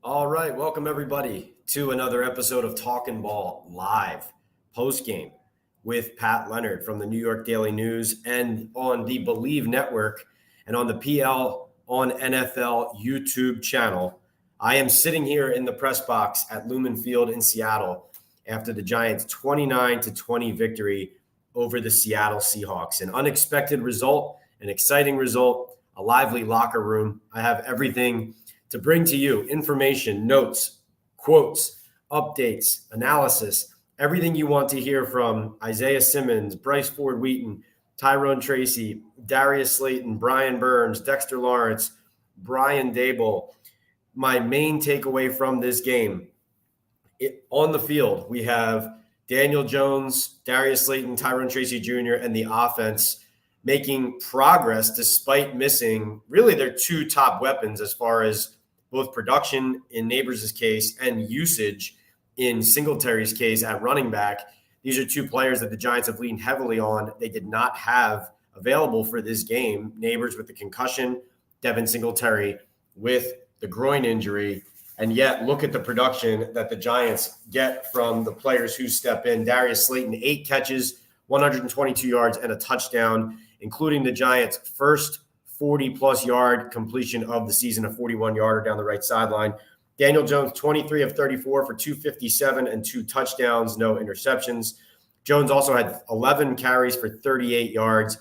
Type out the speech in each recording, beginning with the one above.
All right, welcome everybody to another episode of Talkin Ball live postgame with Pat Leonard from the New York Daily News and on the Believe Network and on the PL on NFL YouTube channel. I am sitting here in the press box at Lumen Field in Seattle after the Giants' 29-20 victory over the Seattle Seahawks. An unexpected result, an exciting result, a lively locker room. I have everything to bring to you: information, notes, quotes, updates, analysis, everything you want to hear from Isaiah Simmons, Bryce Ford-Wheaton, Tyrone Tracy, Darius Slayton, Brian Burns, Dexter Lawrence, Brian Daboll. My main takeaway from this game, on the field, we have Daniel Jones, Darius Slayton, Tyrone Tracy Jr., and the offense making progress despite missing really their two top weapons as far as both production in Neighbors' case and usage in Singletary's case at running back. These are two players that the Giants have leaned heavily on. They did not have available for this game. Neighbors with the concussion, Devin Singletary with the groin injury. And yet, look at the production that the Giants get from the players who step in. Darius Slayton, 8 catches, 122 yards, and a touchdown, including the Giants' first 40-plus yard completion of the season, a 41-yarder down the right sideline. Daniel Jones, 23 of 34 for 257 and 2 touchdowns, no interceptions. Jones also had 11 carries for 38 yards,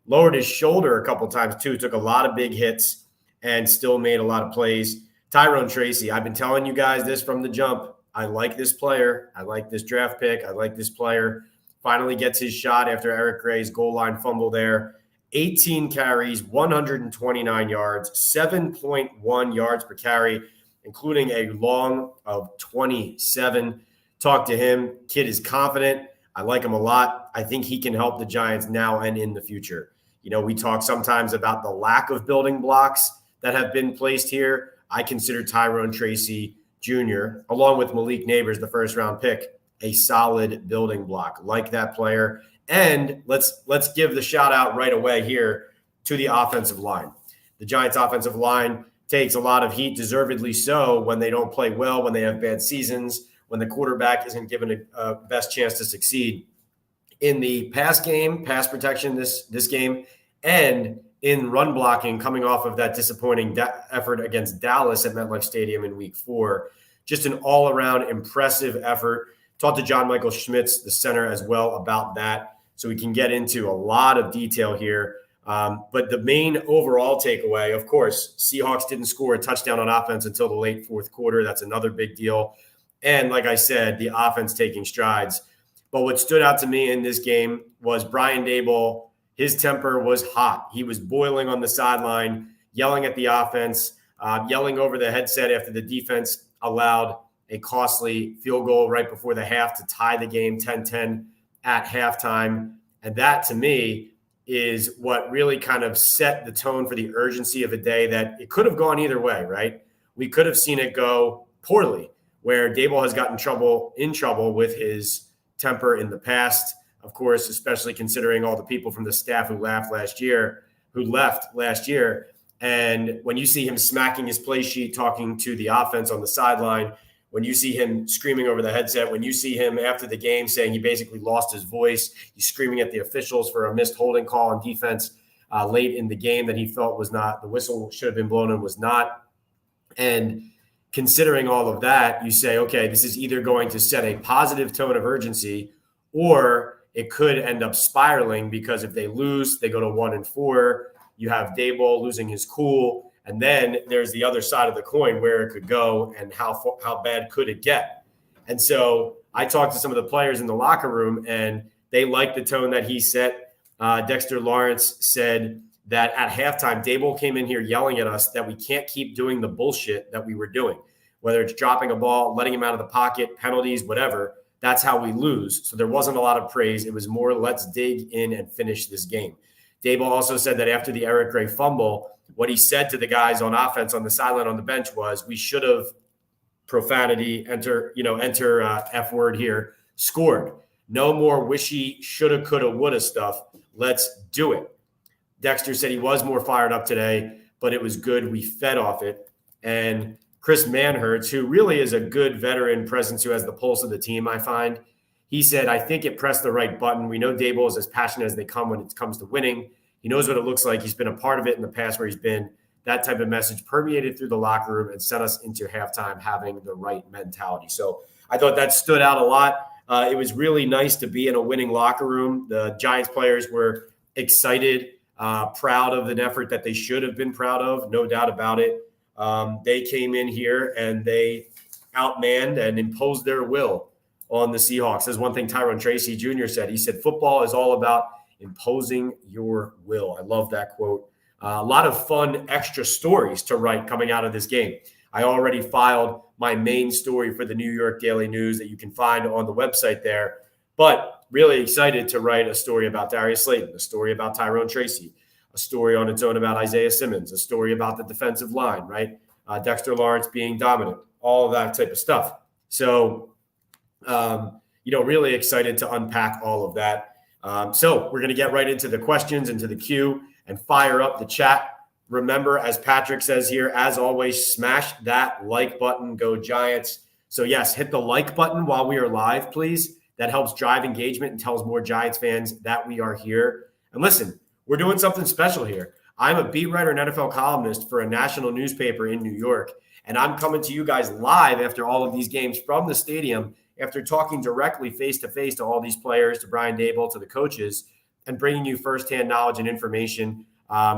lowered his shoulder a couple times too, took a lot of big hits, and still made a lot of plays. Tyrone Tracy, I've been telling you guys this from the jump. I like this player. I like this draft pick. I like this player. Finally gets his shot after Eric Gray's goal line fumble there. 18 carries, 129 yards, 7.1 yards per carry, including a long of 27. Talk to him. Kid is confident. I like him a lot. I think he can help the Giants now and in the future. You know, we talk sometimes about the lack of building blocks that have been placed here. I consider Tyrone Tracy Jr., along with Malik Neighbors, the first-round pick, a solid building block. Like that player. And let's give the shout out right away here to the offensive line. The Giants offensive line takes a lot of heat, deservedly so, when they don't play well, when they have bad seasons, when the quarterback isn't given a best chance to succeed. In the pass game, pass protection this game, and in run blocking, coming off of that disappointing effort against Dallas at MetLife Stadium in Week 4. Just an all-around impressive effort. Talked to John Michael Schmitz, the center, as well about that, so we can get into a lot of detail here. But the main overall takeaway, of course, Seahawks didn't score a touchdown on offense until the late fourth quarter. That's another big deal. And like I said, the offense taking strides. But what stood out to me in this game was Brian Daboll. His temper was hot. He was boiling on the sideline, yelling at the offense, yelling over the headset after the defense allowed a costly field goal right before the half to tie the game 10-10 at halftime. And that, to me, is what really kind of set the tone for the urgency of a day that it could have gone either way, right? We could have seen it go poorly, where Daboll has gotten in trouble with his temper in the past, of course, especially considering all the people from the staff who left last year. And when you see him smacking his play sheet, talking to the offense on the sideline, when you see him screaming over the headset, when you see him after the game saying he basically lost his voice, he's screaming at the officials for a missed holding call on defense late in the game that he felt was not, the whistle should have been blown and was not. And considering all of that, you say, okay, this is either going to set a positive tone of urgency, or it could end up spiraling, because if they lose, they go to 1-4. You have Daboll losing his cool. And then there's the other side of the coin, where it could go and how bad could it get. And so I talked to some of the players in the locker room, and they liked the tone that he set. Dexter Lawrence said that at halftime, Daboll came in here yelling at us that we can't keep doing the bullshit that we were doing, whether it's dropping a ball, letting him out of the pocket, penalties, whatever. That's how we lose. So there wasn't a lot of praise. It was more, let's dig in and finish this game. Daboll also said that after the Eric Gray fumble, what he said to the guys on offense on the sideline on the bench was, we should have, profanity, enter F word here, scored. No more wishy, shoulda, coulda, woulda stuff. Let's do it. Dexter said he was more fired up today, but it was good. We fed off it. And Chris Manhertz, who really is a good veteran presence who has the pulse of the team, I find. He said, I think it pressed the right button. We know Daboll is as passionate as they come when it comes to winning. He knows what it looks like. He's been a part of it in the past where he's been. That type of message permeated through the locker room and sent us into halftime having the right mentality. So I thought that stood out a lot. It was really nice to be in a winning locker room. The Giants players were excited, proud of an effort that they should have been proud of, no doubt about it. They came in here and they outmanned and imposed their will on the Seahawks. That's one thing Tyrone Tracy Jr. said. He said, football is all about imposing your will. I love that quote. A lot of fun extra stories to write coming out of this game. I already filed my main story for the New York Daily News that you can find on the website there, but really excited to write a story about Darius Slayton, a story about Tyrone Tracy, a story on its own about Isaiah Simmons, a story about the defensive line, right? Dexter Lawrence being dominant, all of that type of stuff. So, really excited to unpack all of that. So we're going to get right into the questions, into the queue, and fire up the chat. Remember, as Patrick says here, as always, smash that like button. Go Giants. So, yes, hit the like button while we are live, please. That helps drive engagement and tells more Giants fans that we are here. And listen, we're doing something special here. I'm a beat writer and NFL columnist for a national newspaper in New York, and I'm coming to you guys live after all of these games from the stadium, after talking directly face-to-face to all these players, to Brian Daboll, to the coaches, and bringing you firsthand knowledge and information.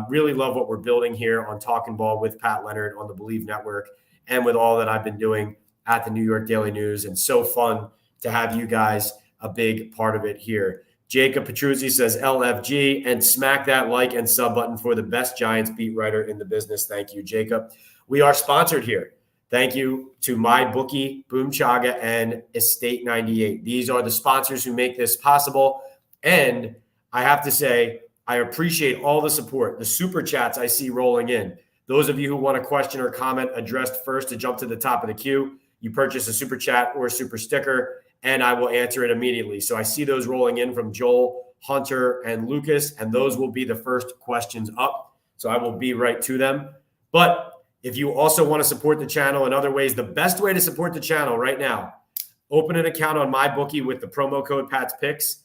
Really love what we're building here on Talkin' Ball with Pat Leonard on the Believe Network and with all that I've been doing at the New York Daily News. And so fun to have you guys a big part of it here. Jacob Petruzzi says LFG, and smack that like and sub button for the best Giants beat writer in the business. Thank you, Jacob. We are sponsored here. Thank you to MyBookie, Boom Chaga, and Estate 98. These are the sponsors who make this possible. And I have to say, I appreciate all the support, the super chats I see rolling in. Those of you who want a question or comment addressed first to jump to the top of the queue, you purchase a super chat or a super sticker, and I will answer it immediately. So I see those rolling in from Joel, Hunter, and Lucas, and those will be the first questions up. So I will be right to them. But if you also want to support the channel in other ways, the best way to support the channel right now, open an account on MyBookie with the promo code Pat's Picks.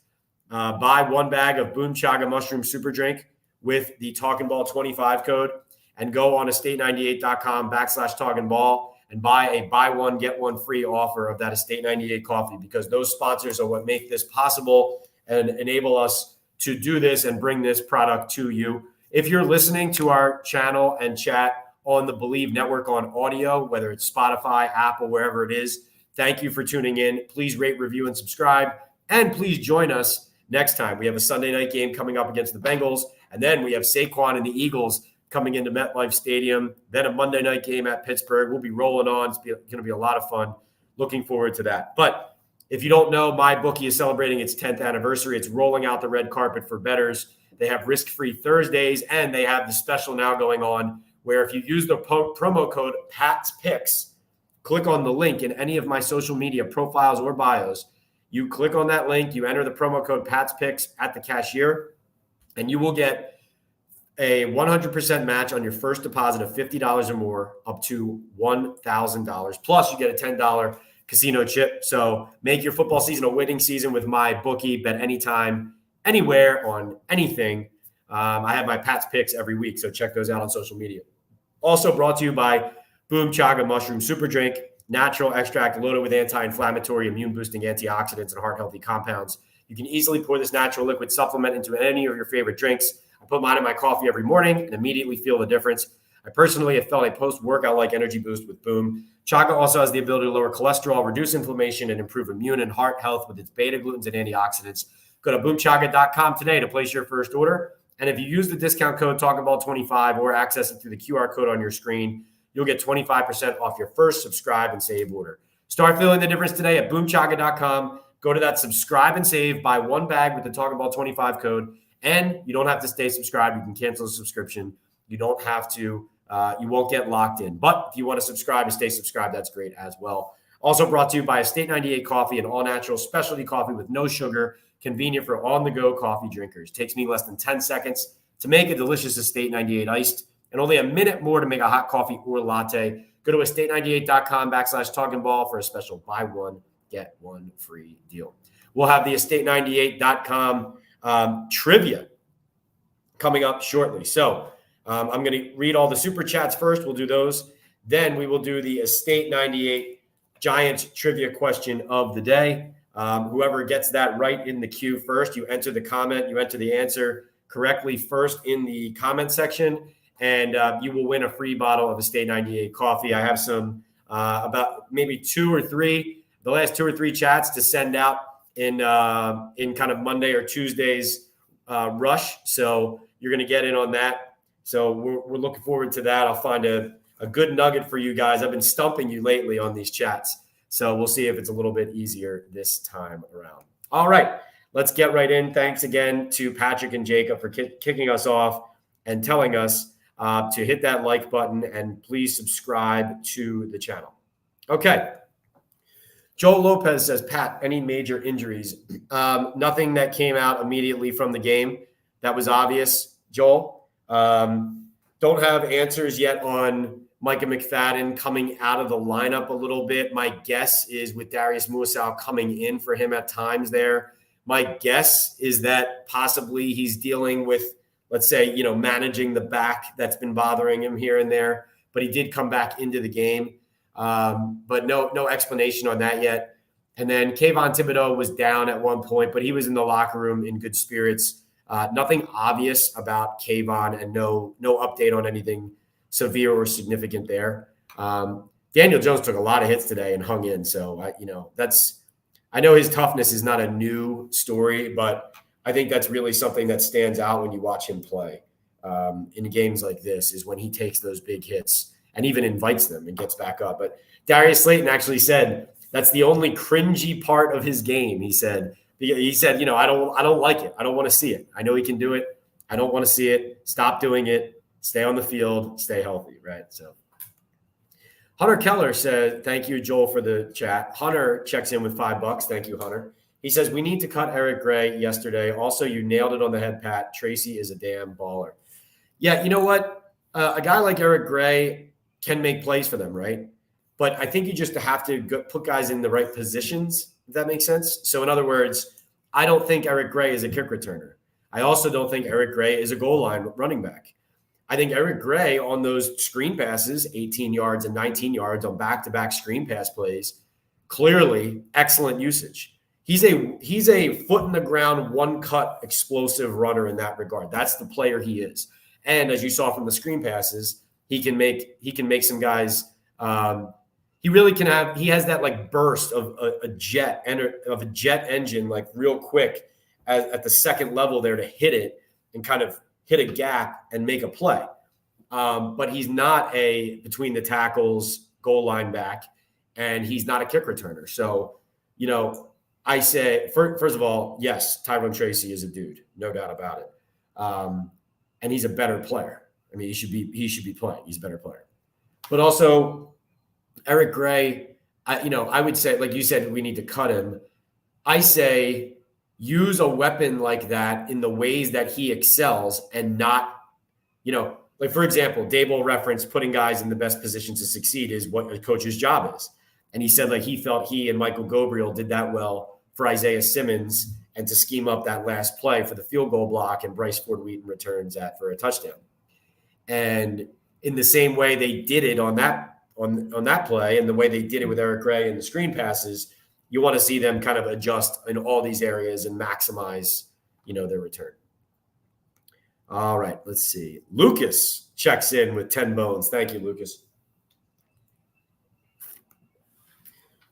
Buy one bag of Boom Chaga Mushroom Super Drink with the Talkin' Ball 25 code, and go on estate98.com/talkinball and buy a buy one, get one free offer of that Estate 98 coffee, because those sponsors are what make this possible and enable us to do this and bring this product to you. If you're listening to our channel and chat on the Believe Network on audio, whether it's Spotify, Apple, wherever it is, thank you for tuning in. Please rate, review, and subscribe. And please join us next time. We have a Sunday night game coming up against the Bengals, and then we have Saquon and the Eagles coming into MetLife Stadium, then a Monday night game at Pittsburgh. We'll be rolling on. It's going to be a lot of fun. Looking forward to that. But if you don't know, MyBookie is celebrating its 10th anniversary. It's rolling out the red carpet for bettors. They have risk-free Thursdays, and they have the special now going on where if you use the promo code Pat's Picks, click on the link in any of my social media profiles or bios. You click on that link, you enter the promo code Pat's Picks at the cashier, and you will get a 100% match on your first deposit of $50 or more, up to $1,000. Plus, you get a $10 casino chip. So make your football season a winning season with MyBookie. Bet anytime, anywhere, on anything. I have my Pat's Picks every week, so check those out on social media. Also brought to you by Boom Chaga Mushroom Super Drink, natural extract loaded with anti-inflammatory, immune-boosting antioxidants and heart-healthy compounds. You can easily pour this natural liquid supplement into any of your favorite drinks. I put mine in my coffee every morning and immediately feel the difference. I personally have felt a post-workout-like energy boost with Boom. Chaga also has the ability to lower cholesterol, reduce inflammation, and improve immune and heart health with its beta-glucans and antioxidants. Go to boomchaga.com today to place your first order. And if you use the discount code TalkinBall25 or access it through the QR code on your screen, you'll get 25% off your first subscribe and save order. Start feeling the difference today at boomchaga.com. Go to that subscribe and save, buy one bag with the TalkinBall25 code, and you don't have to stay subscribed. You can cancel the subscription. You don't have to, you won't get locked in. But if you want to subscribe and stay subscribed, that's great as well. Also brought to you by Estate 98 Coffee, an all-natural specialty coffee with no sugar, convenient for on-the-go coffee drinkers. Takes me less than 10 seconds to make a delicious Estate 98 iced. and only a minute more to make a hot coffee or latte. Go to estate98.com/talkingball for a special buy one, get one free deal. We'll have the estate98.com trivia coming up shortly. So I'm going to read all the super chats first. We'll do those. Then we will do the Estate 98 Giants trivia question of the day. Whoever gets that right in the queue first, you enter the comment, you enter the answer correctly first in the comment section, and you will win a free bottle of Estate 98 coffee. I have some about maybe the last two or three chats to send out in kind of Monday or Tuesday's rush. So you're going to get in on that. So we're looking forward to that. I'll find a good nugget for you guys. I've been stumping you lately on these chats. So we'll see if it's a little bit easier this time around. All right, let's get right in. Thanks again to Patrick and Jacob for kicking us off and telling us to hit that like button and please subscribe to the channel. Okay. Joel Lopez says, Pat, any major injuries? Nothing that came out immediately from the game. That was obvious, Joel. Don't have answers yet on Micah McFadden coming out of the lineup a little bit. My guess is with Darius Muasau coming in for him at times there. My guess is that possibly he's dealing with, let's say, managing the back that's been bothering him here and there. But he did come back into the game. But no explanation on that yet. And then Kayvon Thibodeau was down at one point, but he was in the locker room in good spirits. Nothing obvious about Kayvon and no update on anything severe or significant there. Daniel Jones took a lot of hits today and hung in. So, I know his toughness is not a new story, but I think that's really something that stands out when you watch him play in games like this is when he takes those big hits and even invites them and gets back up. But Darius Slayton actually said that's the only cringy part of his game. He said, I don't like it. I don't want to see it. I know he can do it. I don't want to see it. Stop doing it. Stay on the field. Stay healthy, right? So Hunter Keller said, thank you, Joel, for the chat. Hunter checks in with $5. Thank you, Hunter. He says, we need to cut Eric Gray yesterday. Also, you nailed it on the head, Pat. Tracy is a damn baller. Yeah, you know what? A guy like Eric Gray can make plays for them, right? But I think you just have to put guys in the right positions, if that makes sense. So in other words, I don't think Eric Gray is a kick returner. I also don't think Eric Gray is a goal line running back. I think Eric Gray on those screen passes, 18 yards and 19 yards on back-to-back screen pass plays, clearly excellent usage. He's a foot in the ground, one cut explosive runner in that regard. That's the player he is. And as you saw from the screen passes, he can make some guys. He really can have. He has that like burst of a jet engine, like real quick at the second level there to hit it and kind of hit a gap and make a play. But he's not a between the tackles goal line back, and he's not a kick returner. So, I say, first of all, yes, Tyrone Tracy is a dude, no doubt about it. And he's a better player. I mean, he should be playing. He's a better player. But also, Eric Gray, I would say, like you said, we need to cut him. I say use a weapon like that in the ways that he excels and not, like, for example, Daboll referenced putting guys in the best position to succeed is what a coach's job is. And he said, like, he felt he and Michael Gabriel did that well for Isaiah Simmons and to scheme up that last play for the field goal block and Bryce Ford-Wheaton returns that for a touchdown. And in the same way they did it on that play and the way they did it with Eric Gray and the screen passes, you want to see them kind of adjust in all these areas and maximize, their return. All right, let's see. Lucas checks in with 10 bones. Thank you, Lucas.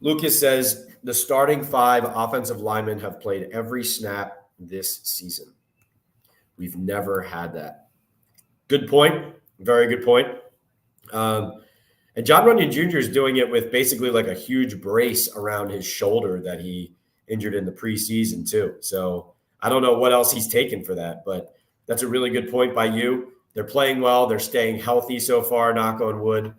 Lucas says the starting 5 offensive linemen have played every snap this season. We've never had that. Good point. Very good point. And John Runyon Jr. is doing it with basically like a huge brace around his shoulder that he injured in the preseason too. So I don't know what else he's taken for that, but that's a really good point by you. They're playing well. They're staying healthy so far, knock on wood.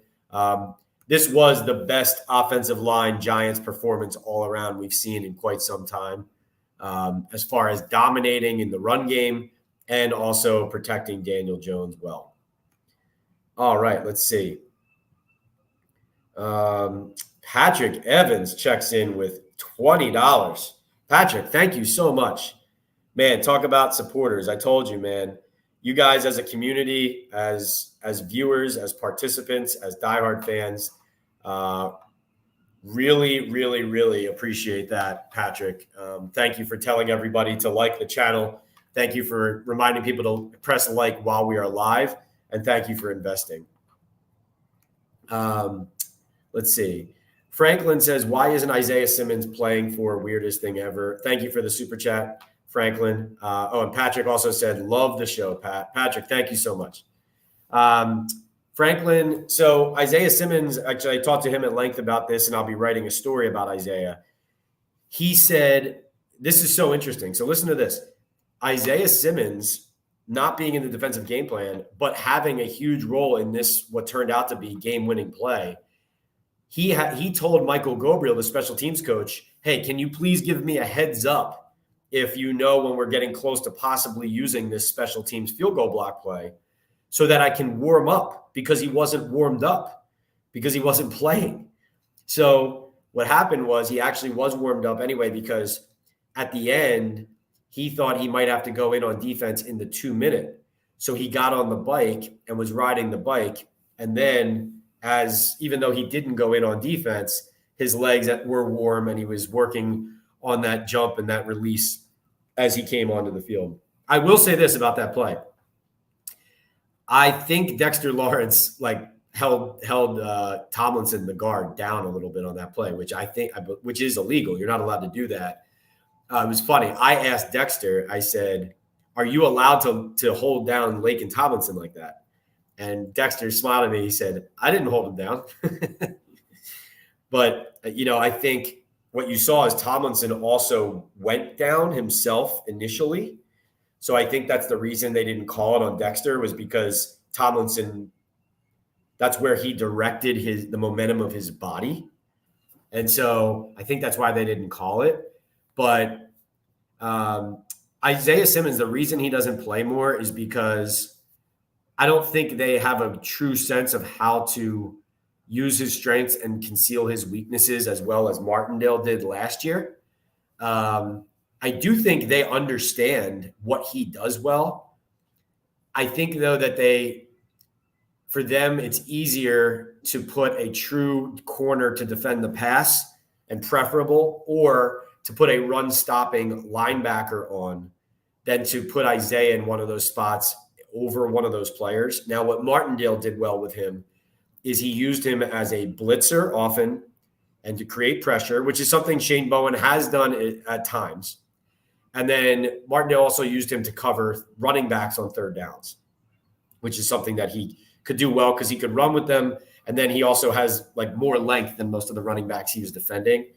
This was the best offensive line Giants performance all around we've seen in quite some time, as far as dominating in the run game and also protecting Daniel Jones well. All right, let's see. Patrick Evans checks in with $20. Patrick, thank you so much. Man, talk about supporters. I told you, man, you guys as a community, as viewers, as participants, as diehard fans, really, really, really appreciate that, Patrick. Thank you for telling everybody to like the channel. Thank you for reminding people to press like while we are live. And thank you for investing. Let's see. Franklin says, why isn't Isaiah Simmons playing for weirdest thing ever? Thank you for the super chat, Franklin. And Patrick also said, love the show, Pat. Patrick, thank you so much. Franklin, so Isaiah Simmons, actually, I talked to him at length about this, and I'll be writing a story about Isaiah. He said, this is so interesting. So listen to this. Isaiah Simmons not being in the defensive game plan, but having a huge role in this, what turned out to be game-winning play. He told Michael Gabriel, the special teams coach, hey, can you please give me a heads up if you know when we're getting close to possibly using this special teams field goal block play so that I can warm up, because he wasn't warmed up, because he wasn't playing. So what happened was he actually was warmed up anyway, because at the end, he thought he might have to go in on defense in the 2-minute. So he got on the bike and was riding the bike. And then even though he didn't go in on defense, his legs were warm and he was working on that jump and that release as he came onto the field. I will say this about that play. I think Dexter Lawrence held Tomlinson, the guard, down a little bit on that play, which is illegal. You're not allowed to do that. It was funny. I asked Dexter, I said, are you allowed to hold down Laken Tomlinson like that? And Dexter smiled at me. He said, I didn't hold him down. But, I think what you saw is Tomlinson also went down himself initially. So I think that's the reason they didn't call it on Dexter, was because Tomlinson, that's where he directed the momentum of his body. And so I think that's why they didn't call it. But Isaiah Simmons, the reason he doesn't play more is because I don't think they have a true sense of how to use his strengths and conceal his weaknesses as well as Martindale did last year. I do think they understand what he does well. I think, though, that for them, it's easier to put a true corner to defend the pass and preferable, or to put a run-stopping linebacker on than to put Isaiah in one of those spots over one of those players. Now, what Martindale did well with him is he used him as a blitzer often and to create pressure, which is something Shane Bowen has done at times. And then Martindale also used him to cover running backs on third downs, which is something that he could do well because he could run with them. And then he also has more length than most of the running backs he was defending.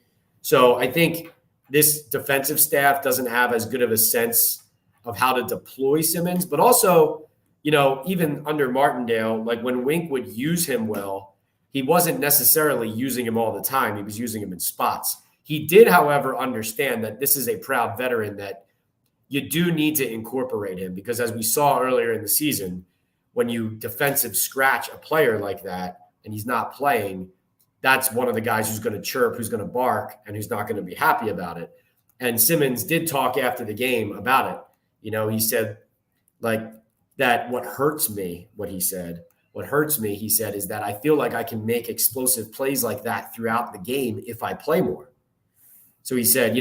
So I think this defensive staff doesn't have as good of a sense of how to deploy Simmons, but also, even under Martindale, when Wink would use him well, he wasn't necessarily using him all the time. He was using him in spots. He did, however, understand that this is a proud veteran that you do need to incorporate him, because as we saw earlier in the season, when you defensive scratch a player like that and he's not playing, that's one of the guys who's going to chirp, who's going to bark, and who's not going to be happy about it. And Simmons did talk after the game about it. He said that what hurts me, he said, is that I feel like I can make explosive plays like that throughout the game if I play more. So he said,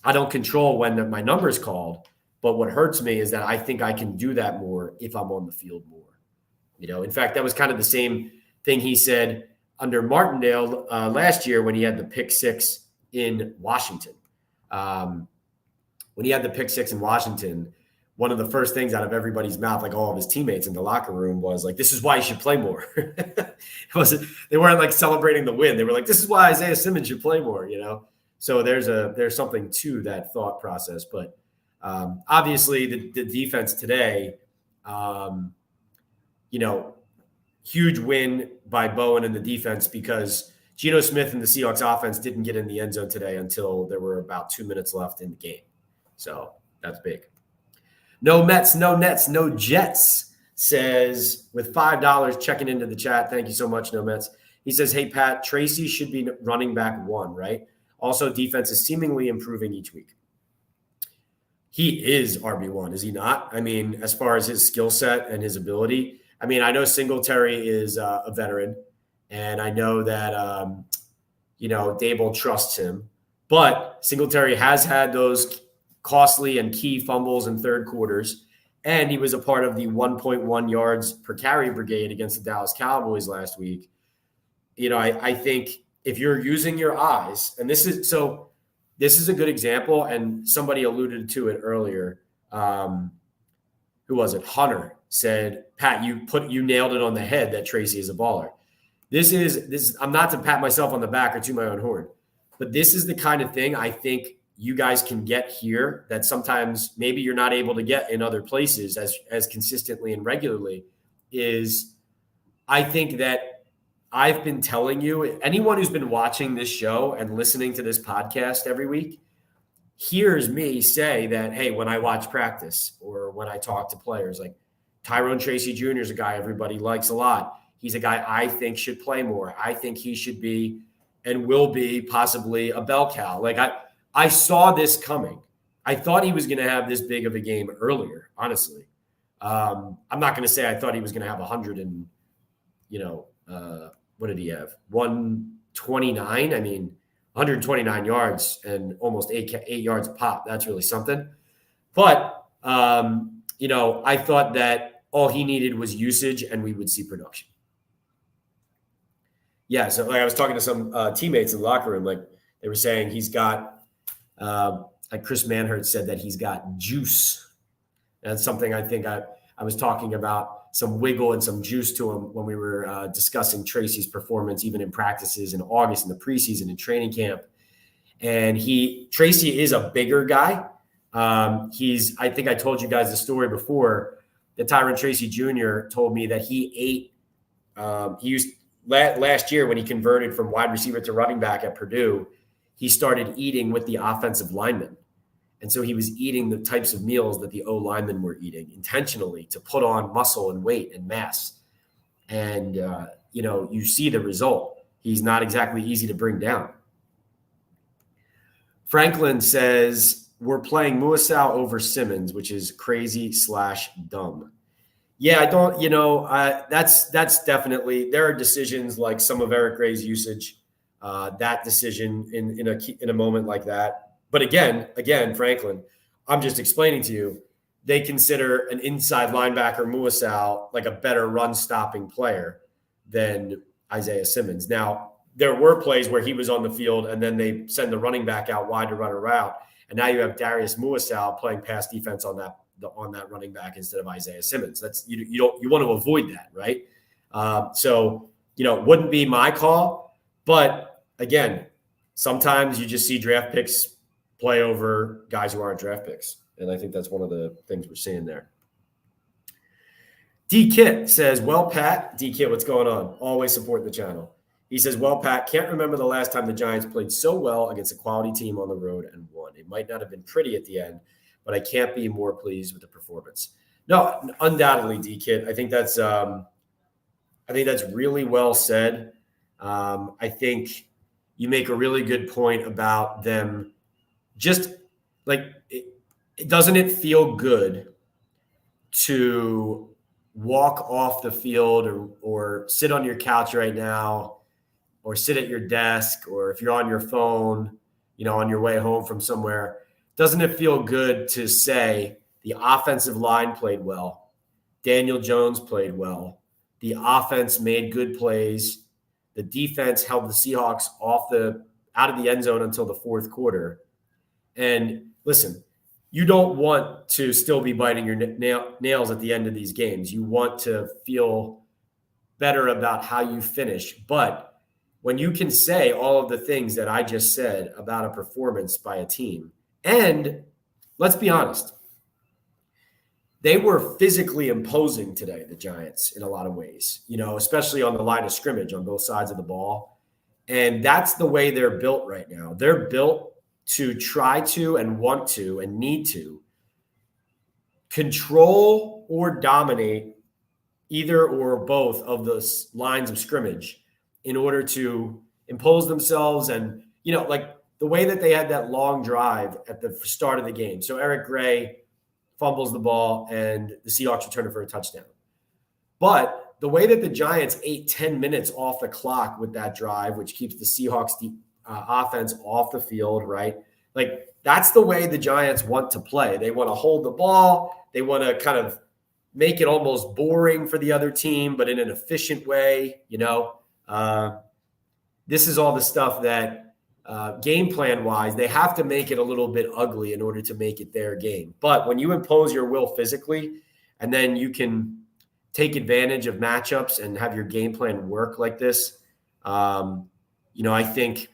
I don't control when my number is called, but what hurts me is that I think I can do that more if I'm on the field more. In fact, that was kind of the same thing he said under Martindale last year when he had the pick six in Washington. When he had the pick six in Washington, one of the first things out of everybody's mouth, all of his teammates in the locker room, was this is why you should play more. They weren't celebrating the win. They were this is why Isaiah Simmons should play more, So there's something to that thought process. But obviously the defense today, huge win by Bowen and the defense, because Geno Smith and the Seahawks offense didn't get in the end zone today until there were about 2 minutes left in the game. So that's big. No Mets, no Nets, no Jets, says, with $5 checking into the chat. Thank you so much, No Mets. He says, hey, Pat, Tracy should be running back 1, right? Also, defense is seemingly improving each week. He is RB1, is he not? I mean, as far as his skill set and his ability. I mean, I know Singletary is a veteran, and I know that, Daboll trusts him. But Singletary has had those costly and key fumbles in third quarters, and he was a part of the 1.1 yards per carry brigade against the Dallas Cowboys last week. I think if you're using your eyes, and this is a good example, and somebody alluded to it earlier. Who was it? Hunter said, Pat, you nailed it on the head that Tracy is a baller. This is I'm not to pat myself on the back or to my own horn, but this is the kind of thing I think you guys can get here that sometimes maybe you're not able to get in other places as consistently and regularly. Is I think that I've been telling you, anyone who's been watching this show and listening to this podcast every week hears me say that, hey, when I watch practice or when I talk to players, like Tyrone Tracy Jr. is a guy everybody likes a lot. He's a guy I think should play more. I think he should be and will be possibly a bell cow. Like I saw this coming. I thought he was going to have this big of a game earlier, honestly. I'm not going to say I thought he was going to have 100 and, what did he have? 129. I mean, 129 yards and almost eight yards a pop. That's really something. But, I thought that all he needed was usage and we would see production. Yeah, so like I was talking to some teammates in the locker room, like they were saying he's got, like Chris Manhurt said that he's got juice. That's something I think I was talking about, some wiggle and some juice to him when we were discussing Tracy's performance, even in practices in August, in the preseason, in training camp. And Tracy is a bigger guy. I think I told you guys the story before that Tyrone Tracy Jr. told me that he ate, he used last year when he converted from wide receiver to running back at Purdue, he started eating with the offensive linemen. And so he was eating the types of meals that the O linemen were eating intentionally to put on muscle and weight and mass. And, you see the result. He's not exactly easy to bring down. Franklin says, we're playing Muasau over Simmons, which is crazy/dumb. Yeah, I don't, that's definitely, there are decisions like some of Eric Gray's usage, that decision in a moment like that. But again, Franklin, I'm just explaining to you, they consider an inside linebacker, Muasau, like a better run-stopping player than Isaiah Simmons. Now, there were plays where he was on the field and then they send the running back out wide to run a route. And now you have Darius Muasau playing pass defense on that running back instead of Isaiah Simmons. That's you want to avoid that, right? Wouldn't be my call. But again, sometimes you just see draft picks play over guys who aren't draft picks. And I think that's one of the things we're seeing there. D-Kit says, well, Pat, D-Kit, what's going on? Always support the channel. He says, well, Pat, can't remember the last time the Giants played so well against a quality team on the road and won. It might not have been pretty at the end, but I can't be more pleased with the performance. No, undoubtedly, D-Kit. I think that's really well said. I think you make a really good point about them. Just like, doesn't it feel good to walk off the field or sit on your couch right now or sit at your desk, or if you're on your phone, on your way home from somewhere, doesn't it feel good to say the offensive line played well, Daniel Jones played well, the offense made good plays, the defense held the Seahawks out of the end zone until the fourth quarter. And listen, you don't want to still be biting your nails at the end of these games. You want to feel better about how you finish. But when you can say all of the things that I just said about a performance by a team, and let's be honest, they were physically imposing today, the Giants, in a lot of ways, especially on the line of scrimmage on both sides of the ball. And that's the way they're built right now. They're built to try to and want to and need to control or dominate either or both of the lines of scrimmage in order to impose themselves. And, like the way that they had that long drive at the start of the game. So Eric Gray fumbles the ball and the Seahawks return it for a touchdown. But the way that the Giants ate 10 minutes off the clock with that drive, which keeps the Seahawks offense off the field, right? Like, that's the way the Giants want to play. They want to hold the ball. They want to kind of make it almost boring for the other team, but in an efficient way. This is all the stuff that game plan wise, they have to make it a little bit ugly in order to make it their game. But when you impose your will physically, and then you can take advantage of matchups and have your game plan work like this, I think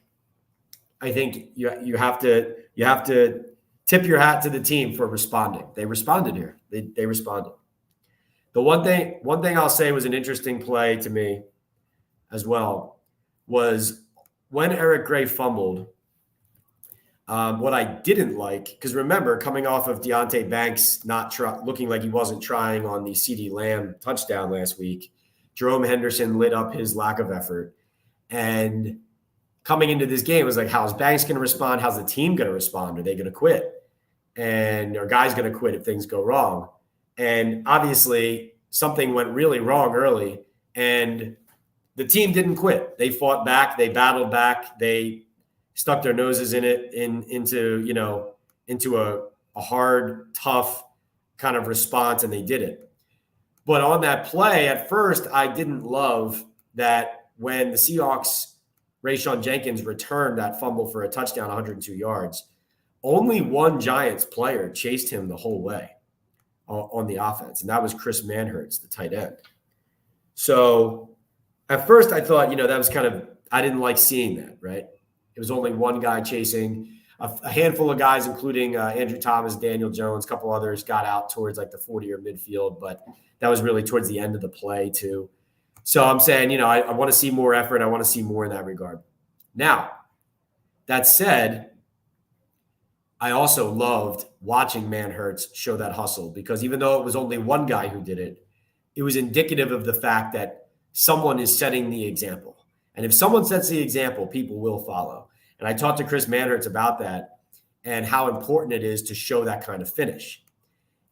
you have to tip your hat to the team for responding. They responded here. They responded. The one thing I'll say was an interesting play to me as well was when Eric Gray fumbled. What I didn't like, because remember, coming off of Deonte Banks looking like he wasn't trying on the CeeDee Lamb touchdown last week, Jerome Henderson lit up his lack of effort. And coming into this game, it was like, how's Banks going to respond? How's the team going to respond? Are they going to quit? And are guys going to quit if things go wrong? And obviously, something went really wrong early, and the team didn't quit. They fought back. They battled back. They stuck their noses into a hard, tough kind of response, and they did it. But on that play, at first, I didn't love that when the Seahawks, Rayshon Jenkins returned that fumble for a touchdown, 102 yards, only one Giants player chased him the whole way on the offense, and that was Chris Manhertz, the tight end. So at first I thought, that was kind of, I didn't like seeing that, right? It was only one guy chasing. A handful of guys, including Andrew Thomas, Daniel Jones, a couple others got out towards like the 40 or midfield, but that was really towards the end of the play too. So I'm saying, I want to see more effort. I want to see more in that regard. Now, that said, I also loved watching Manhertz show that hustle, because even though it was only one guy who did it, it was indicative of the fact that someone is setting the example. And if someone sets the example, people will follow. And I talked to Chris Manhertz about that and how important it is to show that kind of finish.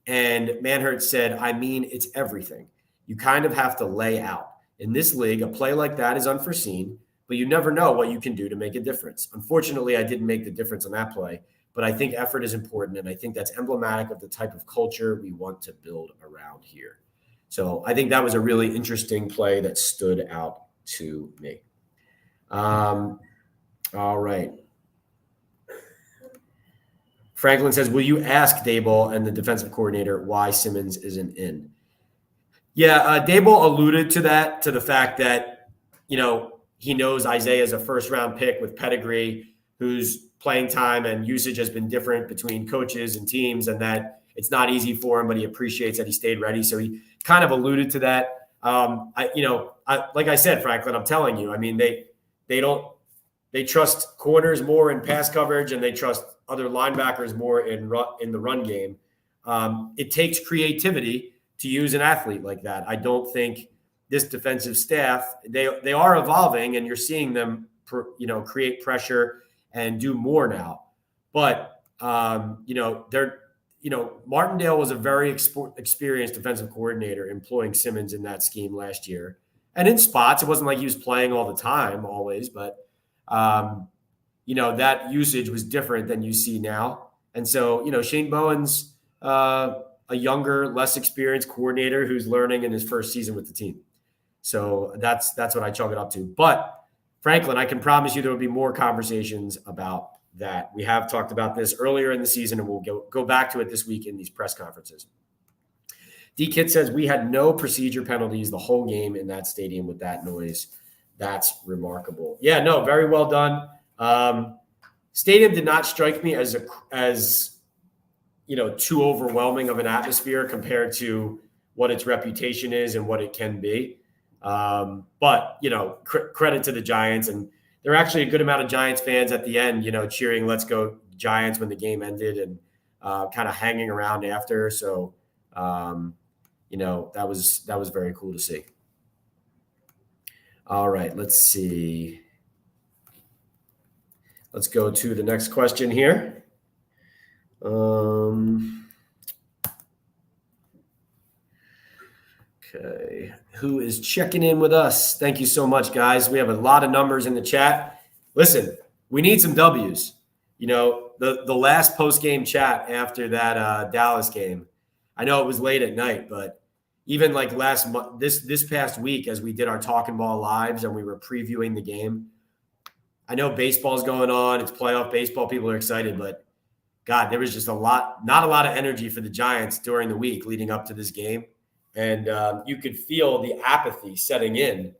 And Manhertz said, it's everything. You kind of have to lay out. In this league, a play like that is unforeseen, but you never know what you can do to make a difference. Unfortunately, I didn't make the difference on that play, but I think effort is important, and I think that's emblematic of the type of culture we want to build around here. So I think that was a really interesting play that stood out to me. All right. Franklin says, will you ask Daboll and the defensive coordinator why Simmons isn't in? Yeah, Daboll alluded to that, to the fact that, he knows Isaiah is a first-round pick with pedigree, whose playing time and usage has been different between coaches and teams, and that it's not easy for him, but he appreciates that he stayed ready. So he kind of alluded to that. Like I said, Franklin, I'm telling you, they trust corners more in pass coverage, and they trust other linebackers more in the run game. It takes creativity to use an athlete like that. I don't think this defensive staff, they are evolving, and you're seeing them, create pressure and do more now. But, Martindale was a very experienced defensive coordinator employing Simmons in that scheme last year. And in spots, it wasn't like he was playing all the time always, but, that usage was different than you see now. And so, Shane Bowen's a younger, less experienced coordinator who's learning in his first season with the team. So that's what I chalk it up to. But Franklin, I can promise you there will be more conversations about that. We have talked about this earlier in the season, and we'll go back to it this week in these press conferences. D-Kit says, we had no procedure penalties the whole game in that stadium with that noise. That's remarkable. Yeah, no, very well done. Stadium did not strike me as too overwhelming of an atmosphere compared to what its reputation is and what it can be. But credit to the Giants, and there are actually a good amount of Giants fans at the end, cheering "Let's go Giants" when the game ended, and kind of hanging around after. So, that was very cool to see. All right, let's see. Let's go to the next question here. Okay, who is checking in with us? Thank you so much, guys. We have a lot of numbers in the chat. Listen, we need some W's. The last post-game chat after that Dallas game, I know it was late at night, but even like this past week as we did our Talkin' Ball lives and we were previewing the game, I know baseball's going on. It's playoff baseball. People are excited, but God, there was just not a lot of energy for the Giants during the week leading up to this game. And you could feel the apathy setting in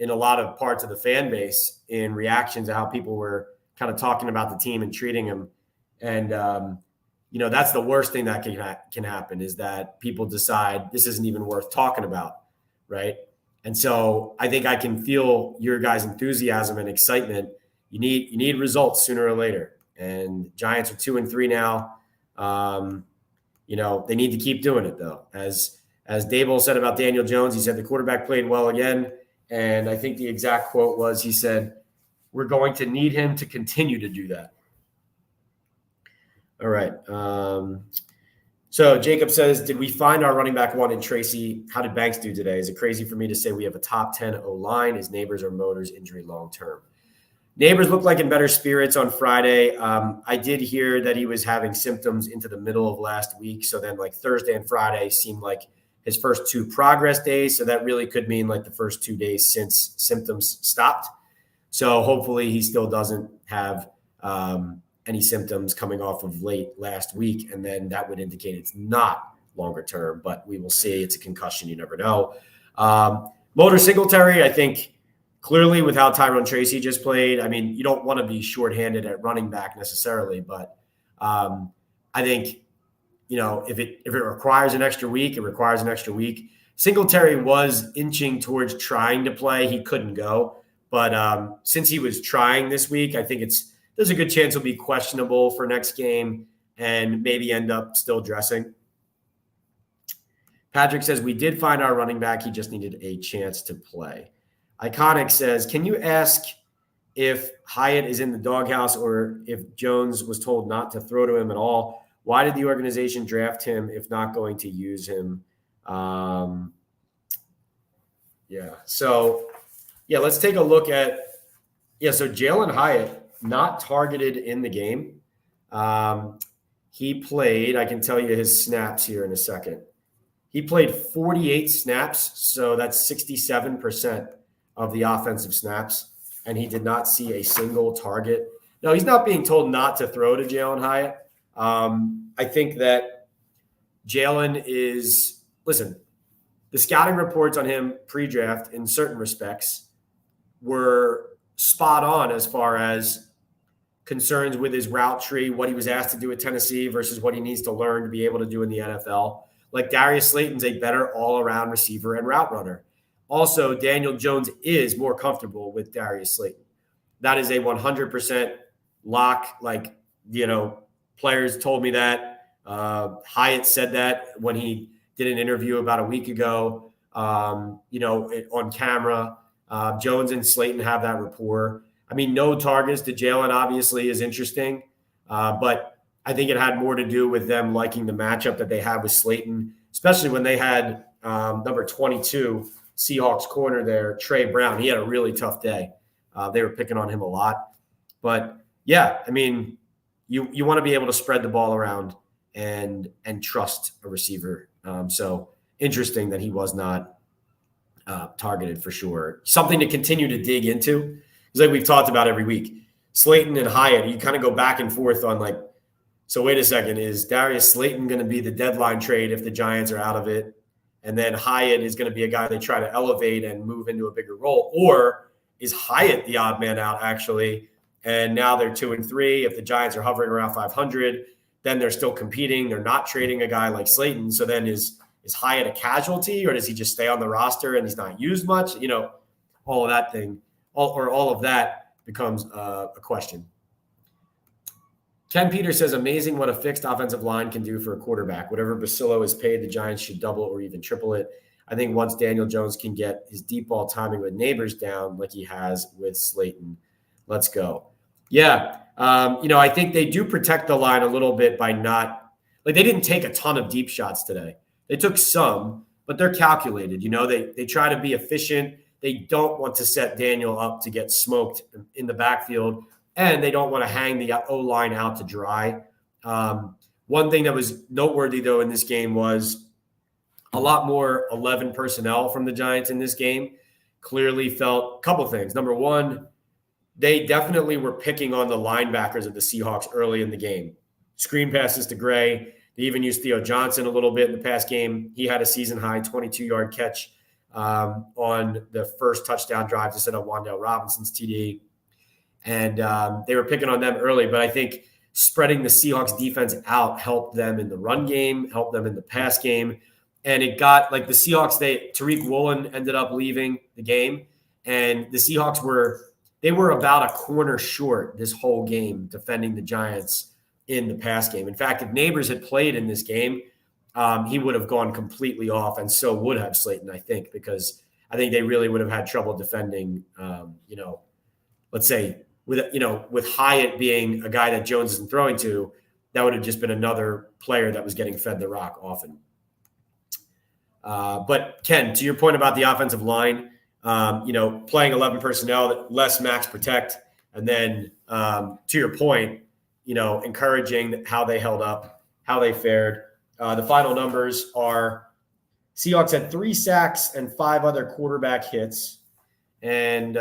a lot of parts of the fan base in reaction to how people were kind of talking about the team and treating them. And, that's the worst thing that can happen is that people decide this isn't even worth talking about, right? And so I think I can feel your guys' enthusiasm and excitement. You need results sooner or later. And Giants are 2-3 now. They need to keep doing it, though. As Daboll said about Daniel Jones, he said the quarterback played well again. And I think the exact quote was, he said, we're going to need him to continue to do that. All right. So Jacob says, did we find our running back one in Tracy? How did Banks do today? Is it crazy for me to say we have a top 10 O-line? His Neighbors or Motors injury long-term? Neighbors looked like in better spirits on Friday. I did hear that he was having symptoms into the middle of last week. So then like Thursday and Friday seemed like his first 2 progress days. So that really could mean like the first 2 days since symptoms stopped. So hopefully he still doesn't have any symptoms coming off of late last week. And then that would indicate it's not longer term, but we will see. It's a concussion. You never know. Motor Singletary, I think, clearly, with how Tyrone Tracy just played, I mean, you don't want to be shorthanded at running back necessarily, but I think, if it requires an extra week, it requires an extra week. Singletary was inching towards trying to play. He couldn't go. But since he was trying this week, I think there's a good chance he'll be questionable for next game and maybe end up still dressing. Patrick says, we did find our running back. He just needed a chance to play. Iconic says, can you ask if Hyatt is in the doghouse or if Jones was told not to throw to him at all? Why did the organization draft him if not going to use him? So let's take a look at so Jalen Hyatt, not targeted in the game. He played, I can tell you his snaps here in a second. He played 48 snaps, so that's 67% of the offensive snaps, and he did not see a single target. No, he's not being told not to throw to Jalen Hyatt. I think that Jalen is – listen, the scouting reports on him pre-draft in certain respects were spot on as far as concerns with his route tree, what he was asked to do at Tennessee versus what he needs to learn to be able to do in the NFL. Like Darius Slayton's a better all-around receiver and route runner. Also, Daniel Jones is more comfortable with Darius Slayton. That is a 100% lock. Players told me that. Hyatt said that when he did an interview about a week ago, on camera. Jones and Slayton have that rapport. I mean, no targets to Jalen obviously is interesting, but I think it had more to do with them liking the matchup that they had with Slayton, especially when they had number 22 Seahawks corner there, Trey Brown. He had a really tough day. They were picking on him a lot. But, yeah, I mean, you want to be able to spread the ball around and trust a receiver. So interesting that he was not targeted for sure. Something to continue to dig into. It's like we've talked about every week. Slayton and Hyatt, you kind of go back and forth on so wait a second, is Darius Slayton going to be the deadline trade if the Giants are out of it? And then Hyatt is going to be a guy they try to elevate and move into a bigger role? Or is Hyatt the odd man out actually? And now they're 2-3. If the Giants are hovering around 500, then they're still competing. They're not trading a guy like Slayton. So then is Hyatt a casualty, or does he just stay on the roster and he's not used much? All of that thing, all of that becomes a question. Ken Peters says, amazing what a fixed offensive line can do for a quarterback. Whatever Basillo is paid, the Giants should double or even triple it. I think once Daniel Jones can get his deep ball timing with Neighbors down like he has with Slayton, let's go. Yeah, I think they do protect the line a little bit by not – like they didn't take a ton of deep shots today. They took some, but they're calculated. They try to be efficient. They don't want to set Daniel up to get smoked in the backfield, and they don't want to hang the O-line out to dry. One thing that was noteworthy, though, in this game was a lot more 11 personnel from the Giants in this game. Clearly felt a couple things. Number one, they definitely were picking on the linebackers of the Seahawks early in the game. Screen passes to Gray. They even used Theo Johnson a little bit in the past game. He had a season-high 22-yard catch on the first touchdown drive to set up Wan'Dale Robinson's TD. And they were picking on them early, but I think spreading the Seahawks defense out helped them in the run game, helped them in the pass game. And it got like the Seahawks, Tariq Woolen ended up leaving the game, and the Seahawks were about a corner short this whole game defending the Giants in the pass game. In fact, if Neighbors had played in this game, he would have gone completely off, and so would have Slayton, I think, because I think they really would have had trouble defending, let's say with Hyatt being a guy that Jones isn't throwing to, that would have just been another player that was getting fed the rock often. But Ken, to your point about the offensive line, playing 11 personnel, less max protect, and then to your point, encouraging how they held up, how they fared. The final numbers are Seahawks had 3 sacks and 5 other quarterback hits. And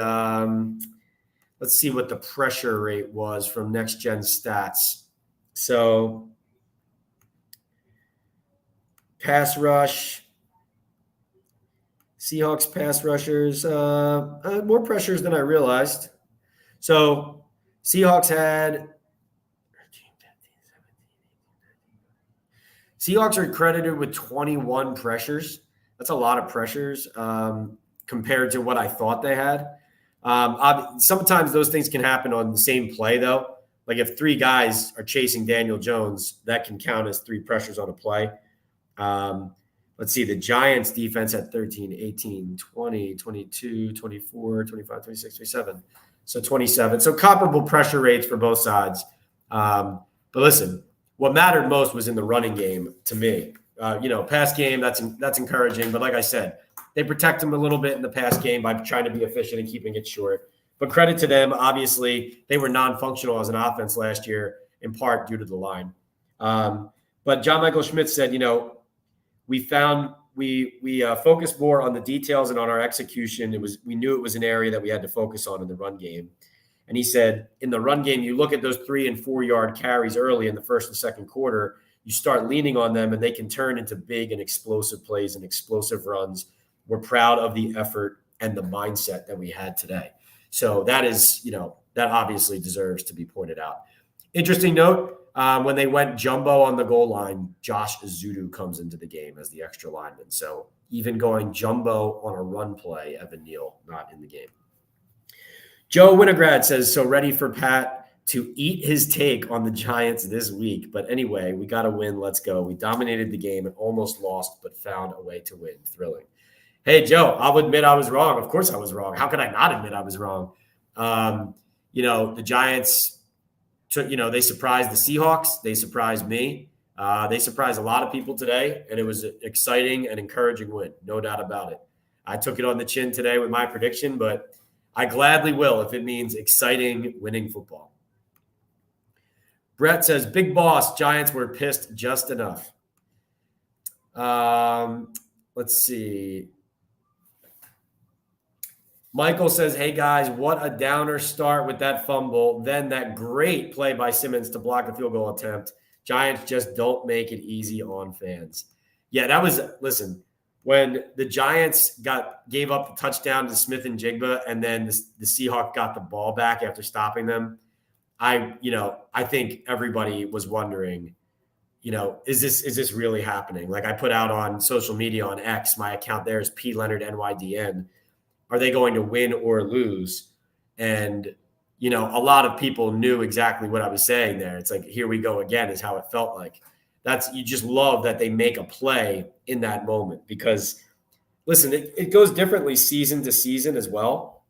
let's see what the pressure rate was from Next Gen Stats. So pass rush, Seahawks pass rushers, more pressures than I realized. So Seahawks are credited with 21 pressures. That's a lot of pressures compared to what I thought they had. Sometimes those things can happen on the same play, though. Like if 3 guys are chasing Daniel Jones, that can count as 3 pressures on a play. Let's see, the Giants defense at 13, 18, 20, 22, 24, 25, 26, 27. So 27. So comparable pressure rates for both sides. But listen, what mattered most was in the running game to me. Pass game, that's encouraging. But like I said, they protect them a little bit in the pass game by trying to be efficient and keeping it short. But credit to them, obviously, they were non-functional as an offense last year, in part due to the line. But John Michael Schmidt said, we found we focused more on the details and on our execution. We knew it was an area that we had to focus on in the run game. And he said, in the run game, you look at those 3 and 4 yard carries early in the first and second quarter, you start leaning on them and they can turn into big and explosive plays and explosive runs. We're proud of the effort and the mindset that we had today. So that is, that obviously deserves to be pointed out. Interesting note, when they went jumbo on the goal line, Josh Azudu comes into the game as the extra lineman. So even going jumbo on a run play, Evan Neal not in the game. Joe Winograd says, so ready for Pat to eat his take on the Giants this week. But anyway, we got to win. Let's go. We dominated the game and almost lost, but found a way to win. Thrilling. Hey, Joe, I'll admit I was wrong. Of course I was wrong. How could I not admit I was wrong? The Giants, they surprised the Seahawks. They surprised me. They surprised a lot of people today, and it was an exciting and encouraging win. No doubt about it. I took it on the chin today with my prediction, but I gladly will if it means exciting winning football. Brett says, big boss, Giants were pissed just enough. Let's see. Michael says, hey, guys, what a downer start with that fumble. Then that great play by Simmons to block a field goal attempt. Giants just don't make it easy on fans. Yeah, listen, when the Giants gave up the touchdown to Smith and Jigba and then the Seahawks got the ball back after stopping them, I think everybody was wondering, is this really happening? Like I put out on social media on X, my account there is P Leonard NYDN. Are they going to win or lose? And a lot of people knew exactly what I was saying there. It's like, here we go again, is how it felt like. You just love that they make a play in that moment because, listen, it goes differently season to season as well.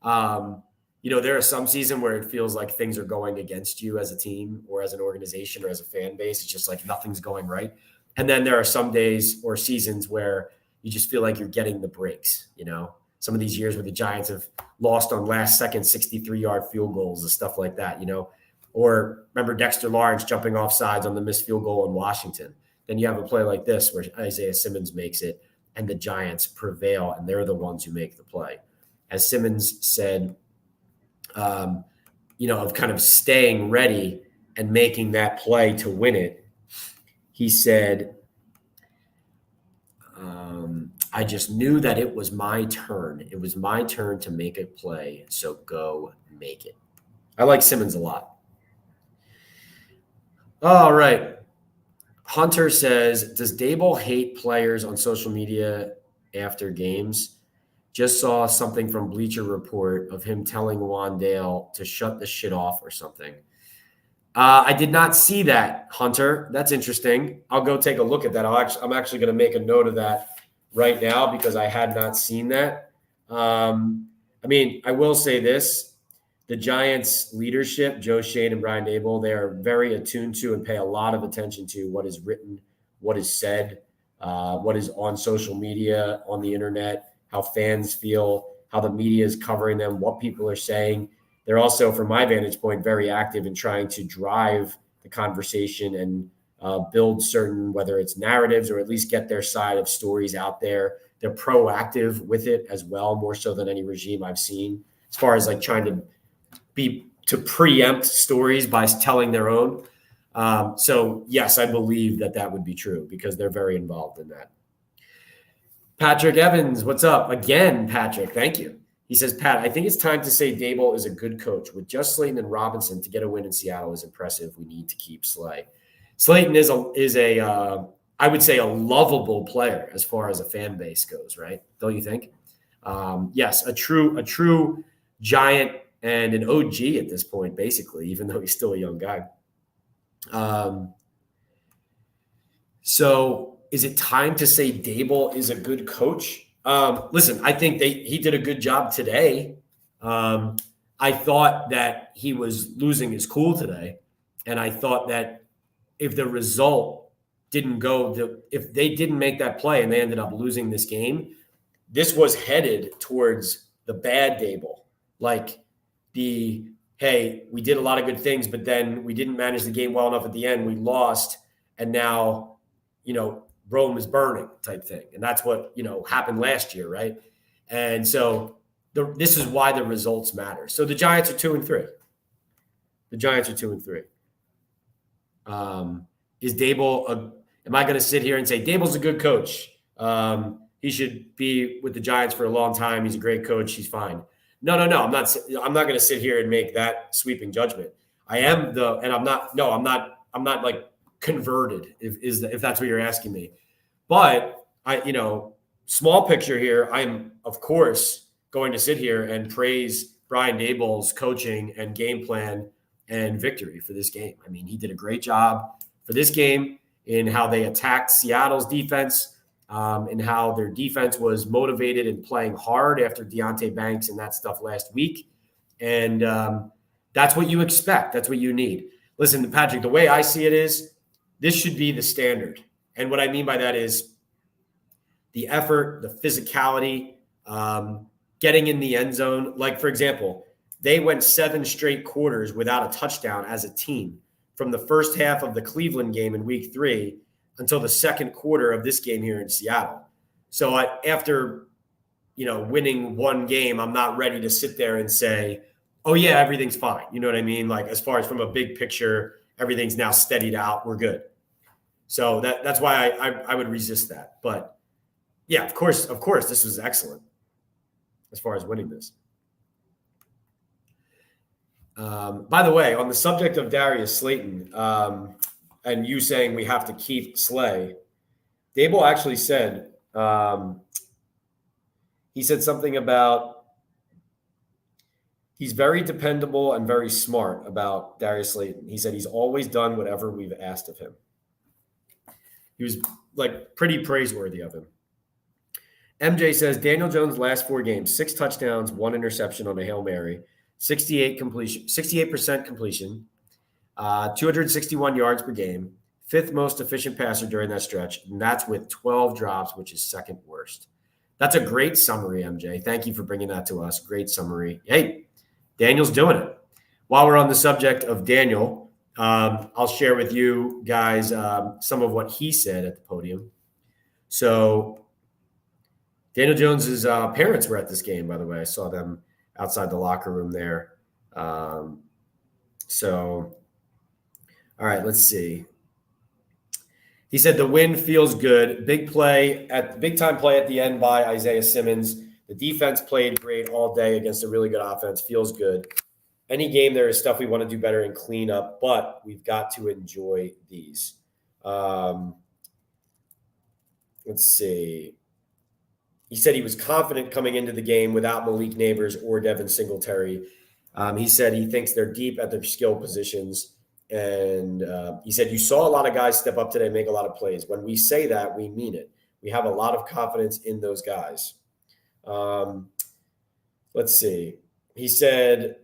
There are some seasons where it feels like things are going against you as a team or as an organization or as a fan base. It's just like nothing's going right. And then there are some days or seasons where you just feel like you're getting the breaks, some of these years where the Giants have lost on last second 63-yard field goals and stuff like that, or remember Dexter Lawrence jumping off sides on the missed field goal in Washington. Then you have a play like this where Isaiah Simmons makes it and the Giants prevail and they're the ones who make the play. As Simmons said, of kind of staying ready and making that play to win it, he said, I just knew that it was my turn. It was my turn to make a play, so go make it. I like Simmons a lot. All right. Hunter says, does Daboll hate players on social media after games? Just saw something from Bleacher Report of him telling Wandale to shut the shit off or something. I did not see that, Hunter. That's interesting. I'll go take a look at that. I'm actually going to make a note of that right now because I had not seen that. I will say this. The Giants leadership, Joe Schoen and Brian Daboll, they are very attuned to and pay a lot of attention to what is written, what is said, what is on social media, on the internet, how fans feel, how the media is covering them, what people are saying. They're also, from my vantage point, very active in trying to drive the conversation and build certain, whether it's narratives or at least get their side of stories out there. They're proactive with it as well, more so than any regime I've seen, as far as like trying to preempt stories by telling their own. So yes, I believe that would be true because they're very involved in that. Patrick Evans, what's up? Again, Patrick, thank you. He says, Pat, I think it's time to say Daboll is a good coach. With just Slayton and Robinson to get a win in Seattle is impressive. We need to keep Slay. Slayton is I would say a lovable player as far as a fan base goes, right? Don't you think? Yes, a true Giant and an OG at this point, basically, even though he's still a young guy. So is it time to say Daboll is a good coach? Listen, I think he did a good job today. I thought that he was losing his cool today. And I thought that if the result didn't go, if they didn't make that play and they ended up losing this game, this was headed towards the bad Daboll. Like hey, we did a lot of good things, but then we didn't manage the game well enough at the end. We lost. And now, Rome is burning type thing. And that's what, happened last year. Right. And so this is why the results matter. So the Giants are 2-3. The Giants are 2-3. Is Daboll am I going to sit here and say Daboll's a good coach? He should be with the Giants for a long time. He's a great coach. He's fine. No. I'm not going to sit here and make that sweeping judgment. I'm not like converted if that's what you're asking me. But small picture here, I'm of course going to sit here and praise Brian Daboll's coaching and game plan and victory for this game. I mean, he did a great job for this game in how they attacked Seattle's defense, and how their defense was motivated and playing hard after Deonte Banks and that stuff last week. And that's what you expect. That's what you need. Listen, Patrick, the way I see it is this should be the standard. And what I mean by that is the effort, the physicality, getting in the end zone. Like, for example, they went 7 straight quarters without a touchdown as a team from the first half of the Cleveland game in week 3 until the second quarter of this game here in Seattle. So after, winning one game, I'm not ready to sit there and say, oh yeah, everything's fine. You know what I mean? Like, as far as from a big picture, everything's now steadied out. We're good. So that's why I would resist that. But yeah, of course, this was excellent as far as winning this. By the way, on the subject of Darius Slayton, and you saying we have to keep Slay, Daboll actually said, he said something about, He's very dependable and very smart about Darius Slayton. He said he's always done whatever we've asked of him. He was like pretty praiseworthy of him. MJ says Daniel Jones' last 4 games, 6 touchdowns, 1 interception on a Hail Mary, 68% completion, 261 yards per game, 5th most efficient passer during that stretch, and that's with 12 drops, which is 2nd worst. That's a great summary, MJ. Thank you for bringing that to us. Great summary. Hey, Daniel's doing it. While we're on the subject of Daniel, I'll share with you guys some of what he said at the podium. So Daniel Jones's parents were at this game, by the way. I saw them outside the locker room there. All right, let's see. He said the win feels good. Big time play at the end by Isaiah Simmons. The defense played great all day against a really good offense. Feels good. Any game there is stuff we want to do better and clean up, but we've got to enjoy these. Let's see. He said he was confident coming into the game without Malik Neighbors or Devin Singletary. He said he thinks they're deep at their skill positions. And he said, you saw a lot of guys step up today, make a lot of plays. When we say that, we mean it. We have a lot of confidence in those guys. Let's see. He said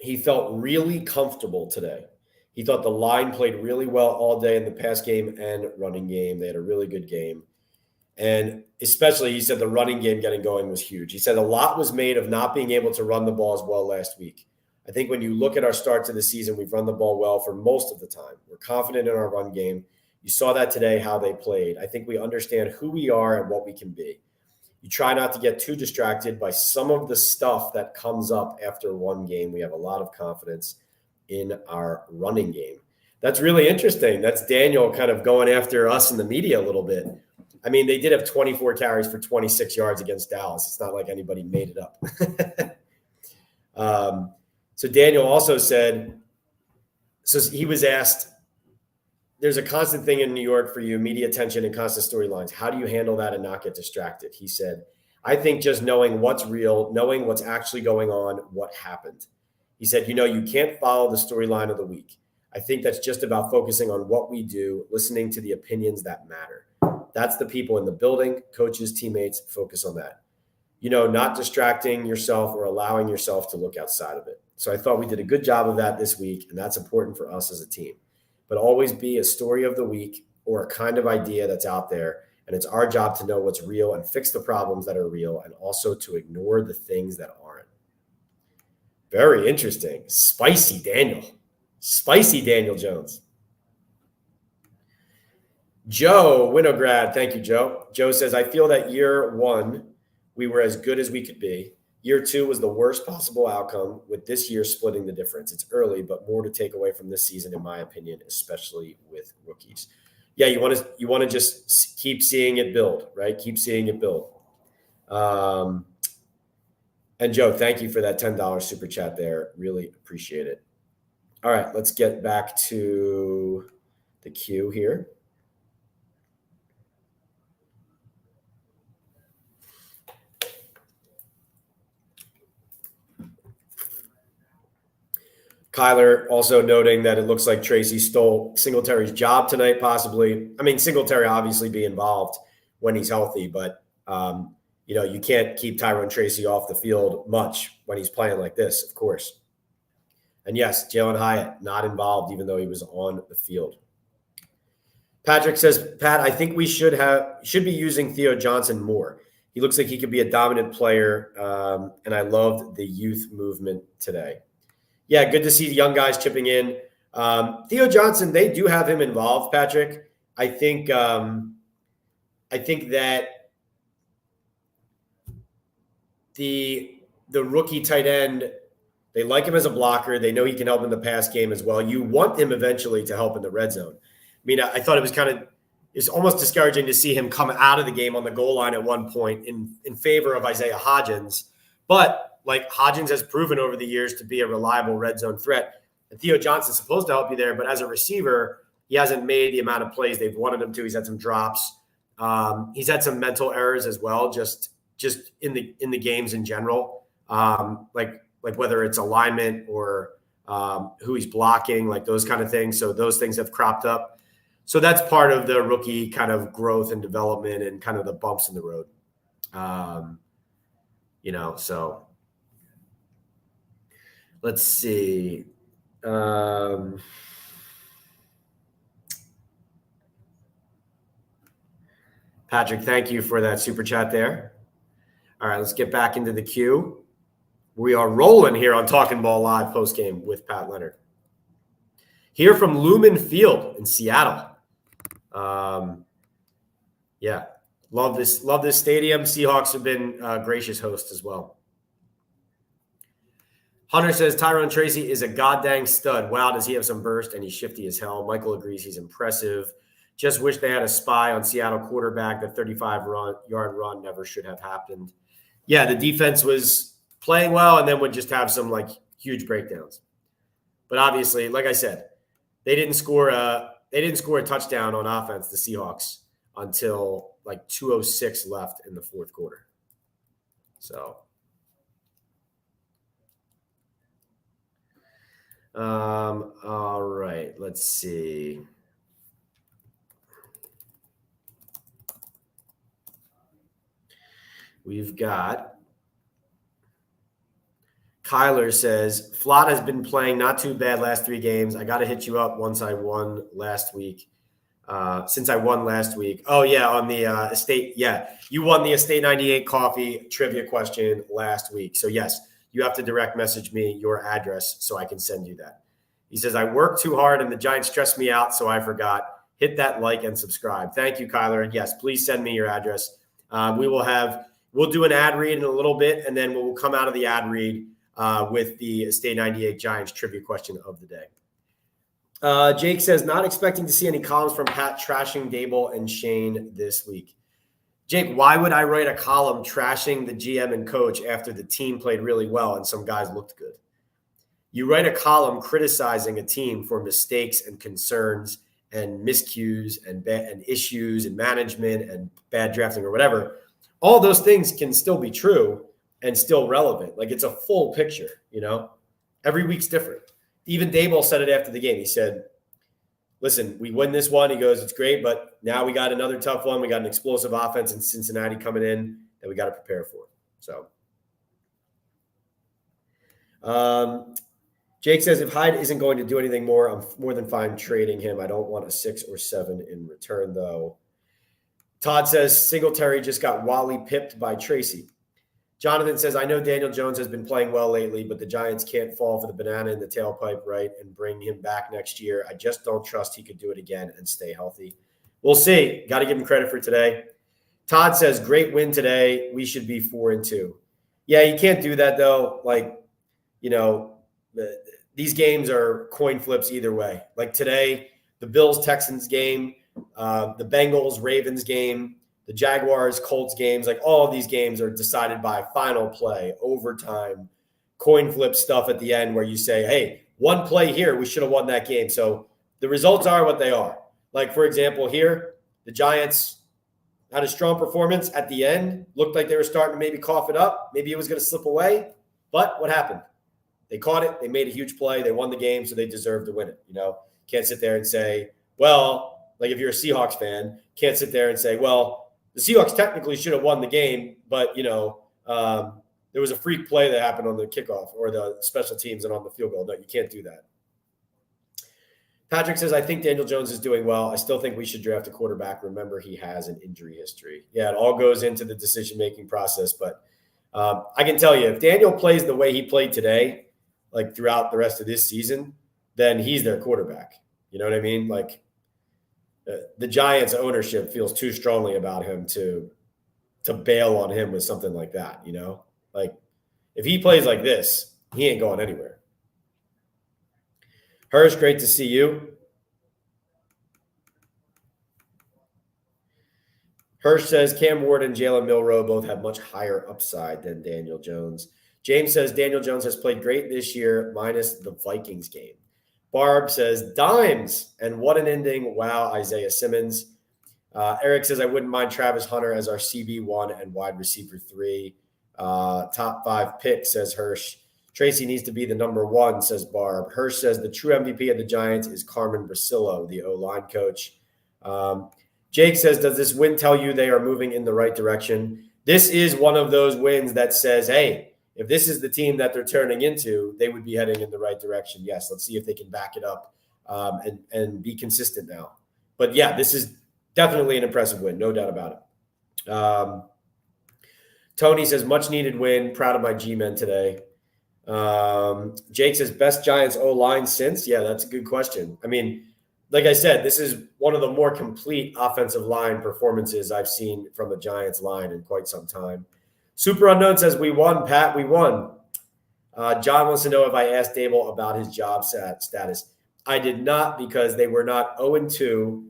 he felt really comfortable today. He thought the line played really well all day in the pass game and running game. They had a really good game. And especially, he said the running game getting going was huge. He said a lot was made of not being able to run the ball as well last week. I think when you look at our start to the season, we've run the ball well for most of the time. We're confident in our run game. You saw that today, how they played. I think we understand who we are and what we can be. You try not to get too distracted by some of the stuff that comes up after one game. We have a lot of confidence in our running game. That's really interesting. That's Daniel kind of going after us in the media a little bit. I mean, they did have 24 carries for 26 yards against Dallas. It's not like anybody made it up. So Daniel also said, so he was asked, there's a constant thing in New York for you, media attention and constant storylines. How do you handle that and not get distracted? He said, I think just knowing what's real, knowing what's actually going on, what happened. He said, you can't follow the storyline of the week. I think that's just about focusing on what we do, listening to the opinions that matter. That's the people in the building, coaches, teammates, focus on that. Not distracting yourself or allowing yourself to look outside of it. So I thought we did a good job of that this week, and that's important for us as a team. But always be a story of the week or a kind of idea that's out there, and it's our job to know what's real and fix the problems that are real and also to ignore the things that aren't. Very interesting. Spicy Daniel Jones. Joe Winograd, thank you, Joe. Joe says, I feel that year 1, we were as good as we could be. Year 2 was the worst possible outcome, with this year splitting the difference. It's early, but more to take away from this season, in my opinion, especially with rookies. Yeah, you want to just keep seeing it build, right? Keep seeing it build. And Joe, thank you for that $10 super chat there. Really appreciate it. All right, let's get back to the queue here. Kyler also noting that it looks like Tracy stole Singletary's job tonight, possibly. I mean, Singletary obviously be involved when he's healthy, but, you can't keep Tyrone Tracy off the field much when he's playing like this, of course. And yes, Jalen Hyatt not involved, even though he was on the field. Patrick says, Pat, I think we should be using Theo Johnson more. He looks like he could be a dominant player, and I loved the youth movement today. Yeah, good to see young guys chipping in. Theo Johnson, they do have him involved, Patrick. I think that the rookie tight end, they like him as a blocker. They know he can help in the pass game as well. You want him eventually to help in the red zone. I mean, I thought it's almost discouraging to see him come out of the game on the goal line at one point in favor of Isaiah Hodgins. But like Hodgins has proven over the years to be a reliable red zone threat. And Theo Johnson's supposed to help you there, but as a receiver, he hasn't made the amount of plays they've wanted him to. He's had some drops. He's had some mental errors as well, just in the games in general. like whether it's alignment or who he's blocking, like those kind of things. So those things have cropped up. So that's part of the rookie kind of growth and development and kind of the bumps in the road. So let's see. Patrick, thank you for that super chat there. All right, let's get back into the queue. We are rolling here on Talkin' Ball Live postgame with Pat Leonard. Here from Lumen Field in Seattle. Yeah, love this stadium. Seahawks have been gracious hosts as well. Hunter says Tyrone Tracy is a goddamn stud. Wow, does he have some burst, and he's shifty as hell. Michael agrees he's impressive. Just wish they had a spy on Seattle quarterback. The 35-yard run never should have happened. Yeah, the defense was playing well and then would just have some like huge breakdowns. But obviously, like I said, they didn't score a touchdown on offense, the Seahawks, until like 2:06 left in the fourth quarter. So all right, let's see. We've got Kyler says, Flott has been playing not too bad last 3 games. I got to hit you up once I won last week. Since I won last week. Oh, yeah, on the estate. Yeah, you won the Estate 98 coffee trivia question last week. So, yes, you have to direct message me your address so I can send you that. He says, I worked too hard and the Giants stressed me out, so I forgot. Hit that like and subscribe. Thank you, Kyler. And, yes, please send me your address. We'll do an ad read in a little bit, and then we'll come out of the ad read with the Estate 98 Giants trivia question of the day. Jake says, not expecting to see any columns from Pat trashing Daboll and Shane this week. Jake, why would I write a column trashing the GM and coach after the team played really well and some guys looked good? You write a column criticizing a team for mistakes and concerns and miscues and issues and management and bad drafting or whatever. All those things can still be true and still relevant. Like, it's a full picture, Every week's different. Even Daboll said it after the game. He said, listen, we win this one. He goes, it's great, but now we got another tough one. We got an explosive offense in Cincinnati coming in that we got to prepare for. So Jake says, if Hyde isn't going to do anything more, I'm more than fine trading him. I don't want a 6 or 7 in return, though. Todd says Singletary just got Wally pipped by Tracy. Jonathan says, I know Daniel Jones has been playing well lately, but the Giants can't fall for the banana in the tailpipe, right, and bring him back next year. I just don't trust he could do it again and stay healthy. We'll see. Got to give him credit for today. Todd says, great win today. We should be 4-2. Yeah, you can't do that, though. These games are coin flips either way. Like today, the Bills-Texans game, the Bengals-Ravens game, the Jaguars-Colts games, like all of these games are decided by final play, overtime, coin flip stuff at the end where you say, hey, one play here, we should have won that game. So the results are what they are. Like, for example, here, the Giants had a strong performance at the end, looked like they were starting to maybe cough it up. Maybe it was going to slip away. But what happened? They caught it. They made a huge play. They won the game, so they deserve to win it. Can't sit there and say, well, like if you're a Seahawks fan, can't sit there and say, well, the Seahawks technically should have won the game, but, there was a freak play that happened on the kickoff or the special teams and on the field goal. No, you can't do that. Patrick says, I think Daniel Jones is doing well. I still think we should draft a quarterback. Remember, he has an injury history. Yeah, it all goes into the decision-making process. But I can tell you, if Daniel plays the way he played today, like throughout the rest of this season, then he's their quarterback. You know what I mean? Like, the Giants ownership feels too strongly about him to bail on him with something like that, Like, if he plays like this, he ain't going anywhere. Hirsch, great to see you. Hirsch says Cam Ward and Jalen Milroe both have much higher upside than Daniel Jones. James says Daniel Jones has played great this year, minus the Vikings game. Barb says dimes, and what an ending. Wow, Isaiah Simmons. Eric says I wouldn't mind Travis Hunter as our CB1 and wide receiver 3. Top 5 pick, says Hirsch. Tracy needs to be the number 1, says Barb. Hirsch says the true MVP of the Giants is Carmen Brasillo, the O-line coach. Jake says, does this win tell you they are moving in the right direction? This is one of those wins that says, hey, if this is the team that they're turning into, they would be heading in the right direction. Yes, let's see if they can back it up and be consistent now. But, yeah, this is definitely an impressive win, no doubt about it. Tony says, much-needed win. Proud of my G-men today. Jake says, best Giants O-line since? Yeah, that's a good question. I mean, like I said, this is one of the more complete offensive line performances I've seen from the Giants line in quite some time. Super Unknown says, we won, Pat, we won. John wants to know if I asked Daboll about his job status. I did not, because they were not 0-2,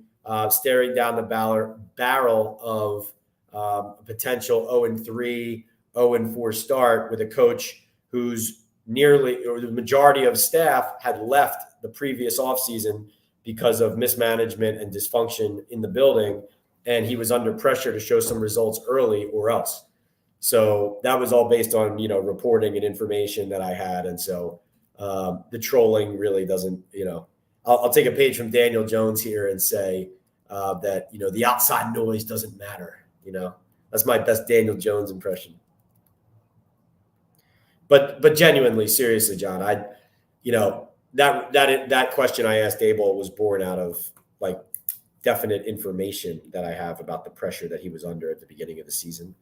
staring down the barrel of a potential 0-3, 0-4 start with a coach who's or the majority of staff had left the previous offseason because of mismanagement and dysfunction in the building, and he was under pressure to show some results early or else. So that was all based on, reporting and information that I had. And so the trolling really doesn't, I'll take a page from Daniel Jones here and say that, the outside noise doesn't matter. That's my best Daniel Jones impression. But genuinely, seriously, John, that question I asked Daboll was born out of like definite information that I have about the pressure that he was under at the beginning of the season.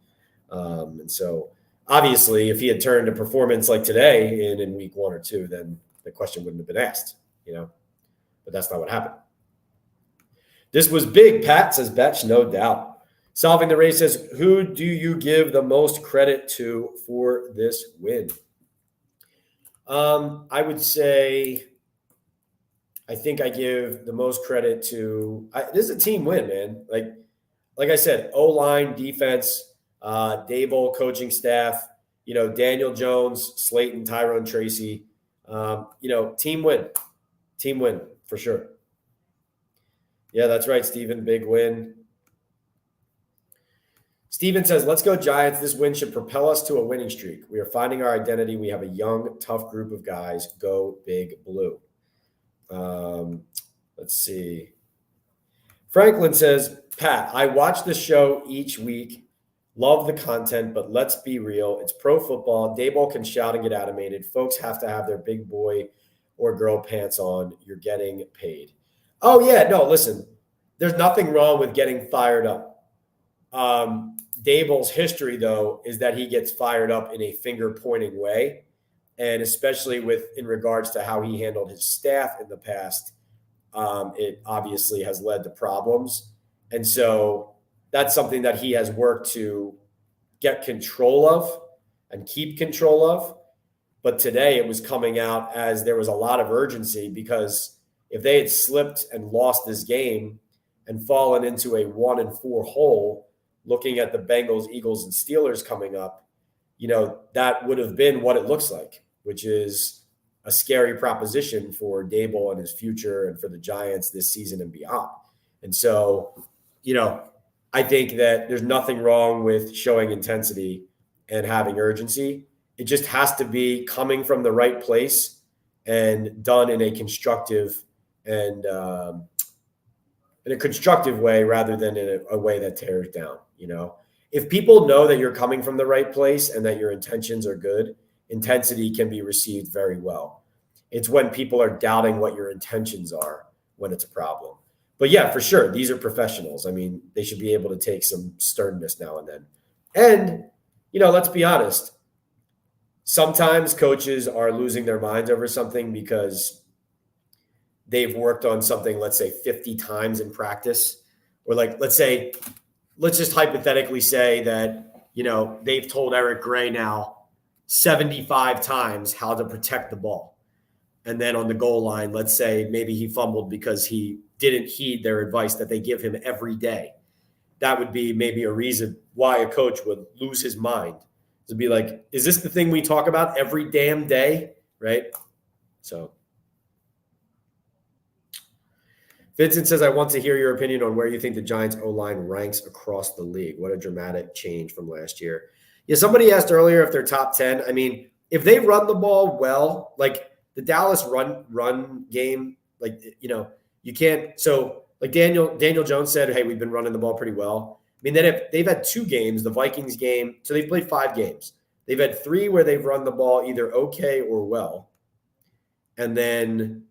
And so obviously if he had turned a performance like today in week 1 or 2, then the question wouldn't have been asked, but that's not what happened. This was big, Pat, says Betch, no doubt. Solving the Race says, who do you give the most credit to for this win? I would say, I think I give the most credit to this is a team win, man. Like I said, O-line, defense, Daboll, coaching staff, Daniel Jones, Slayton, Tyrone Tracy, team win for sure. Yeah, that's right, Steven. Big win. Steven says, let's go Giants. This win should propel us to a winning streak. We are finding our identity. We have a young, tough group of guys. Go Big Blue. Let's see. Franklin says, Pat, I watch the show each week. Love the content, but let's be real. It's pro football. Daboll can shout and get animated. Folks have to have their big boy or girl pants on. You're getting paid. Oh, yeah. No, listen. There's nothing wrong with getting fired up. Daboll's history, though, is that he gets fired up in a finger-pointing way, and especially in regards to how he handled his staff in the past, it obviously has led to problems. And so that's something that he has worked to get control of and keep control of. But today it was coming out as there was a lot of urgency, because if they had slipped and lost this game and fallen into a 1-4 hole, looking at the Bengals, Eagles, and Steelers coming up, that would have been what it looks like, which is a scary proposition for Daboll and his future and for the Giants this season and beyond. And so, I think that there's nothing wrong with showing intensity and having urgency. It just has to be coming from the right place and done in a constructive and in a constructive way rather than in a way that tears down. If people know that you're coming from the right place and that your intentions are good, intensity can be received very well. It's when people are doubting what your intentions are when it's a problem. But yeah, for sure, these are professionals. I mean, they should be able to take some sternness now and then. And, let's be honest. Sometimes coaches are losing their minds over something because they've worked on something, let's say 50 times in practice, or let's just hypothetically say that, they've told Eric Gray now 75 times how to protect the ball. And then on the goal line, let's say maybe he fumbled because he didn't heed their advice that they give him every day. That would be maybe a reason why a coach would lose his mind. To be like, is this the thing we talk about every damn day? Right? So Vincent says, I want to hear your opinion on where you think the Giants O-line ranks across the league. What a dramatic change from last year. Yeah, somebody asked earlier if they're top 10. I mean, if they run the ball well, like the Dallas run game, like, you can't. So like Daniel Jones said, hey, we've been running the ball pretty well. I mean, they've had 2 games, the Vikings game. So they've played 5 games. They've had 3 where they've run the ball either okay or well. And then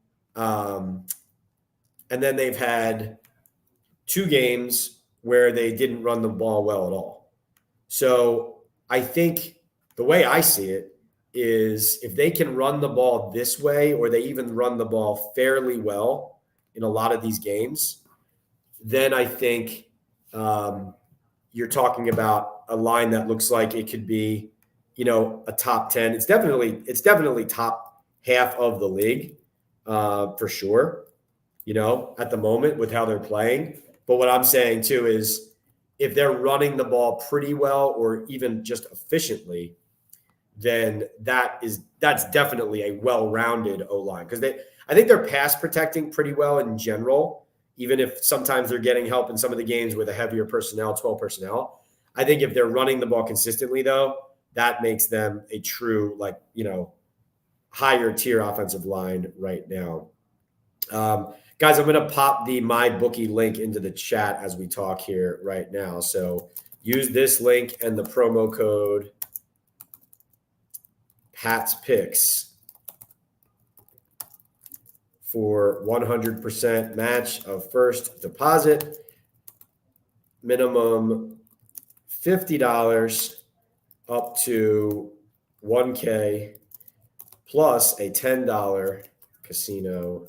they've had 2 games where they didn't run the ball well at all. So I think the way I see it is if they can run the ball this way, or they even run the ball fairly well in a lot of these games, then I think you're talking about a line that looks like it could be, a top 10. It's definitely top half of the league for sure, at the moment with how they're playing. But what I'm saying too is if they're running the ball pretty well or even just efficiently, then that's definitely a well-rounded O-line, because I think they're pass protecting pretty well in general, even if sometimes they're getting help in some of the games with a heavier personnel, 12 personnel. I think if they're running the ball consistently, though, that makes them a true, higher tier offensive line right now. Guys, I'm going to pop the MyBookie link into the chat as we talk here right now. So use this link and the promo code Pat's Picks for 100% match of first deposit, minimum $50 up to $1K plus a $10 casino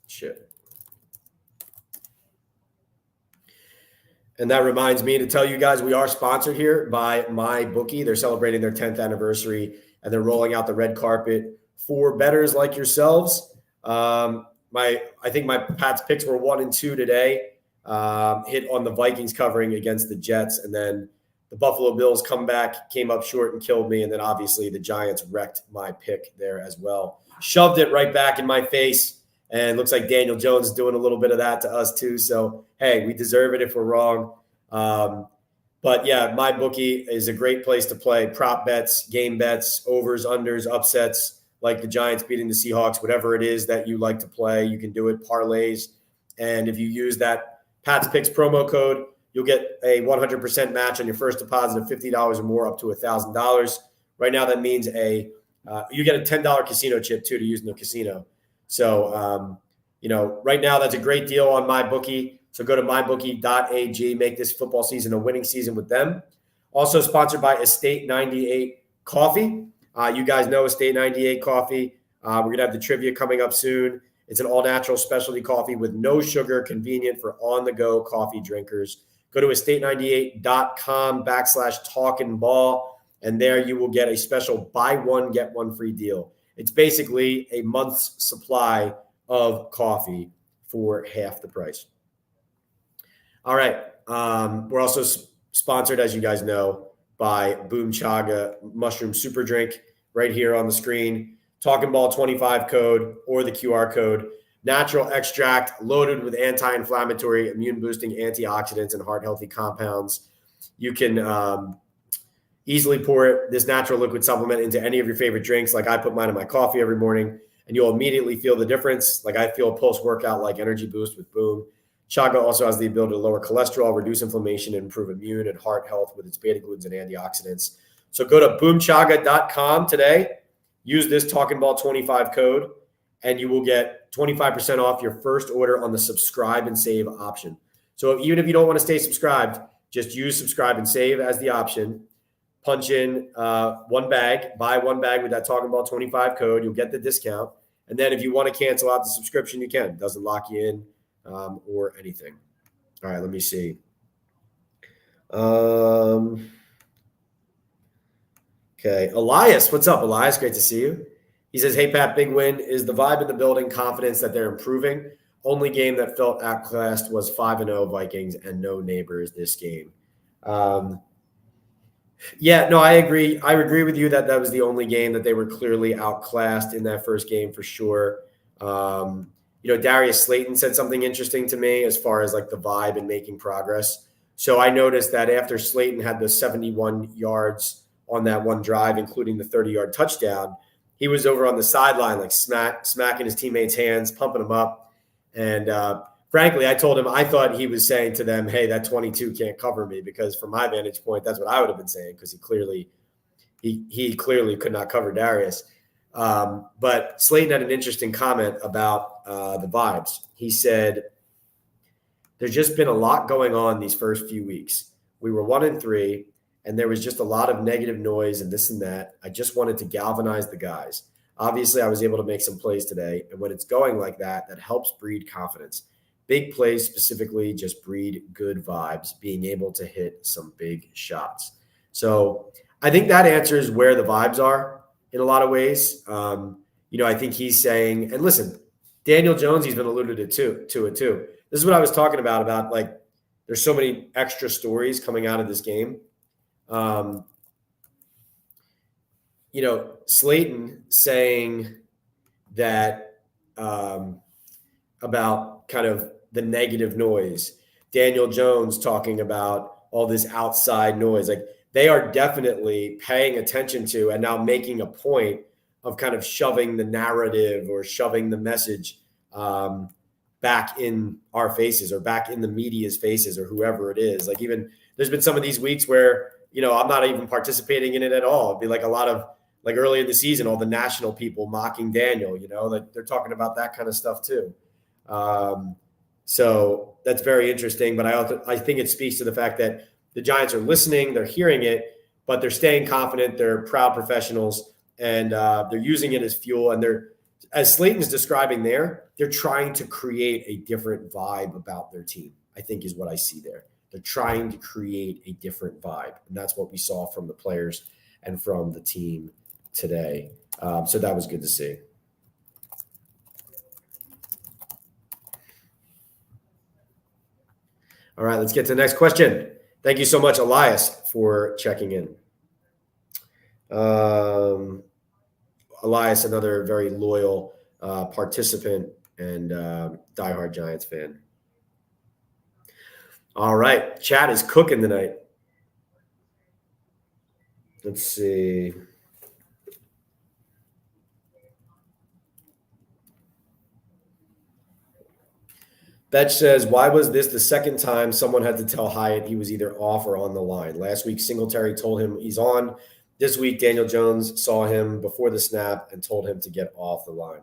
chip. And that reminds me to tell you guys, we are sponsored here by MyBookie. They're celebrating their 10th anniversary, and they're rolling out the red carpet for bettors like yourselves. I think my Pat's picks were 1 and 2 today. Hit on the Vikings covering against the Jets, and then the Buffalo Bills came up short and killed me, and then obviously the Giants wrecked my pick there as well. Shoved it right back in my face. And looks like Daniel Jones is doing a little bit of that to us too. So, hey, we deserve it if we're wrong. But, yeah, MyBookie is a great place to play prop bets, game bets, overs, unders, upsets, like the Giants beating the Seahawks, whatever it is that you like to play. You can do it, parlays. And if you use that Pat's Picks promo code, you'll get a 100% match on your first deposit of $50 or more up to $1,000. Right now that means you get a $10 casino chip too to use in the casino. So, right now that's a great deal on MyBookie. So go to mybookie.ag, make this football season a winning season with them. Also sponsored by Estate 98 Coffee. You guys know Estate 98 Coffee. We're going to have the trivia coming up soon. It's an all-natural specialty coffee with no sugar, convenient for on-the-go coffee drinkers. Go to estate98.com/talkinball, and there you will get a special buy one, get one free deal. It's basically a month's supply of coffee for half the price. All right. We're also sponsored, as you guys know, by Boom Chaga Mushroom Super Drink right here on the screen. Talkin' Ball 25 code or the QR code. Natural extract loaded with anti-inflammatory, immune-boosting antioxidants and heart-healthy compounds. You can easily pour this natural liquid supplement into any of your favorite drinks. Like I put mine in my coffee every morning, and you'll immediately feel the difference. Like I feel a post-workout like energy boost with Boom. Chaga also has the ability to lower cholesterol, reduce inflammation, and improve immune and heart health with its beta-glucans and antioxidants. So go to boomchaga.com today. Use this Talkin' Ball 25 code, and you will get 25% off your first order on the subscribe and save option. So even if you don't want to stay subscribed, just use subscribe and save as the option. Punch in one bag, buy one bag with that Talkin' Ball 25 code. You'll get the discount. And then if you want to cancel out the subscription, you can. It doesn't lock you in or anything. All right, let me see. Okay, Elias, what's up, Elias? Great to see you. He says, hey, Pat, big win. Is the vibe in the building confidence that they're improving? Only game that felt outclassed was 5-0 Vikings and no neighbors this game. Yeah, no, I agree. I agree with you that was the only game that they were clearly outclassed in that first game for sure. Darius Slayton said something interesting to me as far as like the vibe and making progress. So I noticed that after Slayton had the 71 yards on that one drive, including the 30-yard touchdown. He was over on the sideline, like smacking his teammates' hands, pumping them up. And frankly, I told him I thought he was saying to them, hey, that 22 can't cover me, because from my vantage point, that's what I would have been saying, because he clearly could not cover Darius. But Slayton had an interesting comment about the vibes. He said, there's just been a lot going on these first few weeks. We were 1-3, and there was just a lot of negative noise and this and that. I just wanted to galvanize the guys. Obviously, I was able to make some plays today, and when it's going like that, that helps breed confidence. Big plays specifically just breed good vibes, being able to hit some big shots. So I think that answers where the vibes are in a lot of ways. I think he's saying, and listen, Daniel Jones, he's been alluded to it too. This is what I was talking about like there's so many extra stories coming out of this game. Slayton saying that about kind of the negative noise. Daniel Jones talking about all this outside noise. Like, they are definitely paying attention to and now making a point of kind of shoving the narrative or shoving the message back in our faces, or back in the media's faces, or whoever it is. Like, even there's been some of these weeks where, I'm not even participating in it at all. It'd be like a lot of, like, early in the season, all the national people mocking Daniel, like they're talking about that kind of stuff too. So that's very interesting. But I think it speaks to the fact that the Giants are listening, they're hearing it, but they're staying confident. They're proud professionals, and they're using it as fuel. And they're, as Slayton's describing there, they're trying to create a different vibe about their team, I think, is what I see there. They're trying to create a different vibe. And that's what we saw from the players and from the team today. So that was good to see. All right, let's get to the next question. Thank you so much, Elias, for checking in. Elias, another very loyal participant and diehard Giants fan. All right, chat is cooking tonight. Let's see. Betch says, why was this the second time someone had to tell Hyatt he was either off or on the line? Last week, Singletary told him he's on. This week, Daniel Jones saw him before the snap and told him to get off the line.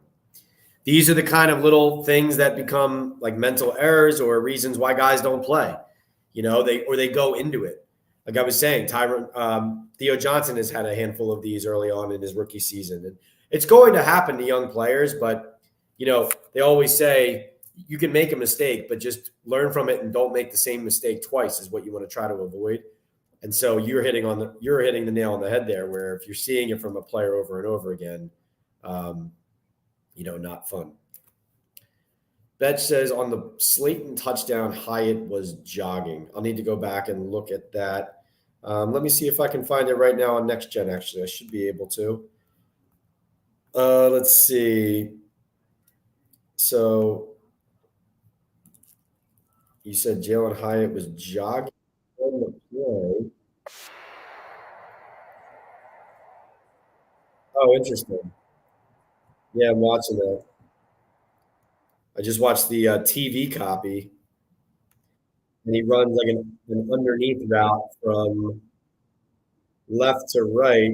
These are the kind of little things that become like mental errors or reasons why guys don't play. They go into it. Like I was saying, Theo Johnson has had a handful of these early on in his rookie season. And it's going to happen to young players, but, they always say, you can make a mistake, but just learn from it and don't make the same mistake twice is what you want to try to avoid. And so you're hitting the nail on the head there, where if you're seeing it from a player over and over again, not fun. Betch says on the Slayton touchdown, Hyatt was jogging. I'll need to go back and look at that. Let me see if I can find it right now on Next Gen. Actually, I should be able to. Let's see. So you said Jalen Hyatt was jogging on the play. Oh, interesting. Yeah, I'm watching that. I just watched the TV copy, and he runs like an underneath route from left to right.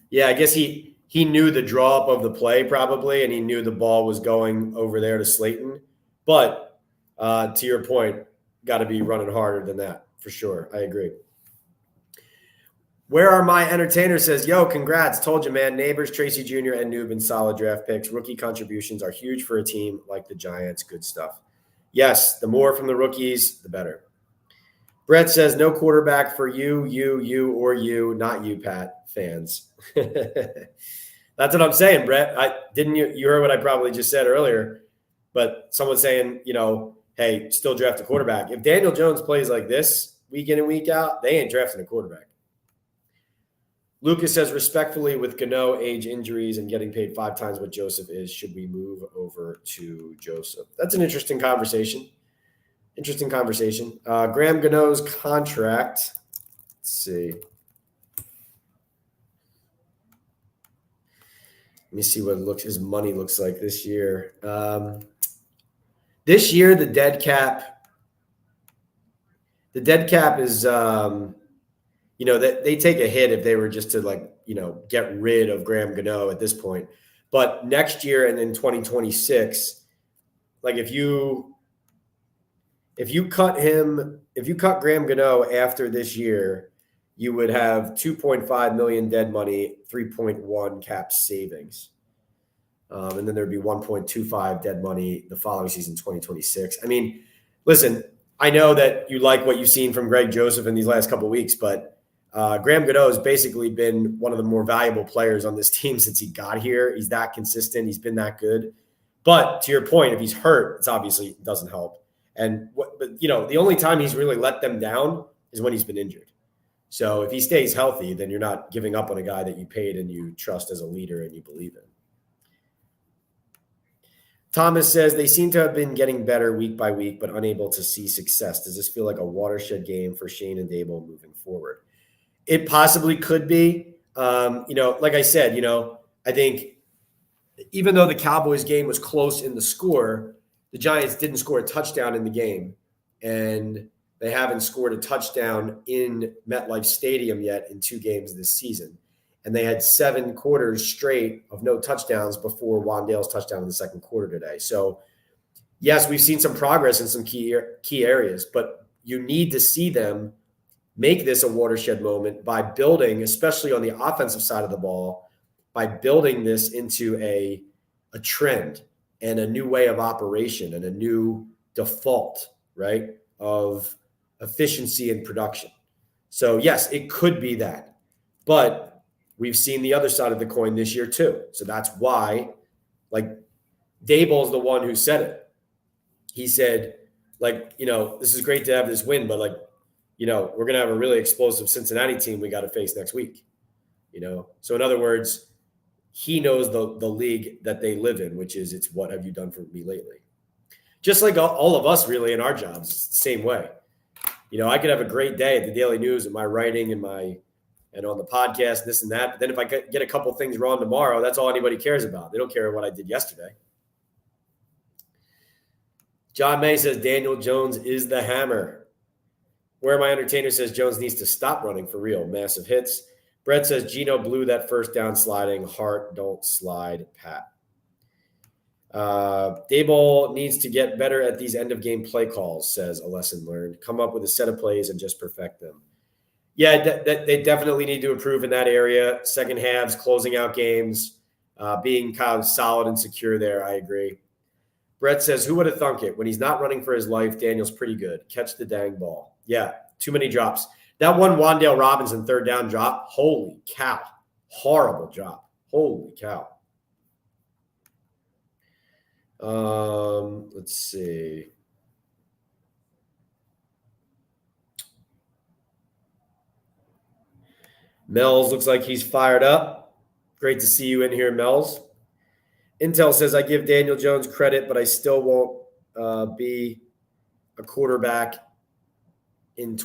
Yeah, I guess he knew the draw up of the play probably, and he knew the ball was going over there to Slayton. But to your point, got to be running harder than that for sure. I agree. Where are my entertainers? Says, yo, congrats. Told you, man. Neighbors, Tracy Jr., and Newbin, solid draft picks. Rookie contributions are huge for a team like the Giants. Good stuff. Yes, the more from the rookies, the better. Brett says, no quarterback for you, or you, not you, Pat, fans. That's what I'm saying, Brett. You heard what I probably just said earlier, but someone saying, hey, still draft a quarterback. If Daniel Jones plays like this week in and week out, they ain't drafting a quarterback. Lucas says, respectfully, with Gano, age, injuries, and getting paid 5 times what Joseph is, should we move over to Joseph? That's an interesting conversation. Graham Gano's contract Let's see. Let me see what his money looks like this year. This year, the dead cap is, they take a hit if they were just to get rid of Graham Gano at this point. But next year and in 2026, like if you cut Graham Gano after this year, you would have 2.5 million dead money, 3.1 cap savings. And then there'd be 1.25 dead money the following season, 2026. I mean, listen, I know that you like what you've seen from Greg Joseph in these last couple of weeks, but Graham Gano has basically been one of the more valuable players on this team since he got here. He's that consistent. He's been that good. But to your point, if he's hurt, it's obviously it doesn't help. But the only time he's really let them down is when he's been injured. So if he stays healthy, then you're not giving up on a guy that you paid and you trust as a leader and you believe in. Thomas says they seem to have been getting better week by week, but unable to see success. Does this feel like a watershed game for Shane and Daboll moving forward? It possibly could be. Like I said, I think even though the Cowboys game was close in the score, the Giants didn't score a touchdown in the game, and they haven't scored a touchdown in MetLife Stadium yet in 2 games this season. And they had 7 quarters straight of no touchdowns before Wandale's touchdown in the second quarter today. So, yes, we've seen some progress in some key areas, but you need to see them make this a watershed moment by building, especially on the offensive side of the ball, by building this into a trend and a new way of operation and a new default, right, of efficiency and production. So, yes, it could be that. But we've seen the other side of the coin this year too. So that's why, Daboll is the one who said it. He said, this is great to have this win, but we're going to have a really explosive Cincinnati team we got to face next week. So in other words, he knows the league that they live in, which is it's what have you done for me lately? Just like all of us really in our jobs, it's the same way. I could have a great day at the Daily News and my writing and on the podcast, this and that. But then if I get a couple things wrong tomorrow, that's all anybody cares about. They don't care what I did yesterday. John May says Daniel Jones is the hammer. Where My Entertainer says Jones needs to stop running for real. Massive hits. Brett says Geno blew that first down sliding. Heart don't slide, Pat. Daboll needs to get better at these end-of-game play calls, says a lesson learned. Come up with a set of plays and just perfect them. Yeah, they definitely need to improve in that area. Second halves, closing out games, being kind of solid and secure there. I agree. Brett says, who would have thunk it? When he's not running for his life, Daniel's pretty good. Catch the dang ball. Yeah, too many drops. That one Wandale Robinson third down drop, holy cow. Horrible drop. Holy cow. Let's see. Mel's looks like he's fired up. Great to see you in here, Mel's. Intel says, I give Daniel Jones credit, but I still won't be a quarterback in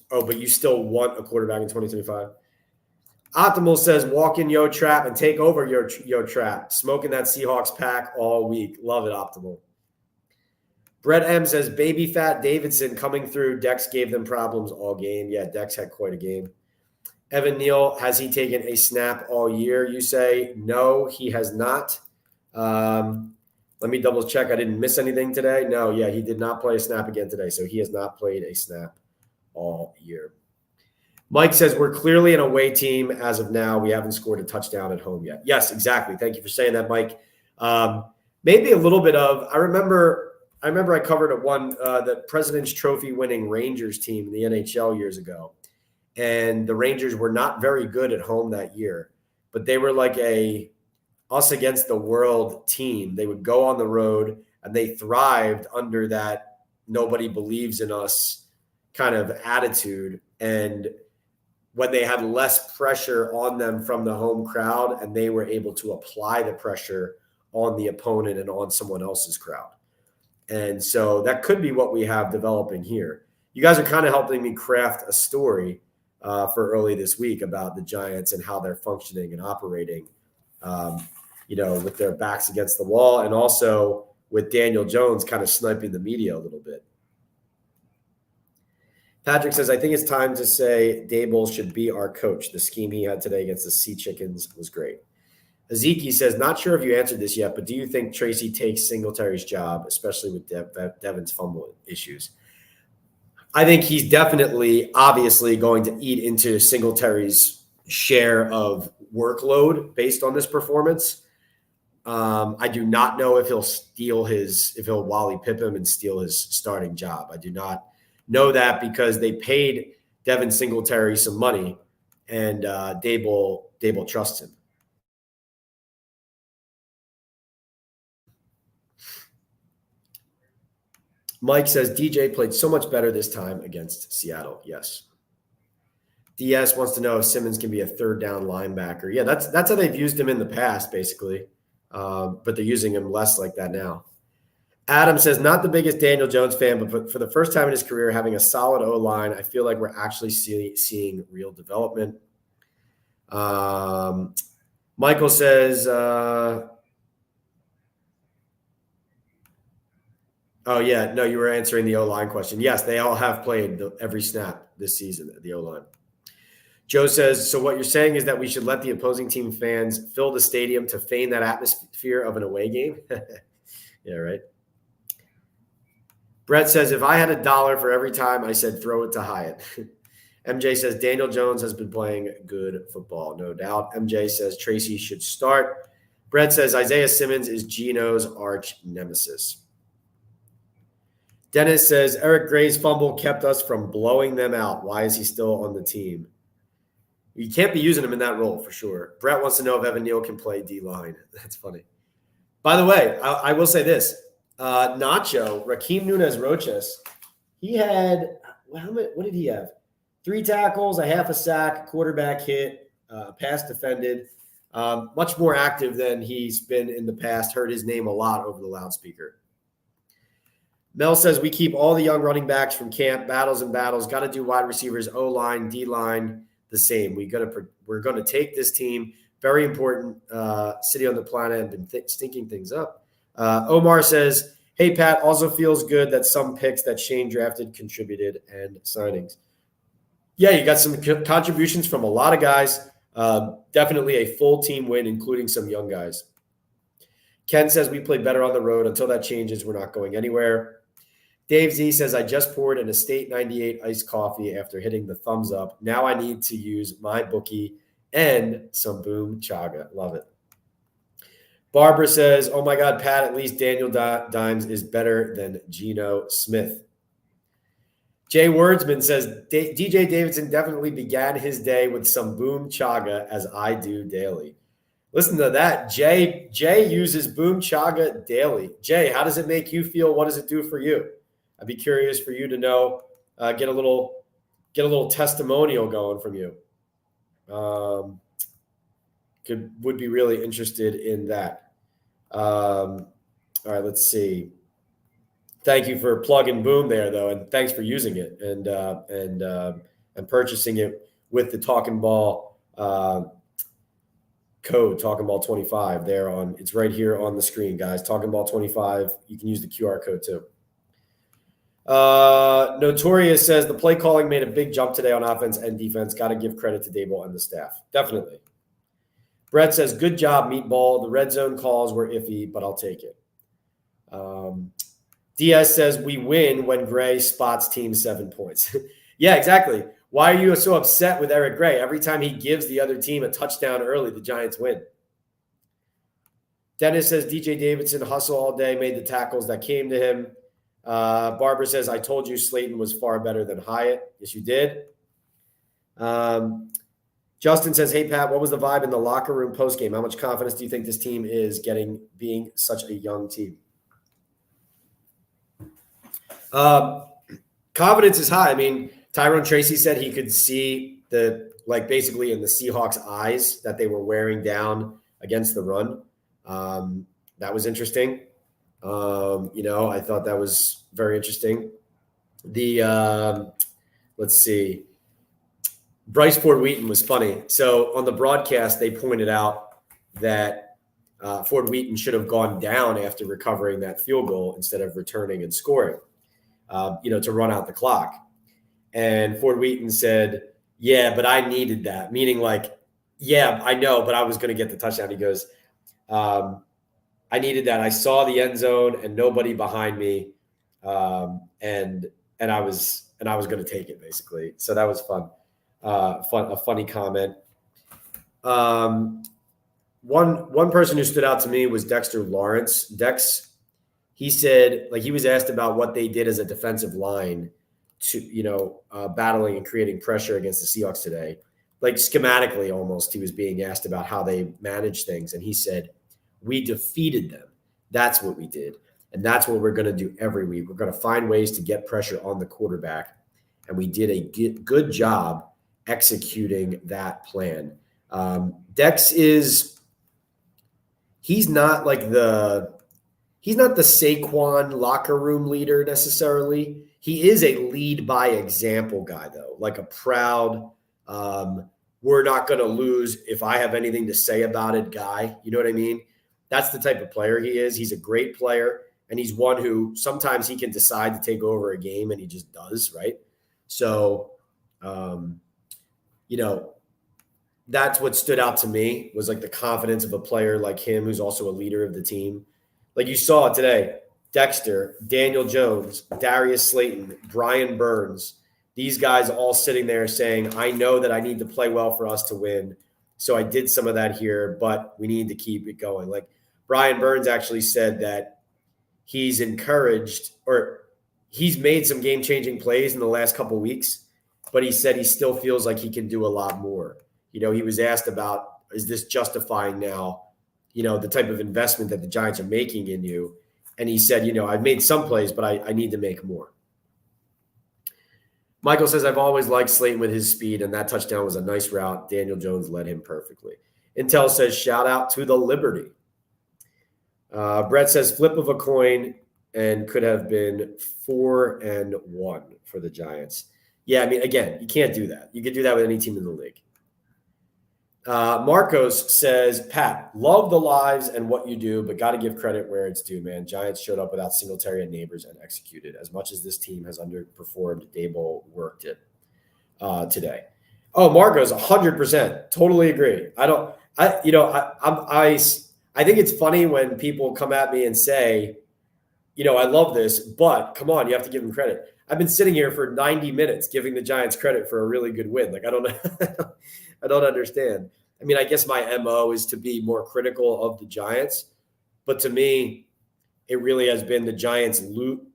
but you still want a quarterback in 2025. Optimal says, walk in Yo Trap and take over Yo Trap. Smoking that Seahawks pack all week. Love it, Optimal. Brett M says, baby fat Davidson coming through. Dex gave them problems all game. Yeah, Dex had quite a game. Evan Neal, has he taken a snap all year? You say, no, he has not. Let me double check. I didn't miss anything today. No, yeah, he did not play a snap again today. So he has not played a snap all year. Mike says, we're clearly an away team as of now. We haven't scored a touchdown at home yet. Yes, exactly. Thank you for saying that, Mike. Maybe a little bit of, I remember I covered the President's Trophy winning Rangers team in the NHL years ago. And the Rangers were not very good at home that year, but they were like a us against the world team. They would go on the road and they thrived under that nobody believes in us kind of attitude. And when they had less pressure on them from the home crowd and they were able to apply the pressure on the opponent and on someone else's crowd. And so that could be what we have developing here. You guys are kind of helping me craft a story for early this week about the Giants and how they're functioning and operating, with their backs against the wall, and also with Daniel Jones kind of sniping the media a little bit. Patrick says, I think it's time to say Daboll should be our coach. The scheme he had today against the Sea Chickens was great. Ezekiel says, not sure if you answered this yet, but do you think Tracy takes Singletary's job, especially with Devin's fumble issues? I think he's definitely, obviously, going to eat into Singletary's share of workload based on this performance. I do not know if he'll Wally Pip him and steal his starting job. I do not know that because they paid Devin Singletary some money, and Daboll trusts him. Mike says, DJ played so much better this time against Seattle. Yes. DS wants to know if Simmons can be a third down linebacker. Yeah, that's how they've used him in the past, basically. But they're using him less like that now. Adam says, not the biggest Daniel Jones fan, but for the first time in his career, having a solid O-line, I feel like we're actually seeing real development. Michael says, oh, yeah. No, you were answering the O-line question. Yes, they all have played every snap this season, the O-line. Joe says, so what you're saying is that we should let the opposing team fans fill the stadium to feign that atmosphere of an away game? Yeah, right. Brett says, if I had $1 for every time I said throw it to Hyatt. MJ says, Daniel Jones has been playing good football, no doubt. MJ says, Tracy should start. Brett says, Isaiah Simmons is Geno's arch nemesis. Dennis says, Eric Gray's fumble kept us from blowing them out. Why is he still on the team? You can't be using him in that role for sure. Brett wants to know if Evan Neal can play D-line. That's funny. By the way, I will say this. Nacho, Raheem Nunez-Roches, he had, what did he have? 3 tackles, a half a sack, quarterback hit, pass defended. Much more active than he's been in the past. Heard his name a lot over the loudspeaker. Mel says, we keep all the young running backs from camp, battles. Got to do wide receivers, O-line, D-line, the same. We're going to take this team, very important city on the planet, and been stinking things up. Omar says, hey, Pat, also feels good that some picks that Shane drafted contributed and signings. Yeah, you got some contributions from a lot of guys. Definitely a full team win, including some young guys. Ken says, we played better on the road. Until that changes, we're not going anywhere. Dave Z says, I just poured an Estate 98 iced coffee after hitting the thumbs up. Now I need to use my bookie and some Boom Chaga. Love it. Barbara says, oh my God, Pat, at least Daniel Dimes is better than Geno Smith. Jay Wordsman says, DJ Davidson definitely began his day with some Boom Chaga, as I do daily. Listen to that. Jay uses Boom Chaga daily. Jay, how does it make you feel? What does it do for you? I'd be curious for you to know, get a little testimonial going from you. Would be really interested in that. All right, let's see. Thank you for plugging Boom there, though, and thanks for using it and purchasing it with the Talkin Ball code, Talkin Ball 25 there on. It's right here on the screen, guys. Talkin Ball 25. You can use the QR code too. Notorious says the play calling made a big jump today on offense and defense. Got to give credit to Daboll and the staff. Definitely. Brett says, good job, Meatball. The red zone calls were iffy, but I'll take it. Diaz says, we win when Gray spots team 7 points. Yeah, exactly. Why are you so upset with Eric Gray? Every time he gives the other team a touchdown early, the Giants win. Dennis says, DJ Davidson hustle all day, made the tackles that came to him. Barbara says, I told you Slayton was far better than Hyatt. Yes, you did. Justin says, hey, Pat, what was the vibe in the locker room postgame? How much confidence do you think this team is getting being such a young team? Confidence is high. I mean, Tyrone Tracy said he could see basically in the Seahawks' eyes that they were wearing down against the run. That was interesting. I thought that was very interesting. Let's see. Bryce Ford Wheaton was funny. So on the broadcast, they pointed out that Ford Wheaton should have gone down after recovering that field goal instead of returning and scoring, to run out the clock. And Ford Wheaton said, yeah, but I needed that. Meaning like, yeah, I know, but I was going to get the touchdown. He goes, I needed that. I saw the end zone and nobody behind me. And I was going to take it basically. So that was fun. A funny comment. One person who stood out to me was Dexter Lawrence. Dex, he said, like, he was asked about what they did as a defensive line to, battling and creating pressure against the Seahawks today. Like schematically almost, he was being asked about how they managed things. And he said, we defeated them. That's what we did. And that's what we're going to do every week. We're going to find ways to get pressure on the quarterback. And we did a good job executing that plan. Dex he's not the Saquon locker room leader necessarily. He is a lead by example guy though, like a proud, we're not going to lose if I have anything to say about it guy. You know what I mean? That's the type of player he is. He's a great player. And he's one who sometimes he can decide to take over a game and he just does, right? So, that's what stood out to me was like the confidence of a player like him who's also a leader of the team. Like you saw today, Dexter, Daniel Jones, Darius Slayton, Brian Burns, these guys all sitting there saying, I know that I need to play well for us to win. So I did some of that here, but we need to keep it going. Like Brian Burns actually said that he's encouraged or he's made some game-changing plays in the last couple of weeks, but he said he still feels like he can do a lot more. He was asked about, is this justifying now, the type of investment that the Giants are making in you? And he said, I've made some plays, but I need to make more. Michael says, I've always liked Slayton with his speed, and that touchdown was a nice route. Daniel Jones led him perfectly. Intel says, shout out to the Liberty. Brett says, flip of a coin and could have been 4-1 for the Giants. Yeah, I mean, again, you can't do that. You could do that with any team in the league. Marcos says, Pat, love the lives and what you do, but got to give credit where it's due, man. Giants showed up without Singletary and Neighbors and executed. As much as this team has underperformed, Daboll worked it today. Oh, Marcos, 100%. Totally agree. I think it's funny when people come at me and say, I love this, but come on, you have to give them credit. I've been sitting here for 90 minutes giving the Giants credit for a really good win. Like, I don't know. I don't understand. I mean, I guess my MO is to be more critical of the Giants, but to me, it really has been the Giants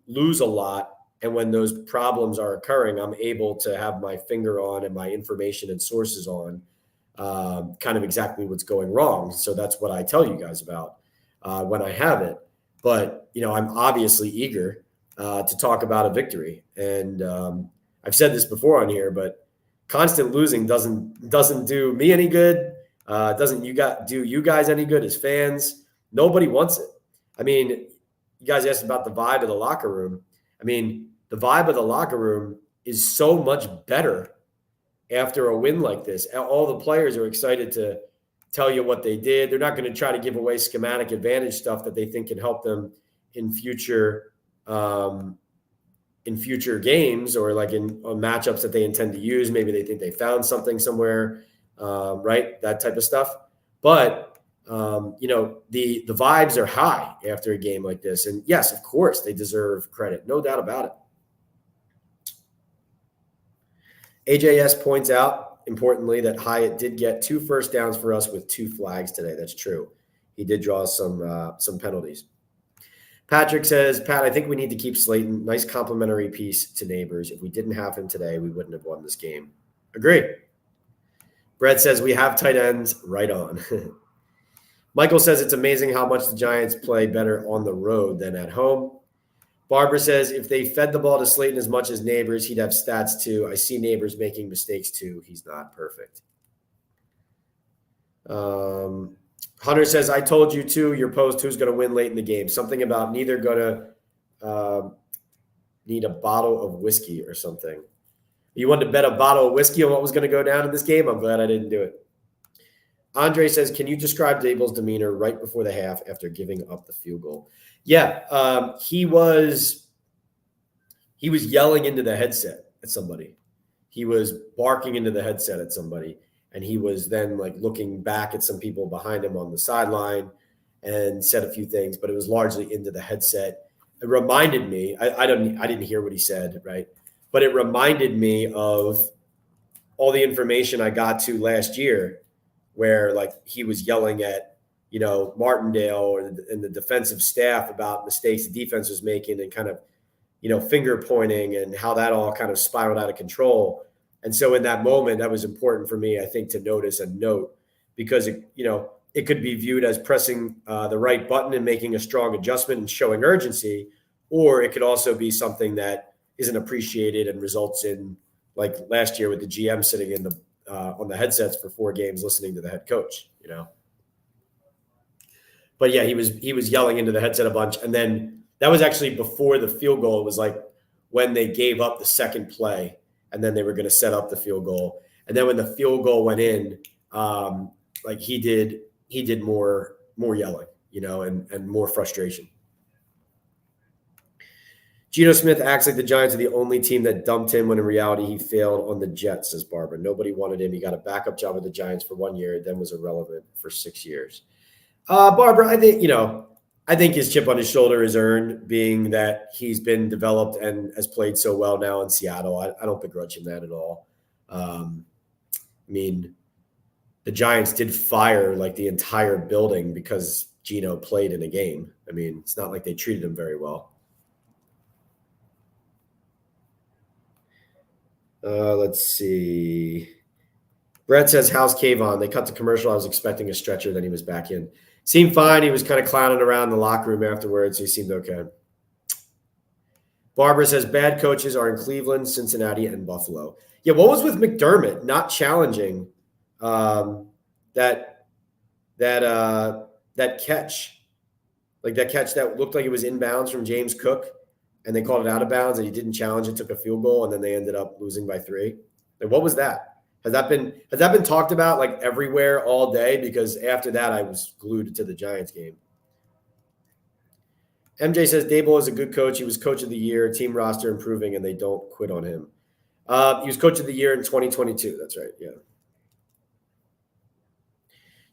lose a lot. And when those problems are occurring, I'm able to have my finger on and my information and sources on kind of exactly what's going wrong. So that's what I tell you guys about when I have it. But, I'm obviously eager to talk about a victory. And I've said this before on here, but constant losing doesn't do me any good. Doesn't do you guys any good as fans? Nobody wants it. I mean, you guys asked about the vibe of the locker room. I mean, the vibe of the locker room is so much better after a win like this. All the players are excited to tell you what they did. They're not going to try to give away schematic advantage stuff that they think can help them in future games or like on matchups that they intend to use. Maybe they think they found something somewhere, right? That type of stuff. But, the vibes are high after a game like this. And yes, of course, they deserve credit. No doubt about it. AJS points out, importantly, that Hyatt did get 2 first downs for us with 2 flags today. That's true. He did draw some penalties. Patrick says, Pat, I think we need to keep Slayton. Nice complimentary piece to Neighbors. If we didn't have him today, we wouldn't have won this game. Agree. Brett says, we have tight ends. Right on. Michael says, it's amazing how much the Giants play better on the road than at home. Barbara says, if they fed the ball to Slayton as much as Neighbors, he'd have stats too. I see Neighbors making mistakes too. He's not perfect. Hunter says, I told you too, your post, who's going to win late in the game. Something about neither going to need a bottle of whiskey or something. You wanted to bet a bottle of whiskey on what was going to go down in this game? I'm glad I didn't do it. Andre says, can you describe Daboll's demeanor right before the half after giving up the field goal? Yeah, he was yelling into the headset at somebody. He was barking into the headset at somebody. And he was then like looking back at some people behind him on the sideline and said a few things, but it was largely into the headset. It reminded me, I didn't hear what he said, right? But it reminded me of all the information I got to last year where like he was yelling at, Martindale and the defensive staff about mistakes the defense was making and kind of, finger pointing and how that all kind of spiraled out of control. And so in that moment, that was important for me, I think, to notice and note because, it could be viewed as pressing the right button and making a strong adjustment and showing urgency, or it could also be something that isn't appreciated and results in, like last year with the GM sitting in the on the headsets for 4 games listening to the head coach, But yeah, he was yelling into the headset a bunch. And then that was actually before the field goal. It was like when they gave up the second play and then they were going to set up the field goal. And then when the field goal went in, like he did more yelling, and more frustration. Geno Smith acts like the Giants are the only team that dumped him when in reality he failed on the Jets, says Barbara. Nobody wanted him. He got a backup job with the Giants for 1 year, then was irrelevant for 6 years. Barbara, I think his chip on his shoulder is earned, being that he's been developed and has played so well now in Seattle. I don't begrudge him that at all. The Giants did fire like the entire building because Geno played in a game. It's not like they treated him very well. Let's see. Brett says, house cave on. They cut the commercial. I was expecting a stretcher. Then he was back in. Seemed fine. He was kind of clowning around the locker room afterwards. So he seemed okay. Barbara says, bad coaches are in Cleveland, Cincinnati, and Buffalo. Yeah, what was with McDermott not challenging that catch? Like that catch that looked like it was inbounds from James Cook, and they called it out of bounds, and he didn't challenge it, took a field goal, and then they ended up losing by 3. Like, what was that? Has that been talked about like everywhere all day? Because after that, I was glued to the Giants game. MJ says Daboll is a good coach. He was coach of the year, team roster improving, and they don't quit on him. He was coach of the year in 2022. That's right. Yeah.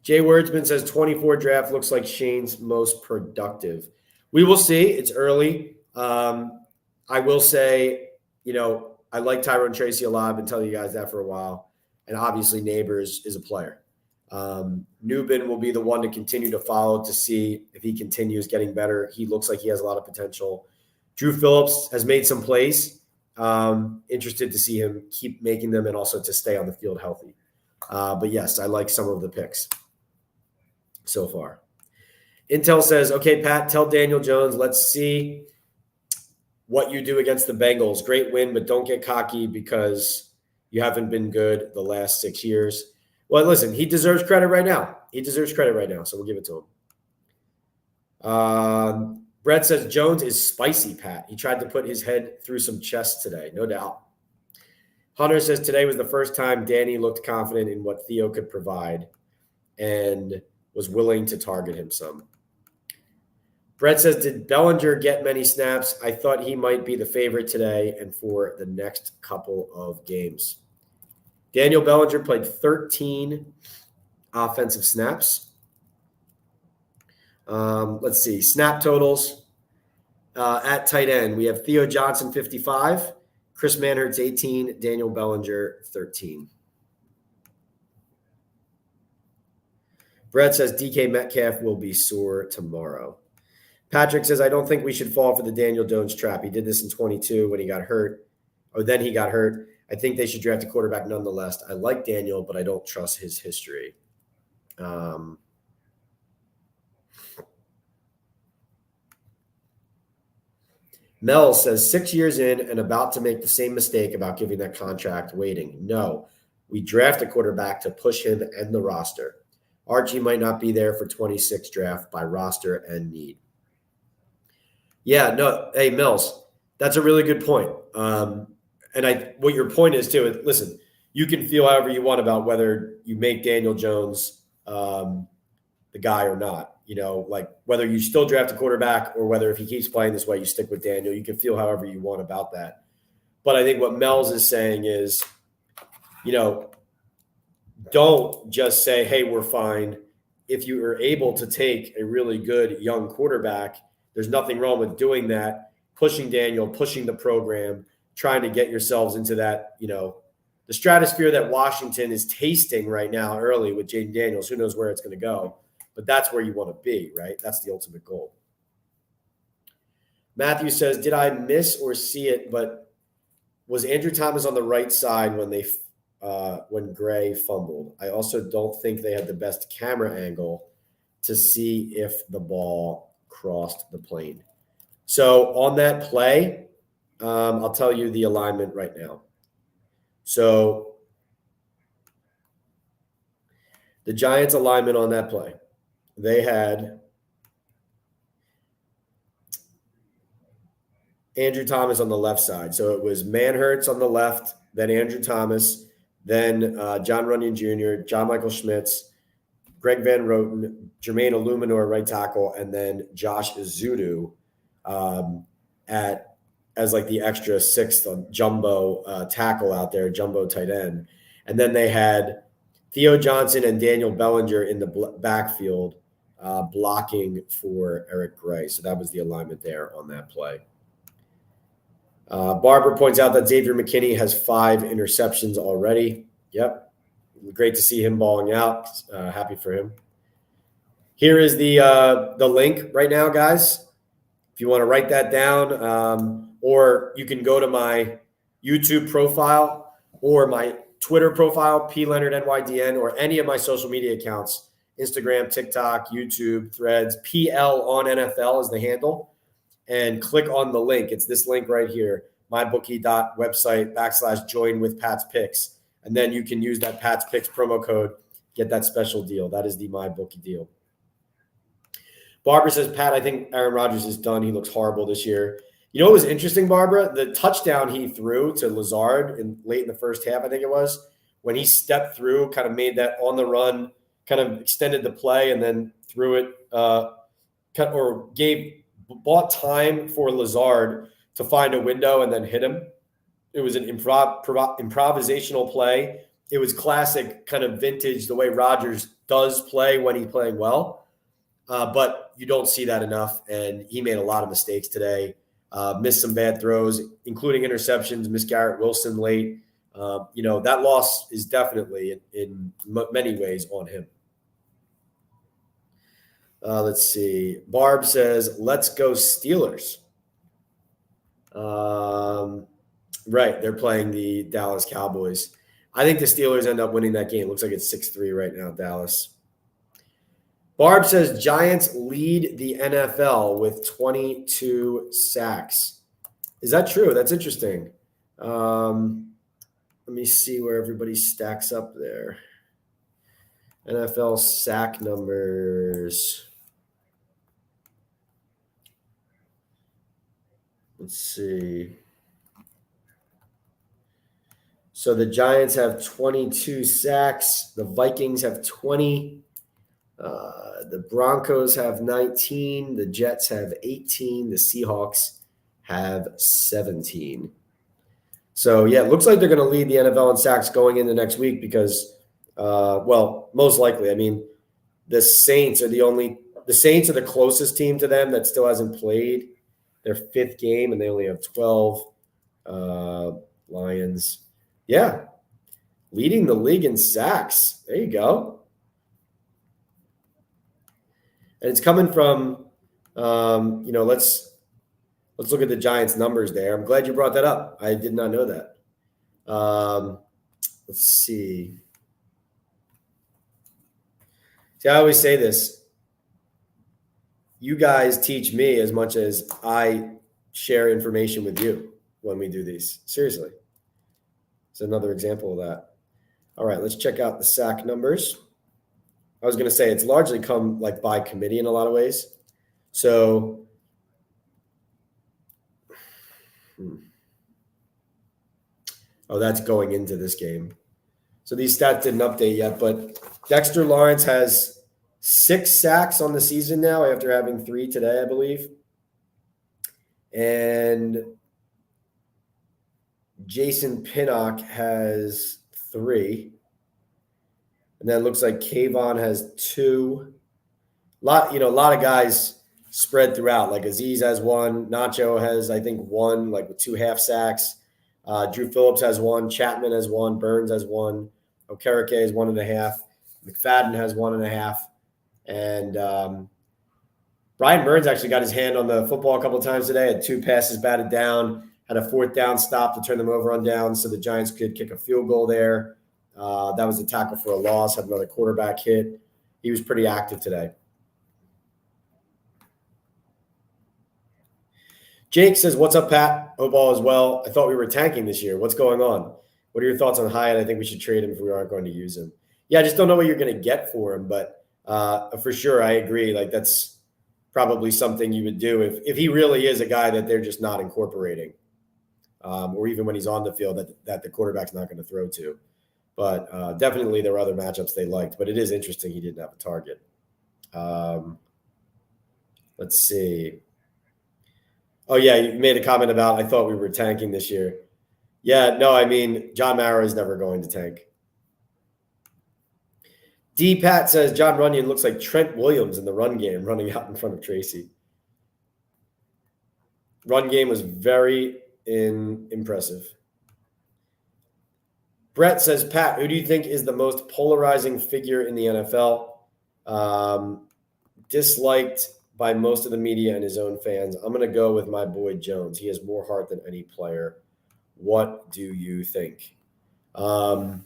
Jay Wordsman says 24 draft looks like Shane's most productive. We will see. It's early. I will say, I like Tyrone Tracy a lot. I've been telling you guys that for a while. And obviously Neighbors is a player. Newbin will be the one to continue to follow to see if he continues getting better. He looks like he has a lot of potential. Drew Phillips has made some plays. Interested to see him keep making them and also to stay on the field healthy. But yes, I like some of the picks so far. Intel says, okay, Pat, tell Daniel Jones, let's see what you do against the Bengals. Great win, but don't get cocky because you haven't been good the last 6 years. Well, listen, he deserves credit right now. So we'll give it to him. Brett says Jones is spicy, Pat. He tried to put his head through some chests today, no doubt. Hunter says today was the first time Danny looked confident in what Theo could provide and was willing to target him some. Brett says, did Bellinger get many snaps? I thought he might be the favorite today and for the next couple of games. Daniel Bellinger played 13 offensive snaps. Let's see. Snap totals at tight end. We have Theo Johnson, 55. Chris Manhertz, 18. Daniel Bellinger, 13. Brett says DK Metcalf will be sore tomorrow. Patrick says, I don't think we should fall for the Daniel Jones trap. He did this in 22 when he got hurt. Then he got hurt. I think they should draft a quarterback nonetheless. I like Daniel, but I don't trust his history. Mel says 6 years in and about to make the same mistake about giving that contract waiting. No, we draft a quarterback to push him and the roster. Archie might not be there for 26 draft by roster and need. Yeah, no. Hey, Mills, that's a really good point. what your point is too, listen, you can feel however you want about whether you make Daniel Jones the guy or not. Like whether you still draft a quarterback or whether if he keeps playing this way, you stick with Daniel. You can feel however you want about that. But I think what Mel's is saying is, don't just say, hey, we're fine. If you are able to take a really good young quarterback, there's nothing wrong with doing that, pushing Daniel, pushing the program, trying to get yourselves into that, the stratosphere that Washington is tasting right now early with Jaden Daniels. Who knows where it's going to go? But that's where you want to be, right? That's the ultimate goal. Matthew says, did I miss or see it? But was Andrew Thomas on the right side when Gray fumbled? I also don't think they had the best camera angle to see if the ball crossed the plane. So on that play, I'll tell you the alignment right now. So the Giants alignment on that play, they had Andrew Thomas on the left side. So it was Manhertz on the left, then Andrew Thomas, then John Runyon Jr., John Michael Schmitz, Greg Van Roten, Jermaine Illuminor, right tackle, and then Josh Izudu as like the extra sixth jumbo tackle out there, jumbo tight end. And then they had Theo Johnson and Daniel Bellinger in the backfield blocking for Eric Gray. So that was the alignment there on that play. Barbara points out that Xavier McKinney has 5 interceptions already. Yep. Great to see him balling out. Happy for him. Here is the link right now, guys. If you want to write that down, or you can go to my YouTube profile or my Twitter profile, PLeonardNYDN, or any of my social media accounts, Instagram, TikTok, YouTube, Threads, PL on NFL is the handle. And click on the link. It's this link right here, mybookie.website/join with Pat's Picks. And then you can use that Pat's Picks promo code, get that special deal. That is the MyBookie deal. Barbara says, Pat, I think Aaron Rodgers is done. He looks horrible this year. You know what was interesting, Barbara? The touchdown he threw to Lazard late in the first half, I think it was, when he stepped through, kind of made that on the run, kind of extended the play, and then threw it bought time for Lazard to find a window and then hit him. It was an improvisational play. It was classic kind of vintage, the way Rodgers does play when he's playing well. But you don't see that enough, and he made a lot of mistakes today. Missed some bad throws, including interceptions, missed Garrett Wilson late. That loss is definitely in many ways on him. Let's see. Barb says, let's go Steelers. Right. They're playing the Dallas Cowboys. I think the Steelers end up winning that game. Looks like it's 6-3 right now, Dallas. Barb says, Giants lead the NFL with 22 sacks. Is that true? That's interesting. Let me see where everybody stacks up there. NFL sack numbers. Let's see. So the Giants have 22 sacks. The Vikings have 20. The Broncos have 19. The Jets have 18. The Seahawks have 17. So, yeah, it looks like they're going to lead the NFL in sacks going into next week because, most likely. I mean, the Saints are the closest team to them that still hasn't played their 5th game, and they only have 12. Lions. Yeah, leading the league in sacks. There you go. And it's coming from, let's look at the Giants' numbers there. I'm glad you brought that up. I did not know that. Let's see. See, I always say this. You guys teach me as much as I share information with you when we do these. Seriously. It's another example of that. All right, let's check out the sack numbers. I was going to say it's largely come like by committee in a lot of ways. So Oh, that's going into this game. So these stats didn't update yet, but Dexter Lawrence has 6 sacks on the season now after having 3 today, I believe. And Jason Pinnock has 3. And then it looks like Kayvon has 2. A lot of guys spread throughout. Like Aziz has 1. Nacho has, I think, 1, like with 2 half sacks. Drew Phillips has 1. Chapman has 1. Burns has 1. Okereke has 1.5. McFadden has 1.5. And Brian Burns actually got his hand on the football a couple of times today. Had 2 passes batted down. Had a 4th down stop to turn them over on downs so the Giants could kick a field goal there. That was a tackle for a loss. Had another quarterback hit. He was pretty active today. Jake says, "What's up, Pat? Hope all is well. I thought we were tanking this year. What's going on? What are your thoughts on Hyatt? I think we should trade him if we aren't going to use him." Yeah, I just don't know what you're going to get for him, but for sure, I agree. Like that's probably something you would do if he really is a guy that they're just not incorporating, or even when he's on the field that the quarterback's not going to throw to. But definitely there were other matchups they liked. But it is interesting he didn't have a target. Let's see. Oh, yeah, you made a comment about I thought we were tanking this year. Yeah, no, I mean, John Mara is never going to tank. D. Pat says, John Runyon looks like Trent Williams in the run game, running out in front of Tracy. Run game was very impressive. Brett says, Pat, who do you think is the most polarizing figure in the NFL? Disliked by most of the media and his own fans. I'm going to go with my boy Jones. He has more heart than any player. What do you think? The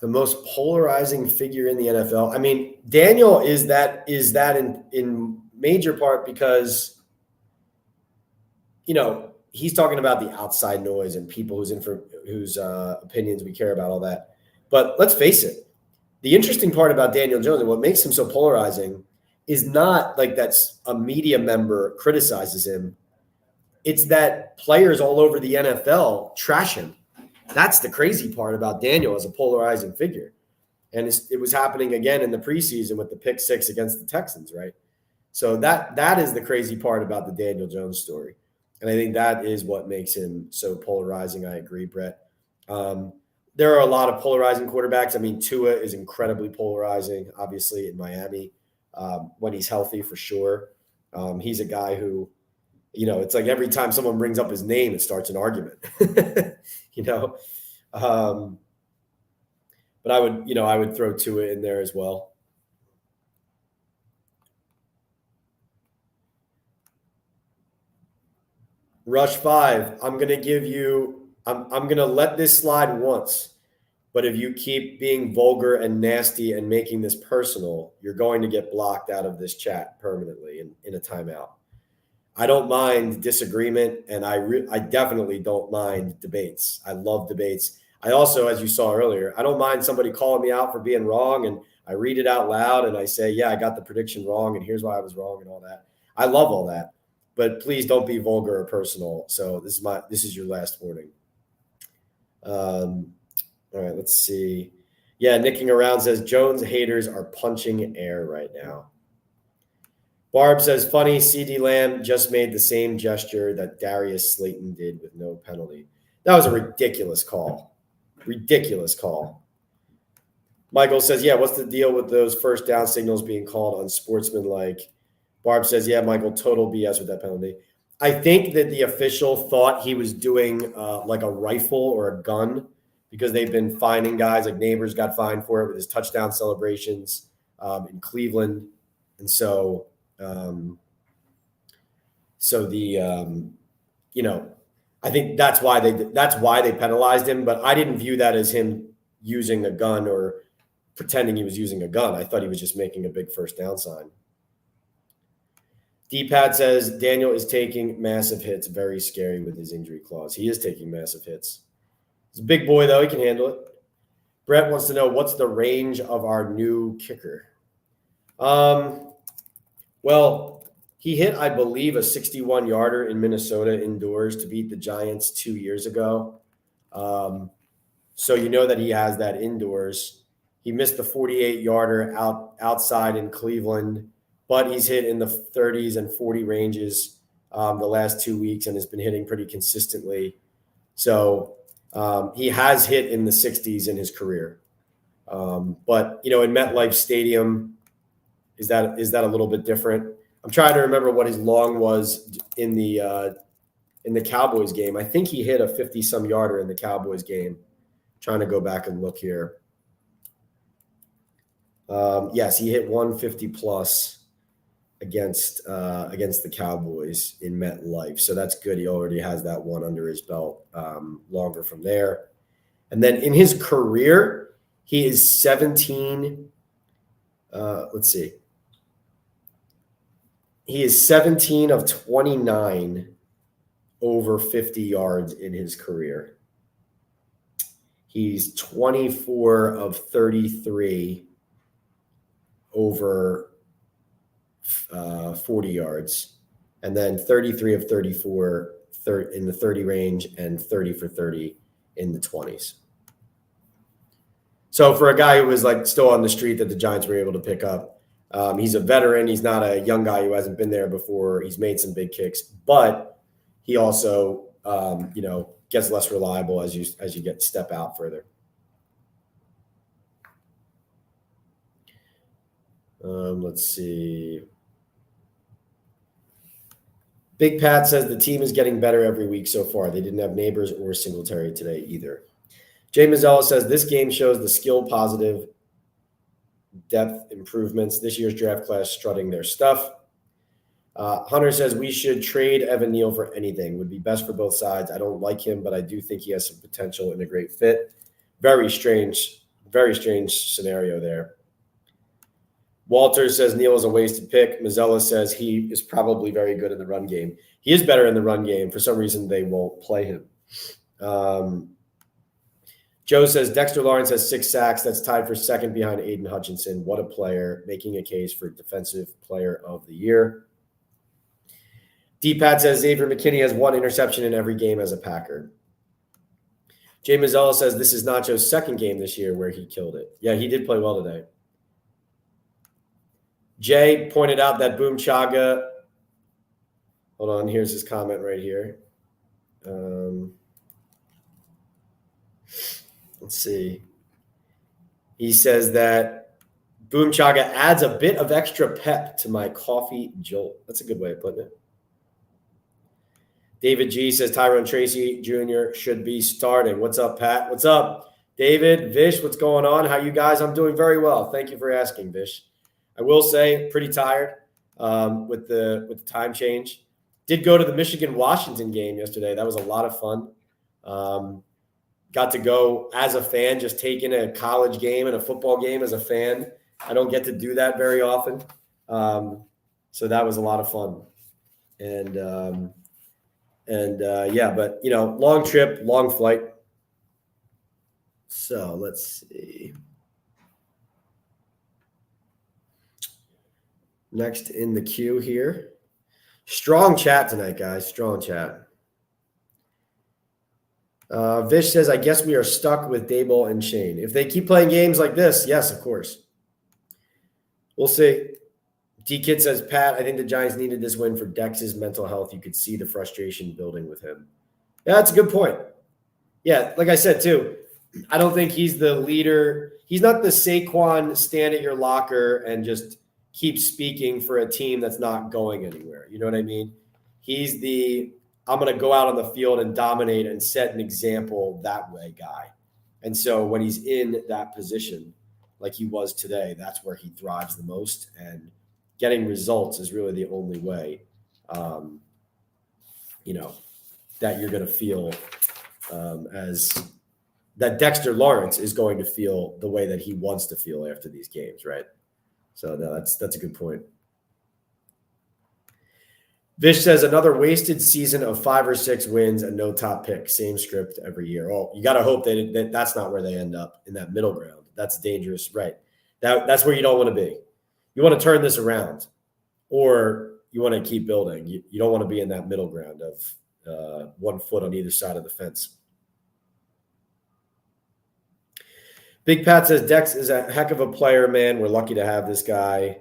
most polarizing figure in the NFL. I mean, Daniel is that in major part because, he's talking about the outside noise and people whose opinions we care about, all that. But let's face it. The interesting part about Daniel Jones and what makes him so polarizing is not like that's a media member criticizes him. It's that players all over the NFL trash him. That's the crazy part about Daniel as a polarizing figure. And it was happening again in the preseason with the pick 6 against the Texans, right? So that is the crazy part about the Daniel Jones story. And I think that is what makes him so polarizing. I agree, Brett. There are a lot of polarizing quarterbacks. I mean, Tua is incredibly polarizing, obviously, in Miami when he's healthy, for sure. He's a guy who, it's like every time someone brings up his name, it starts an argument, But I would throw Tua in there as well. Rush 5, I'm going to let this slide once, but if you keep being vulgar and nasty and making this personal, you're going to get blocked out of this chat permanently in a timeout. I don't mind disagreement, and I definitely don't mind debates. I love debates. I also, as you saw earlier, I don't mind somebody calling me out for being wrong, and I read it out loud, and I say, yeah, I got the prediction wrong, and here's why I was wrong and all that. I love all that. But please don't be vulgar or personal. So this is your last warning. All right, let's see. Yeah, nicking around says Jones haters are punching air right now. Barb says, funny, CeeDee Lamb just made the same gesture that Darius Slayton did with no penalty. That was a ridiculous call. Ridiculous call. Michael says, yeah, what's the deal with those first down signals being called unsportsmanlike? Barb says, yeah, Michael, total BS with that penalty. I think that the official thought he was doing like a rifle or a gun because they've been fining guys. Like Neighbors got fined for it with his touchdown celebrations in Cleveland. And so I think that's why they penalized him. But I didn't view that as him using a gun or pretending he was using a gun. I thought he was just making a big first down sign. D-Pad says, Daniel is taking massive hits. Very scary with his injury clause. He is taking massive hits. He's a big boy, though. He can handle it. Brett wants to know, what's the range of our new kicker? Well, He hit, I believe, a 61-yarder in Minnesota indoors to beat the Giants 2 years ago. So you know that he has that indoors. He missed the 48-yarder outside in Cleveland, but he's hit in the 30s and 40 ranges the last 2 weeks and has been hitting pretty consistently. So he has hit in the 60s in his career. But, in MetLife Stadium, is that a little bit different? I'm trying to remember what his long was in the Cowboys game. I think he hit a 50-some yarder in the Cowboys game. Trying to go back and look here. Yes, he hit 150 plus against the Cowboys in MetLife. So that's good. He already has that one under his belt. Longer from there. And then in his career, he is 17. Let's see. He is 17 of 29 over 50 yards in his career. He's 24 of 33 over 40 yards, and then 33 of 34 in the 30 range and 30 for 30 in the 20s. So for a guy who was still on the street that the Giants were able to pick up, he's a veteran. He's not a young guy who hasn't been there before. He's made some big kicks, but he also, gets less reliable as you step out further. Let's see. Big Pat says the team is getting better every week so far. They didn't have Neighbors or Singletary today either. Jay Mazzella says this game shows the skill positive depth improvements. This year's draft class strutting their stuff. Hunter says we should trade Evan Neal for anything. Would be best for both sides. I don't like him, but I do think he has some potential and a great fit. Very strange scenario there. Walter says Neal is a wasted pick. Mazzella says he is probably very good in the run game. He is better in the run game. For some reason, they won't play him. Joe says Dexter Lawrence has 6 sacks. That's tied for second behind Aiden Hutchinson. What a player, making a case for Defensive Player of the Year. D-Pat says Xavier McKinney has 1 interception in every game as a Packer. Jay Mazzella says this is Nacho's second game this year where he killed it. Yeah, he did play well today. Jay pointed out that Boom Chaga. Hold on, here's his comment right here. Let's see. He says that Boom Chaga adds a bit of extra pep to my coffee jolt. That's a good way of putting it. David G says Tyrone Tracy Jr. should be starting. What's up, Pat? What's up? David, Vish, what's going on? How you guys? I'm doing very well. Thank you for asking, Vish. I will say pretty tired with the time change. Did go to the Michigan-Washington game yesterday. That was a lot of fun. Got to go as a fan, just taking a college game and a football game as a fan. I don't get to do that very often. So that was a lot of fun. Yeah, but, long trip, long flight. So let's see. Next in the queue here. Strong chat tonight, guys. Strong chat. Vish says, I guess we are stuck with Daboll and Shane. If they keep playing games like this, yes, of course. We'll see. D-Kid says, Pat, I think the Giants needed this win for Dex's mental health. You could see the frustration building with him. Yeah, that's a good point. Yeah, like I said, too, I don't think he's the leader. He's not the Saquon stand at your locker and just keep speaking for a team that's not going anywhere. You know what I mean? He's the I'm going to go out on the field and dominate and set an example that way guy. And so when he's in that position, like he was today, that's where he thrives the most. And getting results is really the only way, that you're going to feel as that Dexter Lawrence is going to feel the way that he wants to feel after these games, right? So no, that's a good point. Vish says another wasted season of 5 or 6 wins and no top pick. Same script every year. Oh, you got to hope that that's not where they end up in that middle ground. That's dangerous, right? That's where you don't want to be. You want to turn this around or to keep building. You don't want to be in that middle ground of 1 foot on either side of the fence. Big Pat says Dex is a heck of a player, man. We're lucky to have this guy.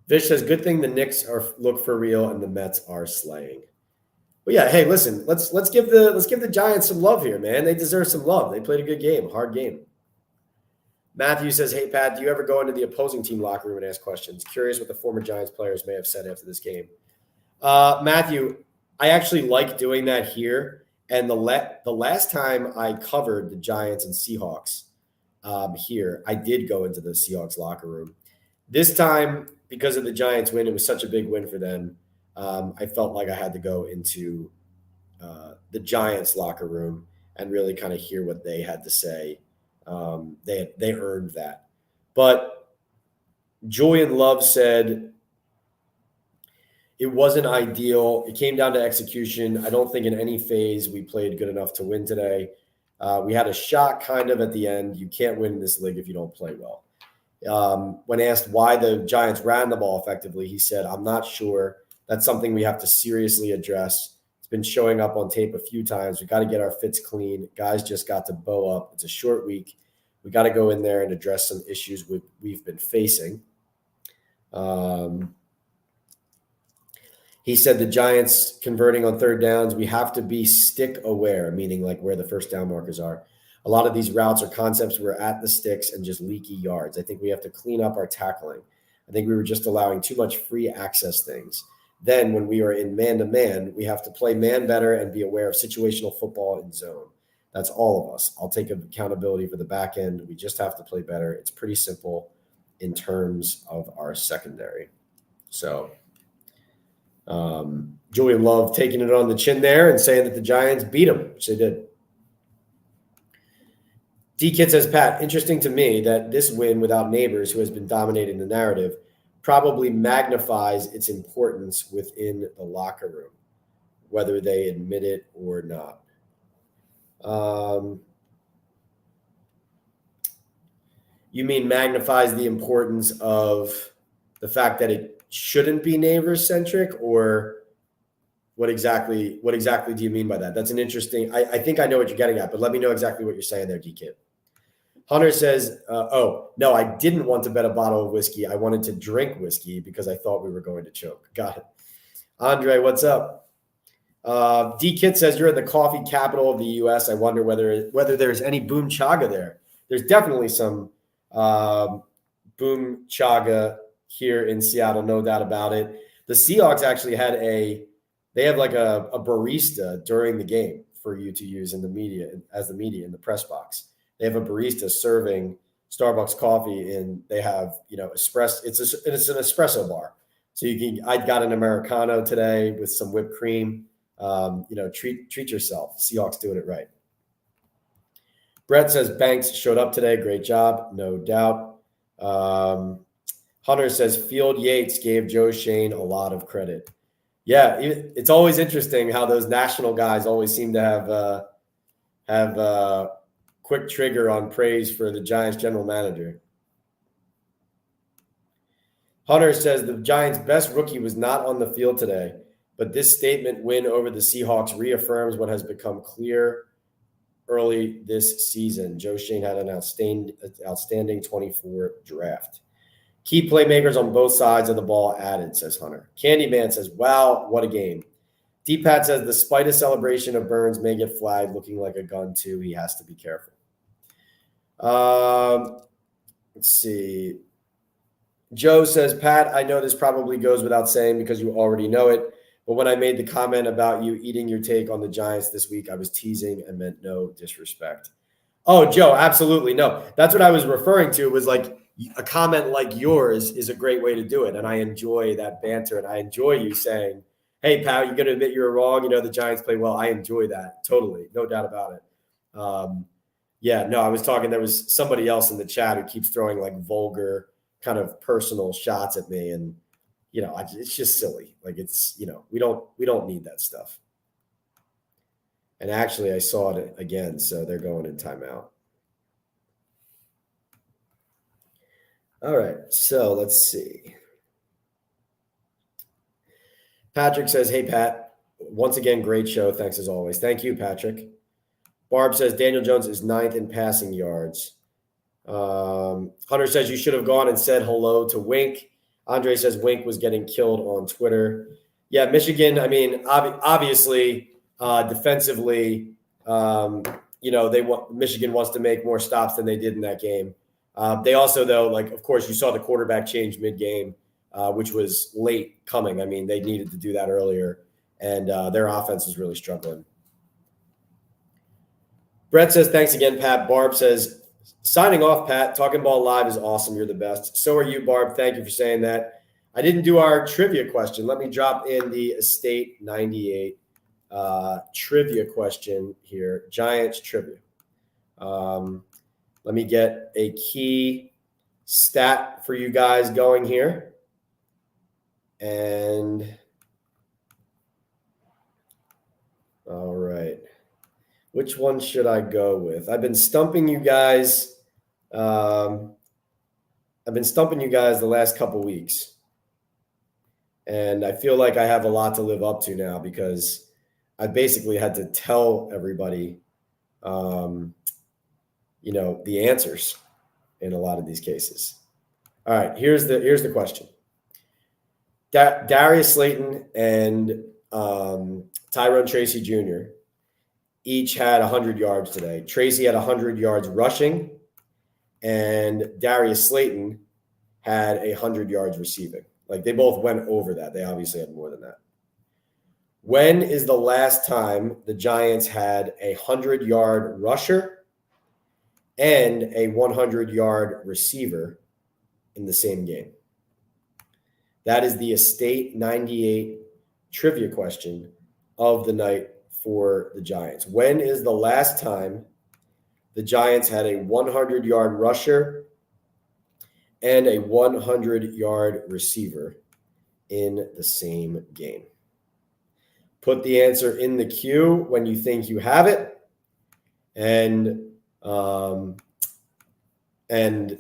Vish says, good thing the Knicks look for real and the Mets are slaying. Well, yeah. Hey, listen, let's give the Giants some love here, man. They deserve some love. They played a good game, hard game. Matthew says, hey, Pat, do you ever go into the opposing team locker room and ask questions? Curious what the former Giants players may have said after this game. Matthew, I actually like doing that here. And the last time I covered the Giants and Seahawks here, I did go into the Seahawks locker room. This time, because of the Giants win, it was such a big win for them. I felt like I had to go into the Giants locker room and really kind of hear what they had to say. They earned that. But Julian Love said it wasn't ideal. It came down to execution. I don't think in any phase we played good enough to win today. We had a shot kind of at the end. You can't win in this league if you don't play well. When asked why the Giants ran the ball effectively, he said, I'm not sure. That's something we have to seriously address. It's been showing up on tape a few times. We got to get our fits clean. Guys just got to bow up. It's a short week. We got to go in there and address some issues we've been facing. He said the Giants converting on third downs, we have to be stick aware, meaning like where the first down markers are. A lot of these routes or concepts were at the sticks and just leaky yards. I think we have to clean up our tackling. I think we were just allowing too much free access things. Then when we are in man-to-man, we have to play man better and be aware of situational football in zone. That's all of us. I'll take accountability for the back end. We just have to play better. It's pretty simple in terms of our secondary. So Julian Love taking it on the chin there and saying that the Giants beat them, which they did. D-Kid says, Pat, interesting to me that this win without Neighbors, who has been dominating the narrative, probably magnifies its importance within the locker room, whether they admit it or not. You mean magnifies the importance of the fact that it shouldn't be Neighbors centric, or what exactly do you mean by that? That's an interesting, I think I know what you're getting at, but let me know exactly what you're saying there, D-Kid. Hunter says, oh, no, I didn't want to bet a bottle of whiskey. I wanted to drink whiskey because I thought we were going to choke. Got it. Andre, what's up? D-Kid says, you're in the coffee capital of the U.S. I wonder whether there's any boom chaga there. There's definitely some boom chaga here in Seattle, no doubt about it. The Seahawks actually had they have like a barista during the game for you to use in the media in the press box. They have a barista serving Starbucks coffee, and they have, espresso. It's an espresso bar. So I got an Americano today with some whipped cream. Treat yourself. Seahawks doing it right. Brett says Banks showed up today. Great job. No doubt. Hunter says Field Yates gave Joe Shane a lot of credit. Yeah. It's always interesting how those national guys always seem to have quick trigger on praise for the Giants general manager. Hunter says the Giants' best rookie was not on the field today, but this statement win over the Seahawks reaffirms what has become clear early this season. Joe Shane had an outstanding 24 draft. Key playmakers on both sides of the ball added, says Hunter. Candyman says, wow, what a game. D-Pat says, despite a celebration of Burns may get flagged looking like a gun too, he has to be careful. Let's see. Joe says, Pat, I know this probably goes without saying because you already know it, but when I made the comment about you eating your take on the Giants this week, I was teasing and meant no disrespect. Oh, Joe, absolutely. No, that's what I was referring to. It was like a comment like yours is a great way to do it. And I enjoy that banter, and I enjoy you saying, hey, Pat, you're going to admit you're wrong. The Giants play well. I enjoy that. Totally. No doubt about it. I was talking, there was somebody else in the chat who keeps throwing like vulgar kind of personal shots at me. And, it's just silly. Like it's, we don't need that stuff. And actually I saw it again. So they're going in timeout. All right, so let's see. Patrick says, hey, Pat, once again, great show. Thanks as always. Thank you, Patrick. Barb says, Daniel Jones is 9th in passing yards. Hunter says, you should have gone and said hello to Wink. Andre says, Wink was getting killed on Twitter. Yeah, Michigan, I mean, obviously, defensively, Michigan wants to make more stops than they did in that game. They also, though, like, of course, you saw the quarterback change mid-game, which was late coming. I mean, they needed to do that earlier, and their offense is really struggling. Brett says, thanks again, Pat. Barb says, signing off, Pat. Talking Ball Live is awesome. You're the best. So are you, Barb. Thank you for saying that. I didn't do our trivia question. Let me drop in the Estate 98 trivia question here. Giants trivia. Let me get a key stat for you guys going here. And all right. Which one should I go with? I've been stumping you guys. The last couple weeks. And I feel like I have a lot to live up to now because I basically had to tell everybody, the answers in a lot of these cases. All right, here's the question. Darius Slayton and Tyrone Tracy Jr. each had 100 yards today. Tracy had 100 yards rushing, and Darius Slayton had 100 yards receiving. Like, they both went over that. They obviously had more than that. When is the last time the Giants had 100-yard rusher and 100-yard receiver in the same game? That is the Estate 98 trivia question of the night for the Giants. When is the last time the Giants had a 100-yard rusher and a 100-yard receiver in the same game? Put the answer in the queue when you think you have it. And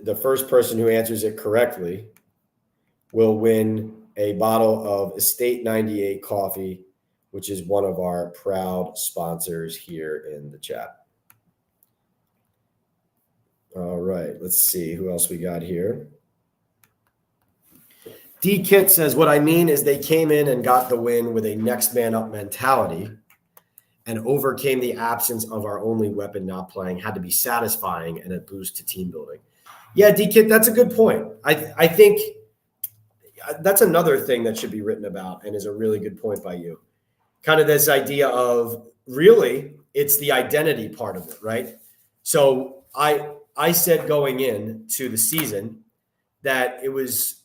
the first person who answers it correctly will win a bottle of Estate 98 coffee, which is one of our proud sponsors here in the chat. All right, let's see who else we got here. D Kit says, what I mean is they came in and got the win with a next man up mentality and overcame the absence of our only weapon not playing. Had to be satisfying and a boost to team building. Yeah, D Kit, that's a good point. I think that's another thing that should be written about and is a really good point by you. Kind of this idea of really it's the identity part of it, right? So I said going into the season that it was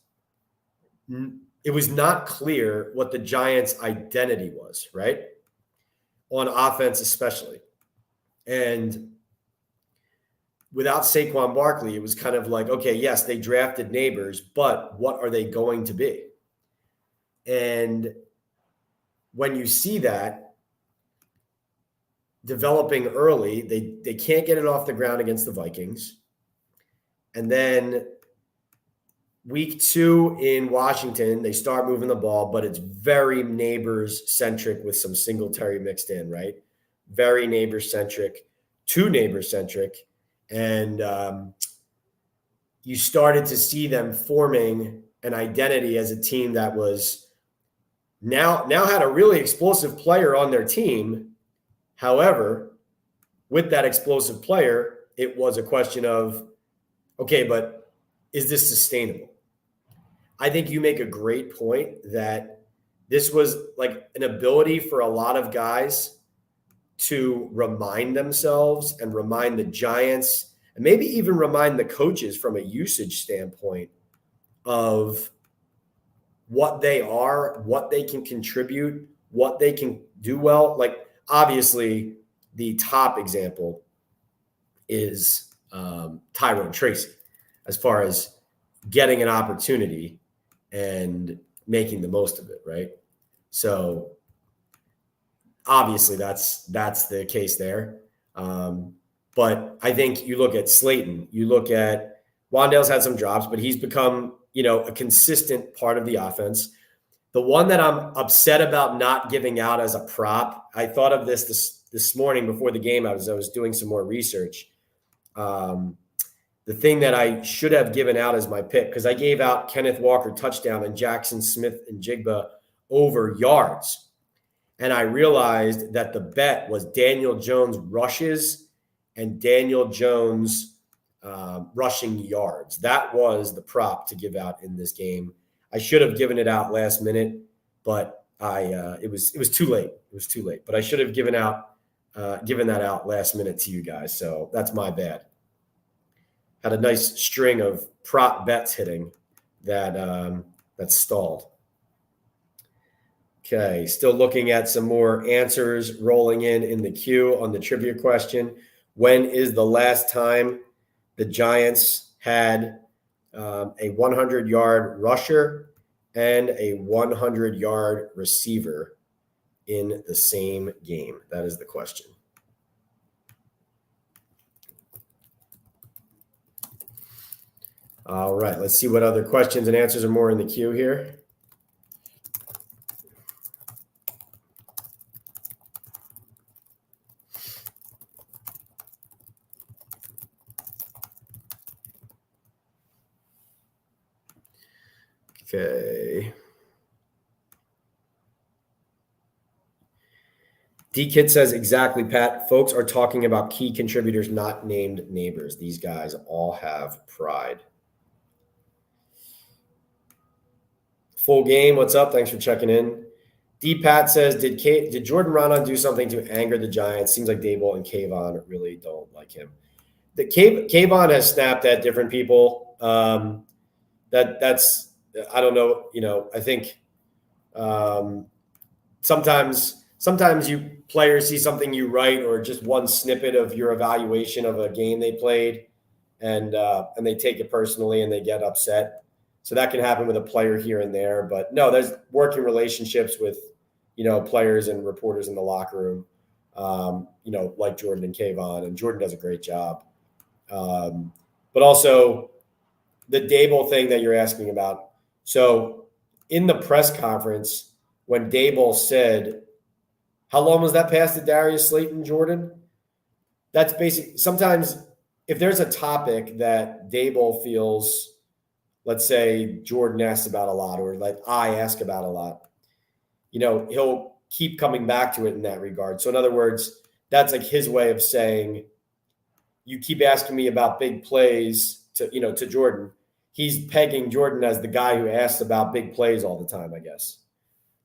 not clear what the Giants' identity was, right? On offense especially. And without Saquon Barkley, it was kind of like, okay, yes, they drafted Neighbors, but what are they going to be? And when you see that developing early, they can't get it off the ground against the Vikings. And then week 2 in Washington, they start moving the ball, but it's very Neighbors-centric with some Singletary mixed in, right? Very Neighbors-centric, too Neighbors-centric. And you started to see them forming an identity as a team that was now had a really explosive player on their team. However, with that explosive player, it was a question of, okay, but is this sustainable? I think you make a great point that this was like an ability for a lot of guys to remind themselves and remind the Giants and maybe even remind the coaches from a usage standpoint of what they are, what they can contribute, what they can do well. Like, obviously, the top example is Tyrone Tracy as far as getting an opportunity and making the most of it, right? So obviously that's the case there. But I think you look at Slayton, you look at Wandale's had some drops, but he's become, a consistent part of the offense. The one that I'm upset about not giving out as a prop, I thought of this morning before the game. I was doing some more research. The thing that I should have given out as my pick, because I gave out Kenneth Walker touchdown and Jackson Smith and Jigba over yards. And I realized that the bet was Daniel Jones rushes and Daniel Jones rushing yards. That was the prop to give out in this game. I should have given it out last minute, but it was too late. It was too late. But I should have given that out last minute to you guys. So that's my bad. Had a nice string of prop bets hitting that stalled. Okay, still looking at some more answers rolling in the queue on the trivia question. When is the last time the Giants had a 100-yard rusher and a 100-yard receiver in the same game? That is the question. All right, let's see what other questions and answers are more in the queue here. Okay. D-Kid says, exactly, Pat. Folks are talking about key contributors, not named neighbors. These guys all have pride. Full game, what's up? Thanks for checking in. D-Pat says, did Jordan Raanan do something to anger the Giants? Seems like Daboll and Kayvon really don't like him. Kayvon has snapped at different people. That's I don't know. I think sometimes you players see something you write or just one snippet of your evaluation of a game they played, and they take it personally and they get upset. So that can happen with a player here and there. But no, there's working relationships with players and reporters in the locker room, like Jordan and Kayvon, and Jordan does a great job. But also the Daboll thing that you're asking about. So in the press conference, when Daboll said, how long was that pass to Darius Slayton, Jordan? That's basically, sometimes if there's a topic that Daboll feels, let's say Jordan asks about a lot, or like I ask about a lot, he'll keep coming back to it in that regard. So in other words, that's like his way of saying, you keep asking me about big plays to Jordan. He's pegging Jordan as the guy who asks about big plays all the time, I guess.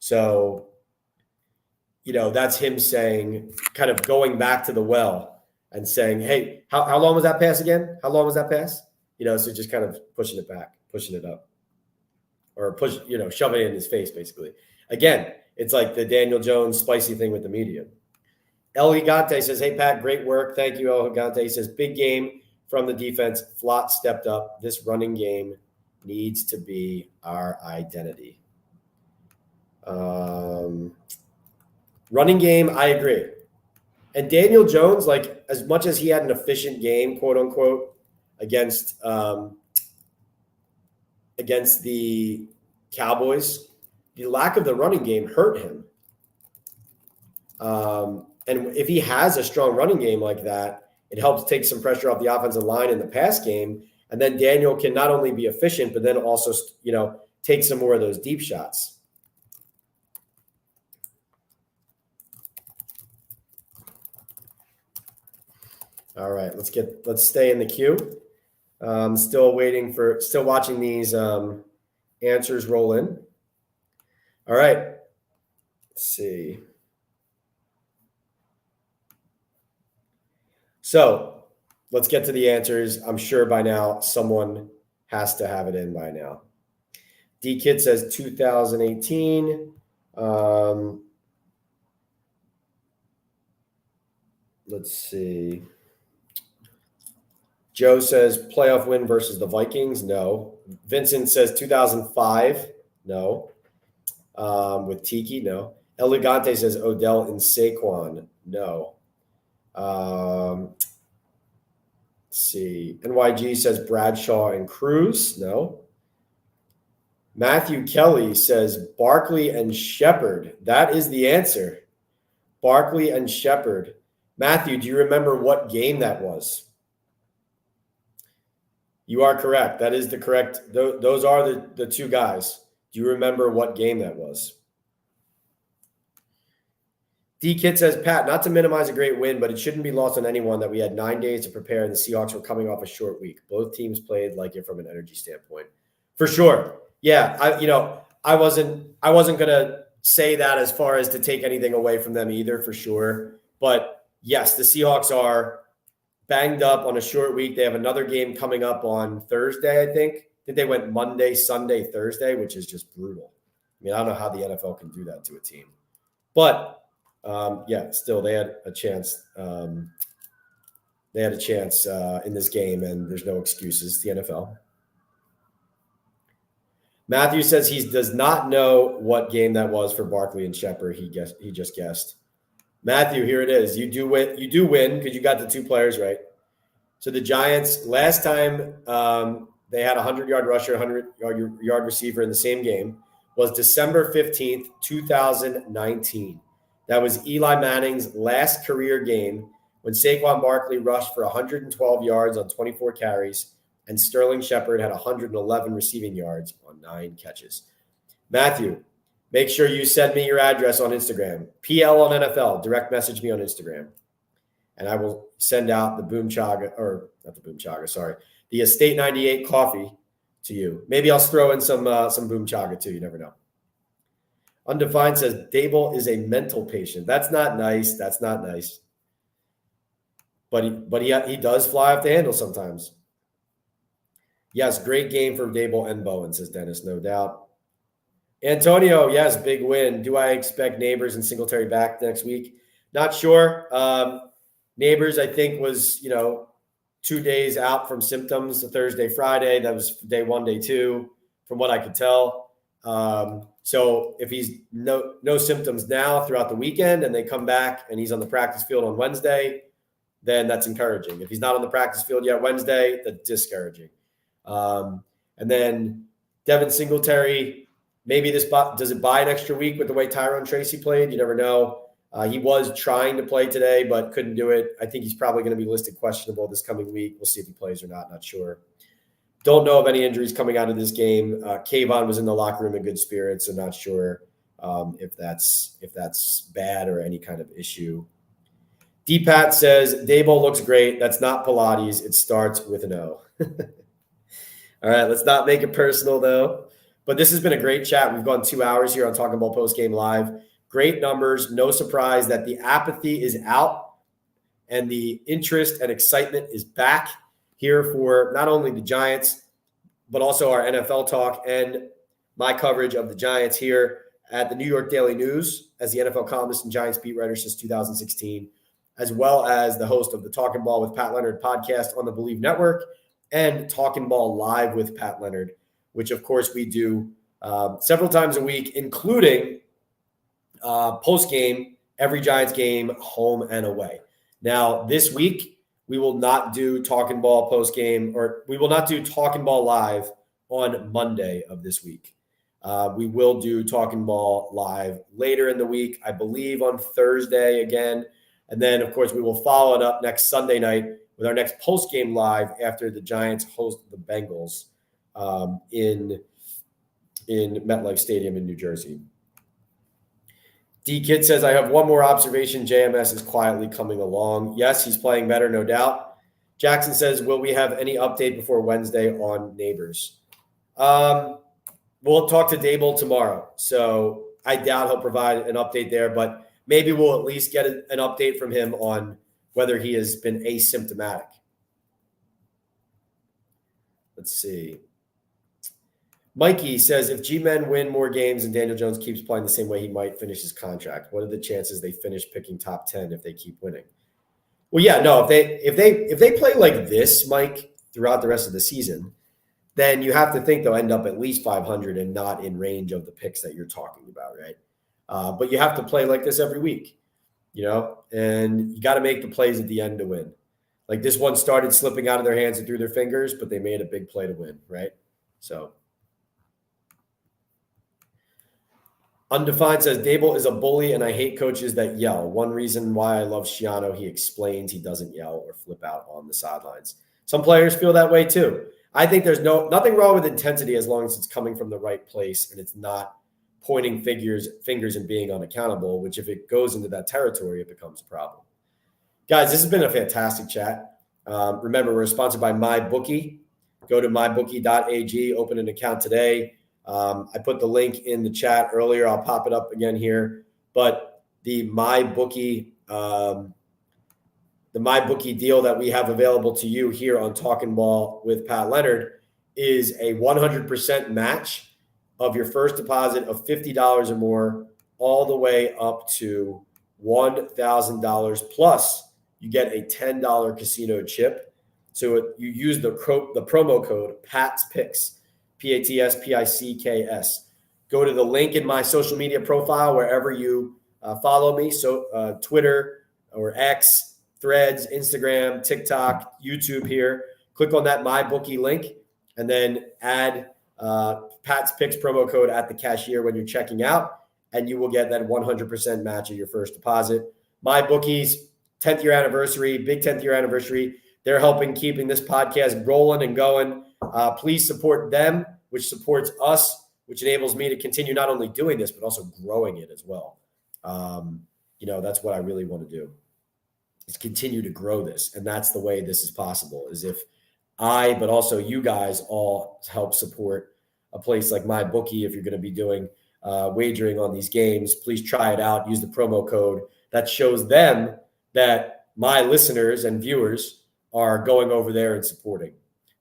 So, that's him saying, kind of going back to the well and saying, hey, how long was that pass again? How long was that pass? So just kind of pushing it back, pushing it up, or shoving it in his face, basically. Again, it's like the Daniel Jones spicy thing with the media. El Gigante says, hey, Pat, great work. Thank you, El Gigante. He says, big game from the defense. Flott stepped up. This running game needs to be our identity. Running game, I agree. And Daniel Jones, like, as much as he had an efficient game, quote unquote, against the Cowboys, the lack of the running game hurt him. And if he has a strong running game like that, it helps take some pressure off the offensive line in the pass game. And then Daniel can not only be efficient, but then also, take some more of those deep shots. All right, let's stay in the queue. Still watching these answers roll in. All right, let's see. So let's get to the answers. I'm sure by now someone has to have it in by now. D-Kid says 2018. Let's see. Joe says playoff win versus the Vikings. No. Vincent says 2005. No. With Tiki. No. Elegante says Odell and Saquon. No. Let's see. NYG says Bradshaw and Cruz. No. Matthew Kelly says Barkley and Shepard. That is the answer. Barkley and Shepard. Matthew, do you remember what game that was? You are correct. That is the correct. Those are the two guys. Do you remember what game that was? D-Kid says, Pat, not to minimize a great win, but it shouldn't be lost on anyone that we had 9 days to prepare and the Seahawks were coming off a short week. Both teams played like it from an energy standpoint. For sure. Yeah, I wasn't going to say that as far as to take anything away from them either, for sure. But yes, the Seahawks are banged up on a short week. They have another game coming up on Thursday, I think. I think they went Monday, Sunday, Thursday, which is just brutal. I mean, I don't know how the NFL can do that to a team. But still, they had a chance. They had a chance in this game, and there's no excuses. The NFL. Matthew says he does not know what game that was for Barkley and Shepard. He just guessed. Matthew, here it is. You do win. You do win because you got the 2 players right. So the Giants last time they had a 100-yard rusher, 100-yard receiver in the same game was December 15th, 2019. That was Eli Manning's last career game when Saquon Barkley rushed for 112 yards on 24 carries and Sterling Shepard had 111 receiving yards on 9 catches. Matthew, make sure you send me your address on Instagram. PL on NFL. Direct message me on Instagram. And I will send out the the Estate 98 coffee to you. Maybe I'll throw in some Boom Chaga too. You never know. Undefined says Daboll is a mental patient. That's not nice. That's not nice. But he does fly off the handle sometimes. Yes, great game for Daboll and Bowen, says Dennis, no doubt. Antonio, yes, big win. Do I expect Neighbors and Singletary back next week? Not sure. Neighbors, I think, was 2 days out from symptoms, Thursday, Friday. That was day 1, day 2, from what I could tell. So if he's no symptoms now throughout the weekend and they come back and he's on the practice field on Wednesday, then that's encouraging. If he's not on the practice field yet Wednesday, that's discouraging. And then Devin Singletary, maybe does it buy an extra week with the way Tyrone Tracy played? You never know. He was trying to play today, but couldn't do it. I think he's probably going to be listed questionable this coming week. We'll see if he plays or not. Not sure. Don't know of any injuries coming out of this game. Kayvon was in the locker room in good spirits, so not sure if that's bad or any kind of issue. D-Pat says, Daboll looks great. That's not Pilates. It starts with an O. All right, let's not make it personal, though. But this has been a great chat. We've gone 2 hours here on Talkin' Ball Postgame Live. Great numbers. No surprise that the apathy is out and the interest and excitement is back here for not only the Giants, but also our NFL talk and my coverage of the Giants here at the New York Daily News as the NFL columnist and Giants beat writer since 2016, as well as the host of the Talkin' Ball with Pat Leonard podcast on the Believe Network and Talkin' Ball Live with Pat Leonard, which, of course, we do several times a week, including post-game, every Giants game, home and away. Now, this week, we will not do Talkin' Ball post-game, or we will not do Talkin' Ball Live on Monday of this week. We will do Talkin' Ball Live later in the week, I believe on Thursday again. And then, of course, we will follow it up next Sunday night with our next post-game live after the Giants host the Bengals in MetLife Stadium in New Jersey. D-Kid says, I have one more observation. JMS is quietly coming along. Yes, he's playing better, no doubt. Jackson says, will we have any update before Wednesday on Neighbors? We'll talk to Daboll tomorrow, so I doubt he'll provide an update there, but maybe we'll at least get an update from him on whether he has been asymptomatic. Let's see. Mikey says, if G-Men win more games and Daniel Jones keeps playing the same way, he might finish his contract. What are the chances they finish picking top 10 if they keep winning? Well, yeah, no, if they play like this, Mike, throughout the rest of the season, then you have to think they'll end up at least 500 and not in range of the picks that you're talking about, right? But you have to play like this every week, and you got to make the plays at the end to win. Like this one started slipping out of their hands and through their fingers, but they made a big play to win, right? So Undefined says, Daboll is a bully and I hate coaches that yell. One reason why I love Schiano, he explains he doesn't yell or flip out on the sidelines. Some players feel that way too. I think there's nothing wrong with intensity as long as it's coming from the right place and it's not pointing fingers and being unaccountable, which if it goes into that territory, it becomes a problem. Guys, this has been a fantastic chat. Remember, we're sponsored by MyBookie. Go to mybookie.ag, open an account today. I put the link in the chat earlier. I'll pop it up again here. But the MyBookie deal that we have available to you here on Talkin' Ball with Pat Leonard is a 100% match of your first deposit of $50 or more, all the way up to $1,000 plus. You get a $10 casino chip. So you use the promo code PATS Picks, PATSPICKS. Go to the link in my social media profile wherever you follow me. So Twitter or X, Threads, Instagram, TikTok, YouTube here. Click on that MyBookie link and then add Pat's Picks promo code at the cashier when you're checking out, and you will get that 100% match of your first deposit. MyBookie's 10th year anniversary, big 10th year anniversary. They're helping keeping this podcast rolling and going. Please support them, which supports us, which enables me to continue not only doing this, but also growing it as well. That's what I really want to do, is continue to grow this. And that's the way this is possible, is if but also you guys all help support a place like MyBookie. If you're going to be doing wagering on these games, please try it out. Use the promo code that shows them that my listeners and viewers are going over there and supporting,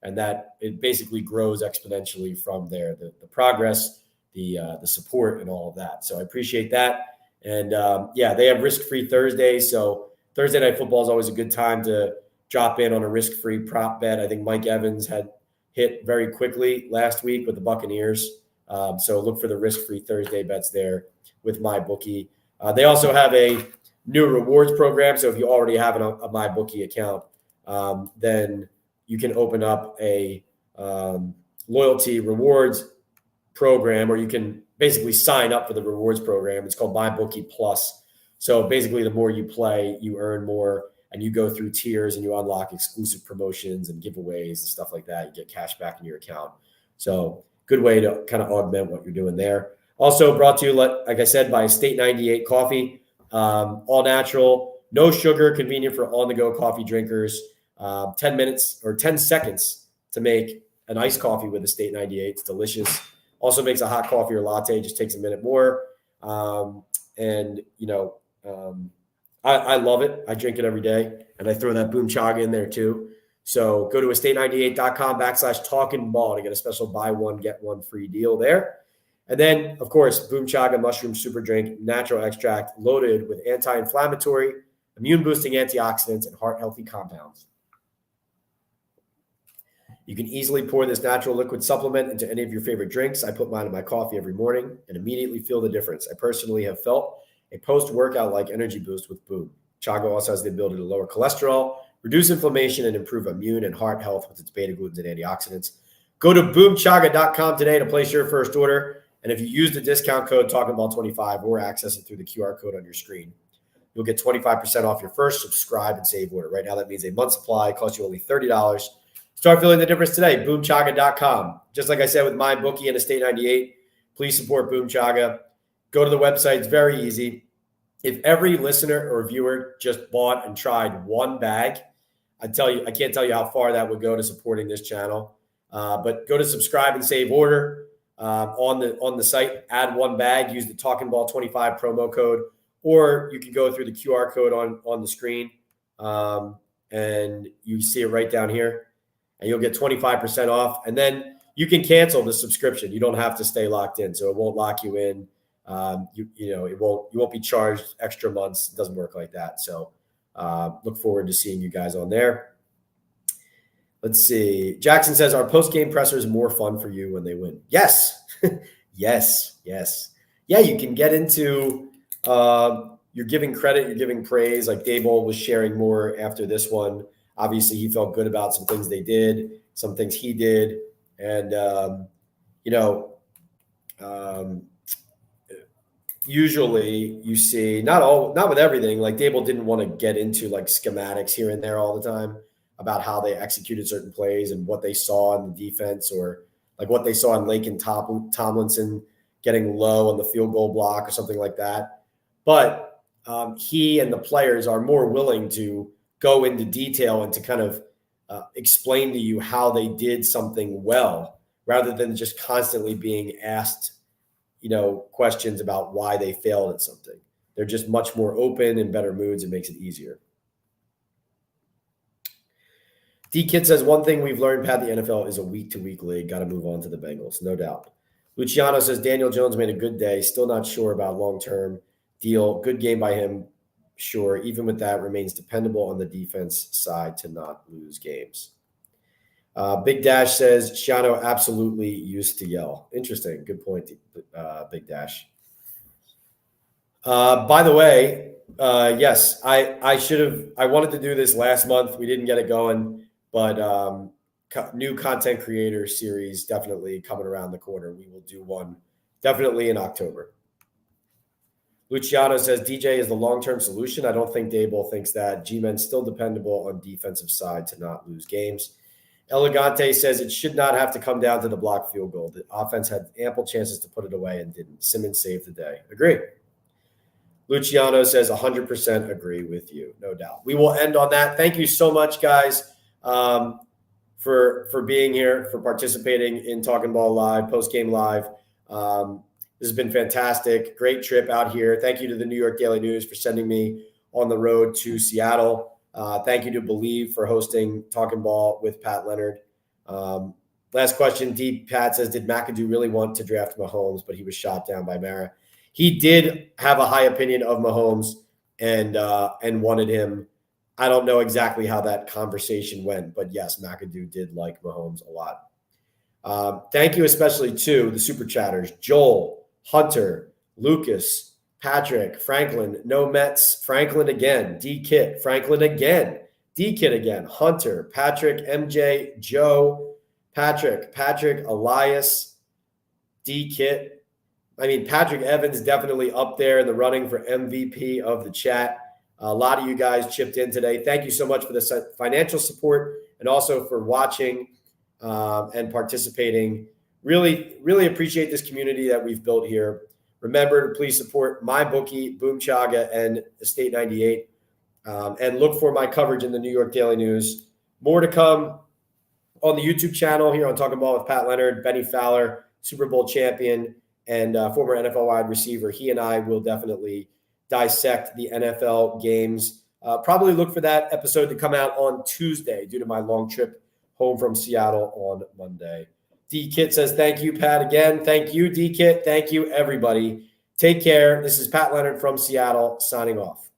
and that it basically grows exponentially from there. The progress, the support, and all of that. So I appreciate that. And they have risk-free Thursdays. So Thursday Night Football is always a good time to drop in on a risk-free prop bet. I think Mike Evans had hit very quickly last week with the Buccaneers. So look for the risk-free Thursday bets there with MyBookie. They also have a new rewards program. So if you already have a MyBookie account, then you can open up a loyalty rewards program, or you can basically sign up for the rewards program. It's called MyBookie Plus. So basically, the more you play, you earn more, and you go through tiers and you unlock exclusive promotions and giveaways and stuff like that. You get cash back in your account. So good way to kind of augment what you're doing there. Also brought to you, like I said, by State 98 Coffee. All natural, no sugar, convenient for on-the-go coffee drinkers. 10 minutes or 10 seconds to make an iced coffee with a State 98. It's delicious. Also makes a hot coffee or latte. Just takes a minute more. I love it. I drink it every day, and I throw that Boom Chaga in there too. So go to estate98.com/talkinball to get a special buy one, get one free deal there. And then, of course, Boom Chaga Mushroom Super Drink, natural extract loaded with anti-inflammatory, immune-boosting antioxidants, and heart-healthy compounds. You can easily pour this natural liquid supplement into any of your favorite drinks. I put mine in my coffee every morning and immediately feel the difference. I personally have felt a post-workout-like energy boost with Boom. Chaga also has the ability to lower cholesterol, reduce inflammation, and improve immune and heart health with its beta-glucans and antioxidants. Go to boomchaga.com today to place your first order. And if you use the discount code TalkinBall25 or access it through the QR code on your screen, you'll get 25% off your first subscribe and save order. Right now, that means a month supply costs you only $30. Start feeling the difference today. Boomchaga.com. Just like I said with MyBookie and Estate 98, please support Boom Chaga. Go to the website. It's very easy. If every listener or viewer just bought and tried one bag, I can't tell you how far that would go to supporting this channel. But go to subscribe and save order on the site. Add one bag. Use the Talkin' Ball 25 promo code, or you can go through the QR code on the screen, and you see it right down here. And you'll get 25% off. And then you can cancel the subscription. You don't have to stay locked in. So it won't lock you in. You won't be charged extra months. It doesn't work like that. So look forward to seeing you guys on there. Let's see. Jackson says, are post-game pressers more fun for you when they win? Yes. yes. Yeah, you can get into you're giving credit, you're giving praise. Like Daboll was sharing more after this one. Obviously, he felt good about some things they did, some things he did. And, usually you see not with everything, like Daboll didn't want to get into like schematics here and there all the time about how they executed certain plays and what they saw in the defense, or like what they saw in Laken Tomlinson getting low on the field goal block or something like that. But he and the players are more willing to go into detail and to kind of explain to you how they did something well, rather than just constantly being asked questions about why they failed at something. They're just much more open and better moods. It makes it easier. D-Kid says, one thing we've learned, Pat, the NFL is a week-to-week league. Got to move on to the Bengals, no doubt. Luciano says, Daniel Jones made a good day. Still not sure about long-term deal. Good game by him, sure. Even with that, remains dependable on the defense side to not lose games. Big Dash says, Shiano absolutely used to yell. Interesting. Good point, Big Dash. By the way, yes, I wanted to do this last month. We didn't get it going, but new content creator series definitely coming around the corner. We will do one definitely in October. Luciano says, DJ is the long-term solution. I don't think Daboll thinks that. G-Men's still dependable on defensive side to not lose games. Elegante says it should not have to come down to the blocked field goal. The offense had ample chances to put it away and didn't. Simmons saved the day. Agree. Luciano says 100% agree with you. No doubt. We will end on that. Thank you so much, guys, for being here, for participating in Talkin' Ball Live, Postgame Live. This has been fantastic. Great trip out here. Thank you to the New York Daily News for sending me on the road to Seattle. Thank you to Believe for hosting Talkin' Ball with Pat Leonard. Last question, Deep Pat says, did McAdoo really want to draft Mahomes, but he was shot down by Mara? He did have a high opinion of Mahomes and wanted him. I don't know exactly how that conversation went, but yes, McAdoo did like Mahomes a lot. Thank you especially to the super chatters, Joel, Hunter, Lucas, Patrick, Franklin, no Mets, Franklin again, D-Kit, Franklin again, D-Kit again, Hunter, Patrick, MJ, Joe, Patrick, Elias, D-Kit. I mean, Patrick Evans definitely up there in the running for MVP of the chat. A lot of you guys chipped in today. Thank you so much for the financial support and also for watching and participating. Really, really appreciate this community that we've built here. Remember to please support my bookie, Boom Chaga, and Estate 98. And look for my coverage in the New York Daily News. More to come on the YouTube channel here on Talkin' Ball with Pat Leonard, Benny Fowler, Super Bowl champion, and former NFL wide receiver. He and I will definitely dissect the NFL games. Probably look for that episode to come out on Tuesday due to my long trip home from Seattle on Monday. D-Kit says, thank you, Pat, again. Thank you, D-Kit. Thank you, everybody. Take care. This is Pat Leonard from Seattle signing off.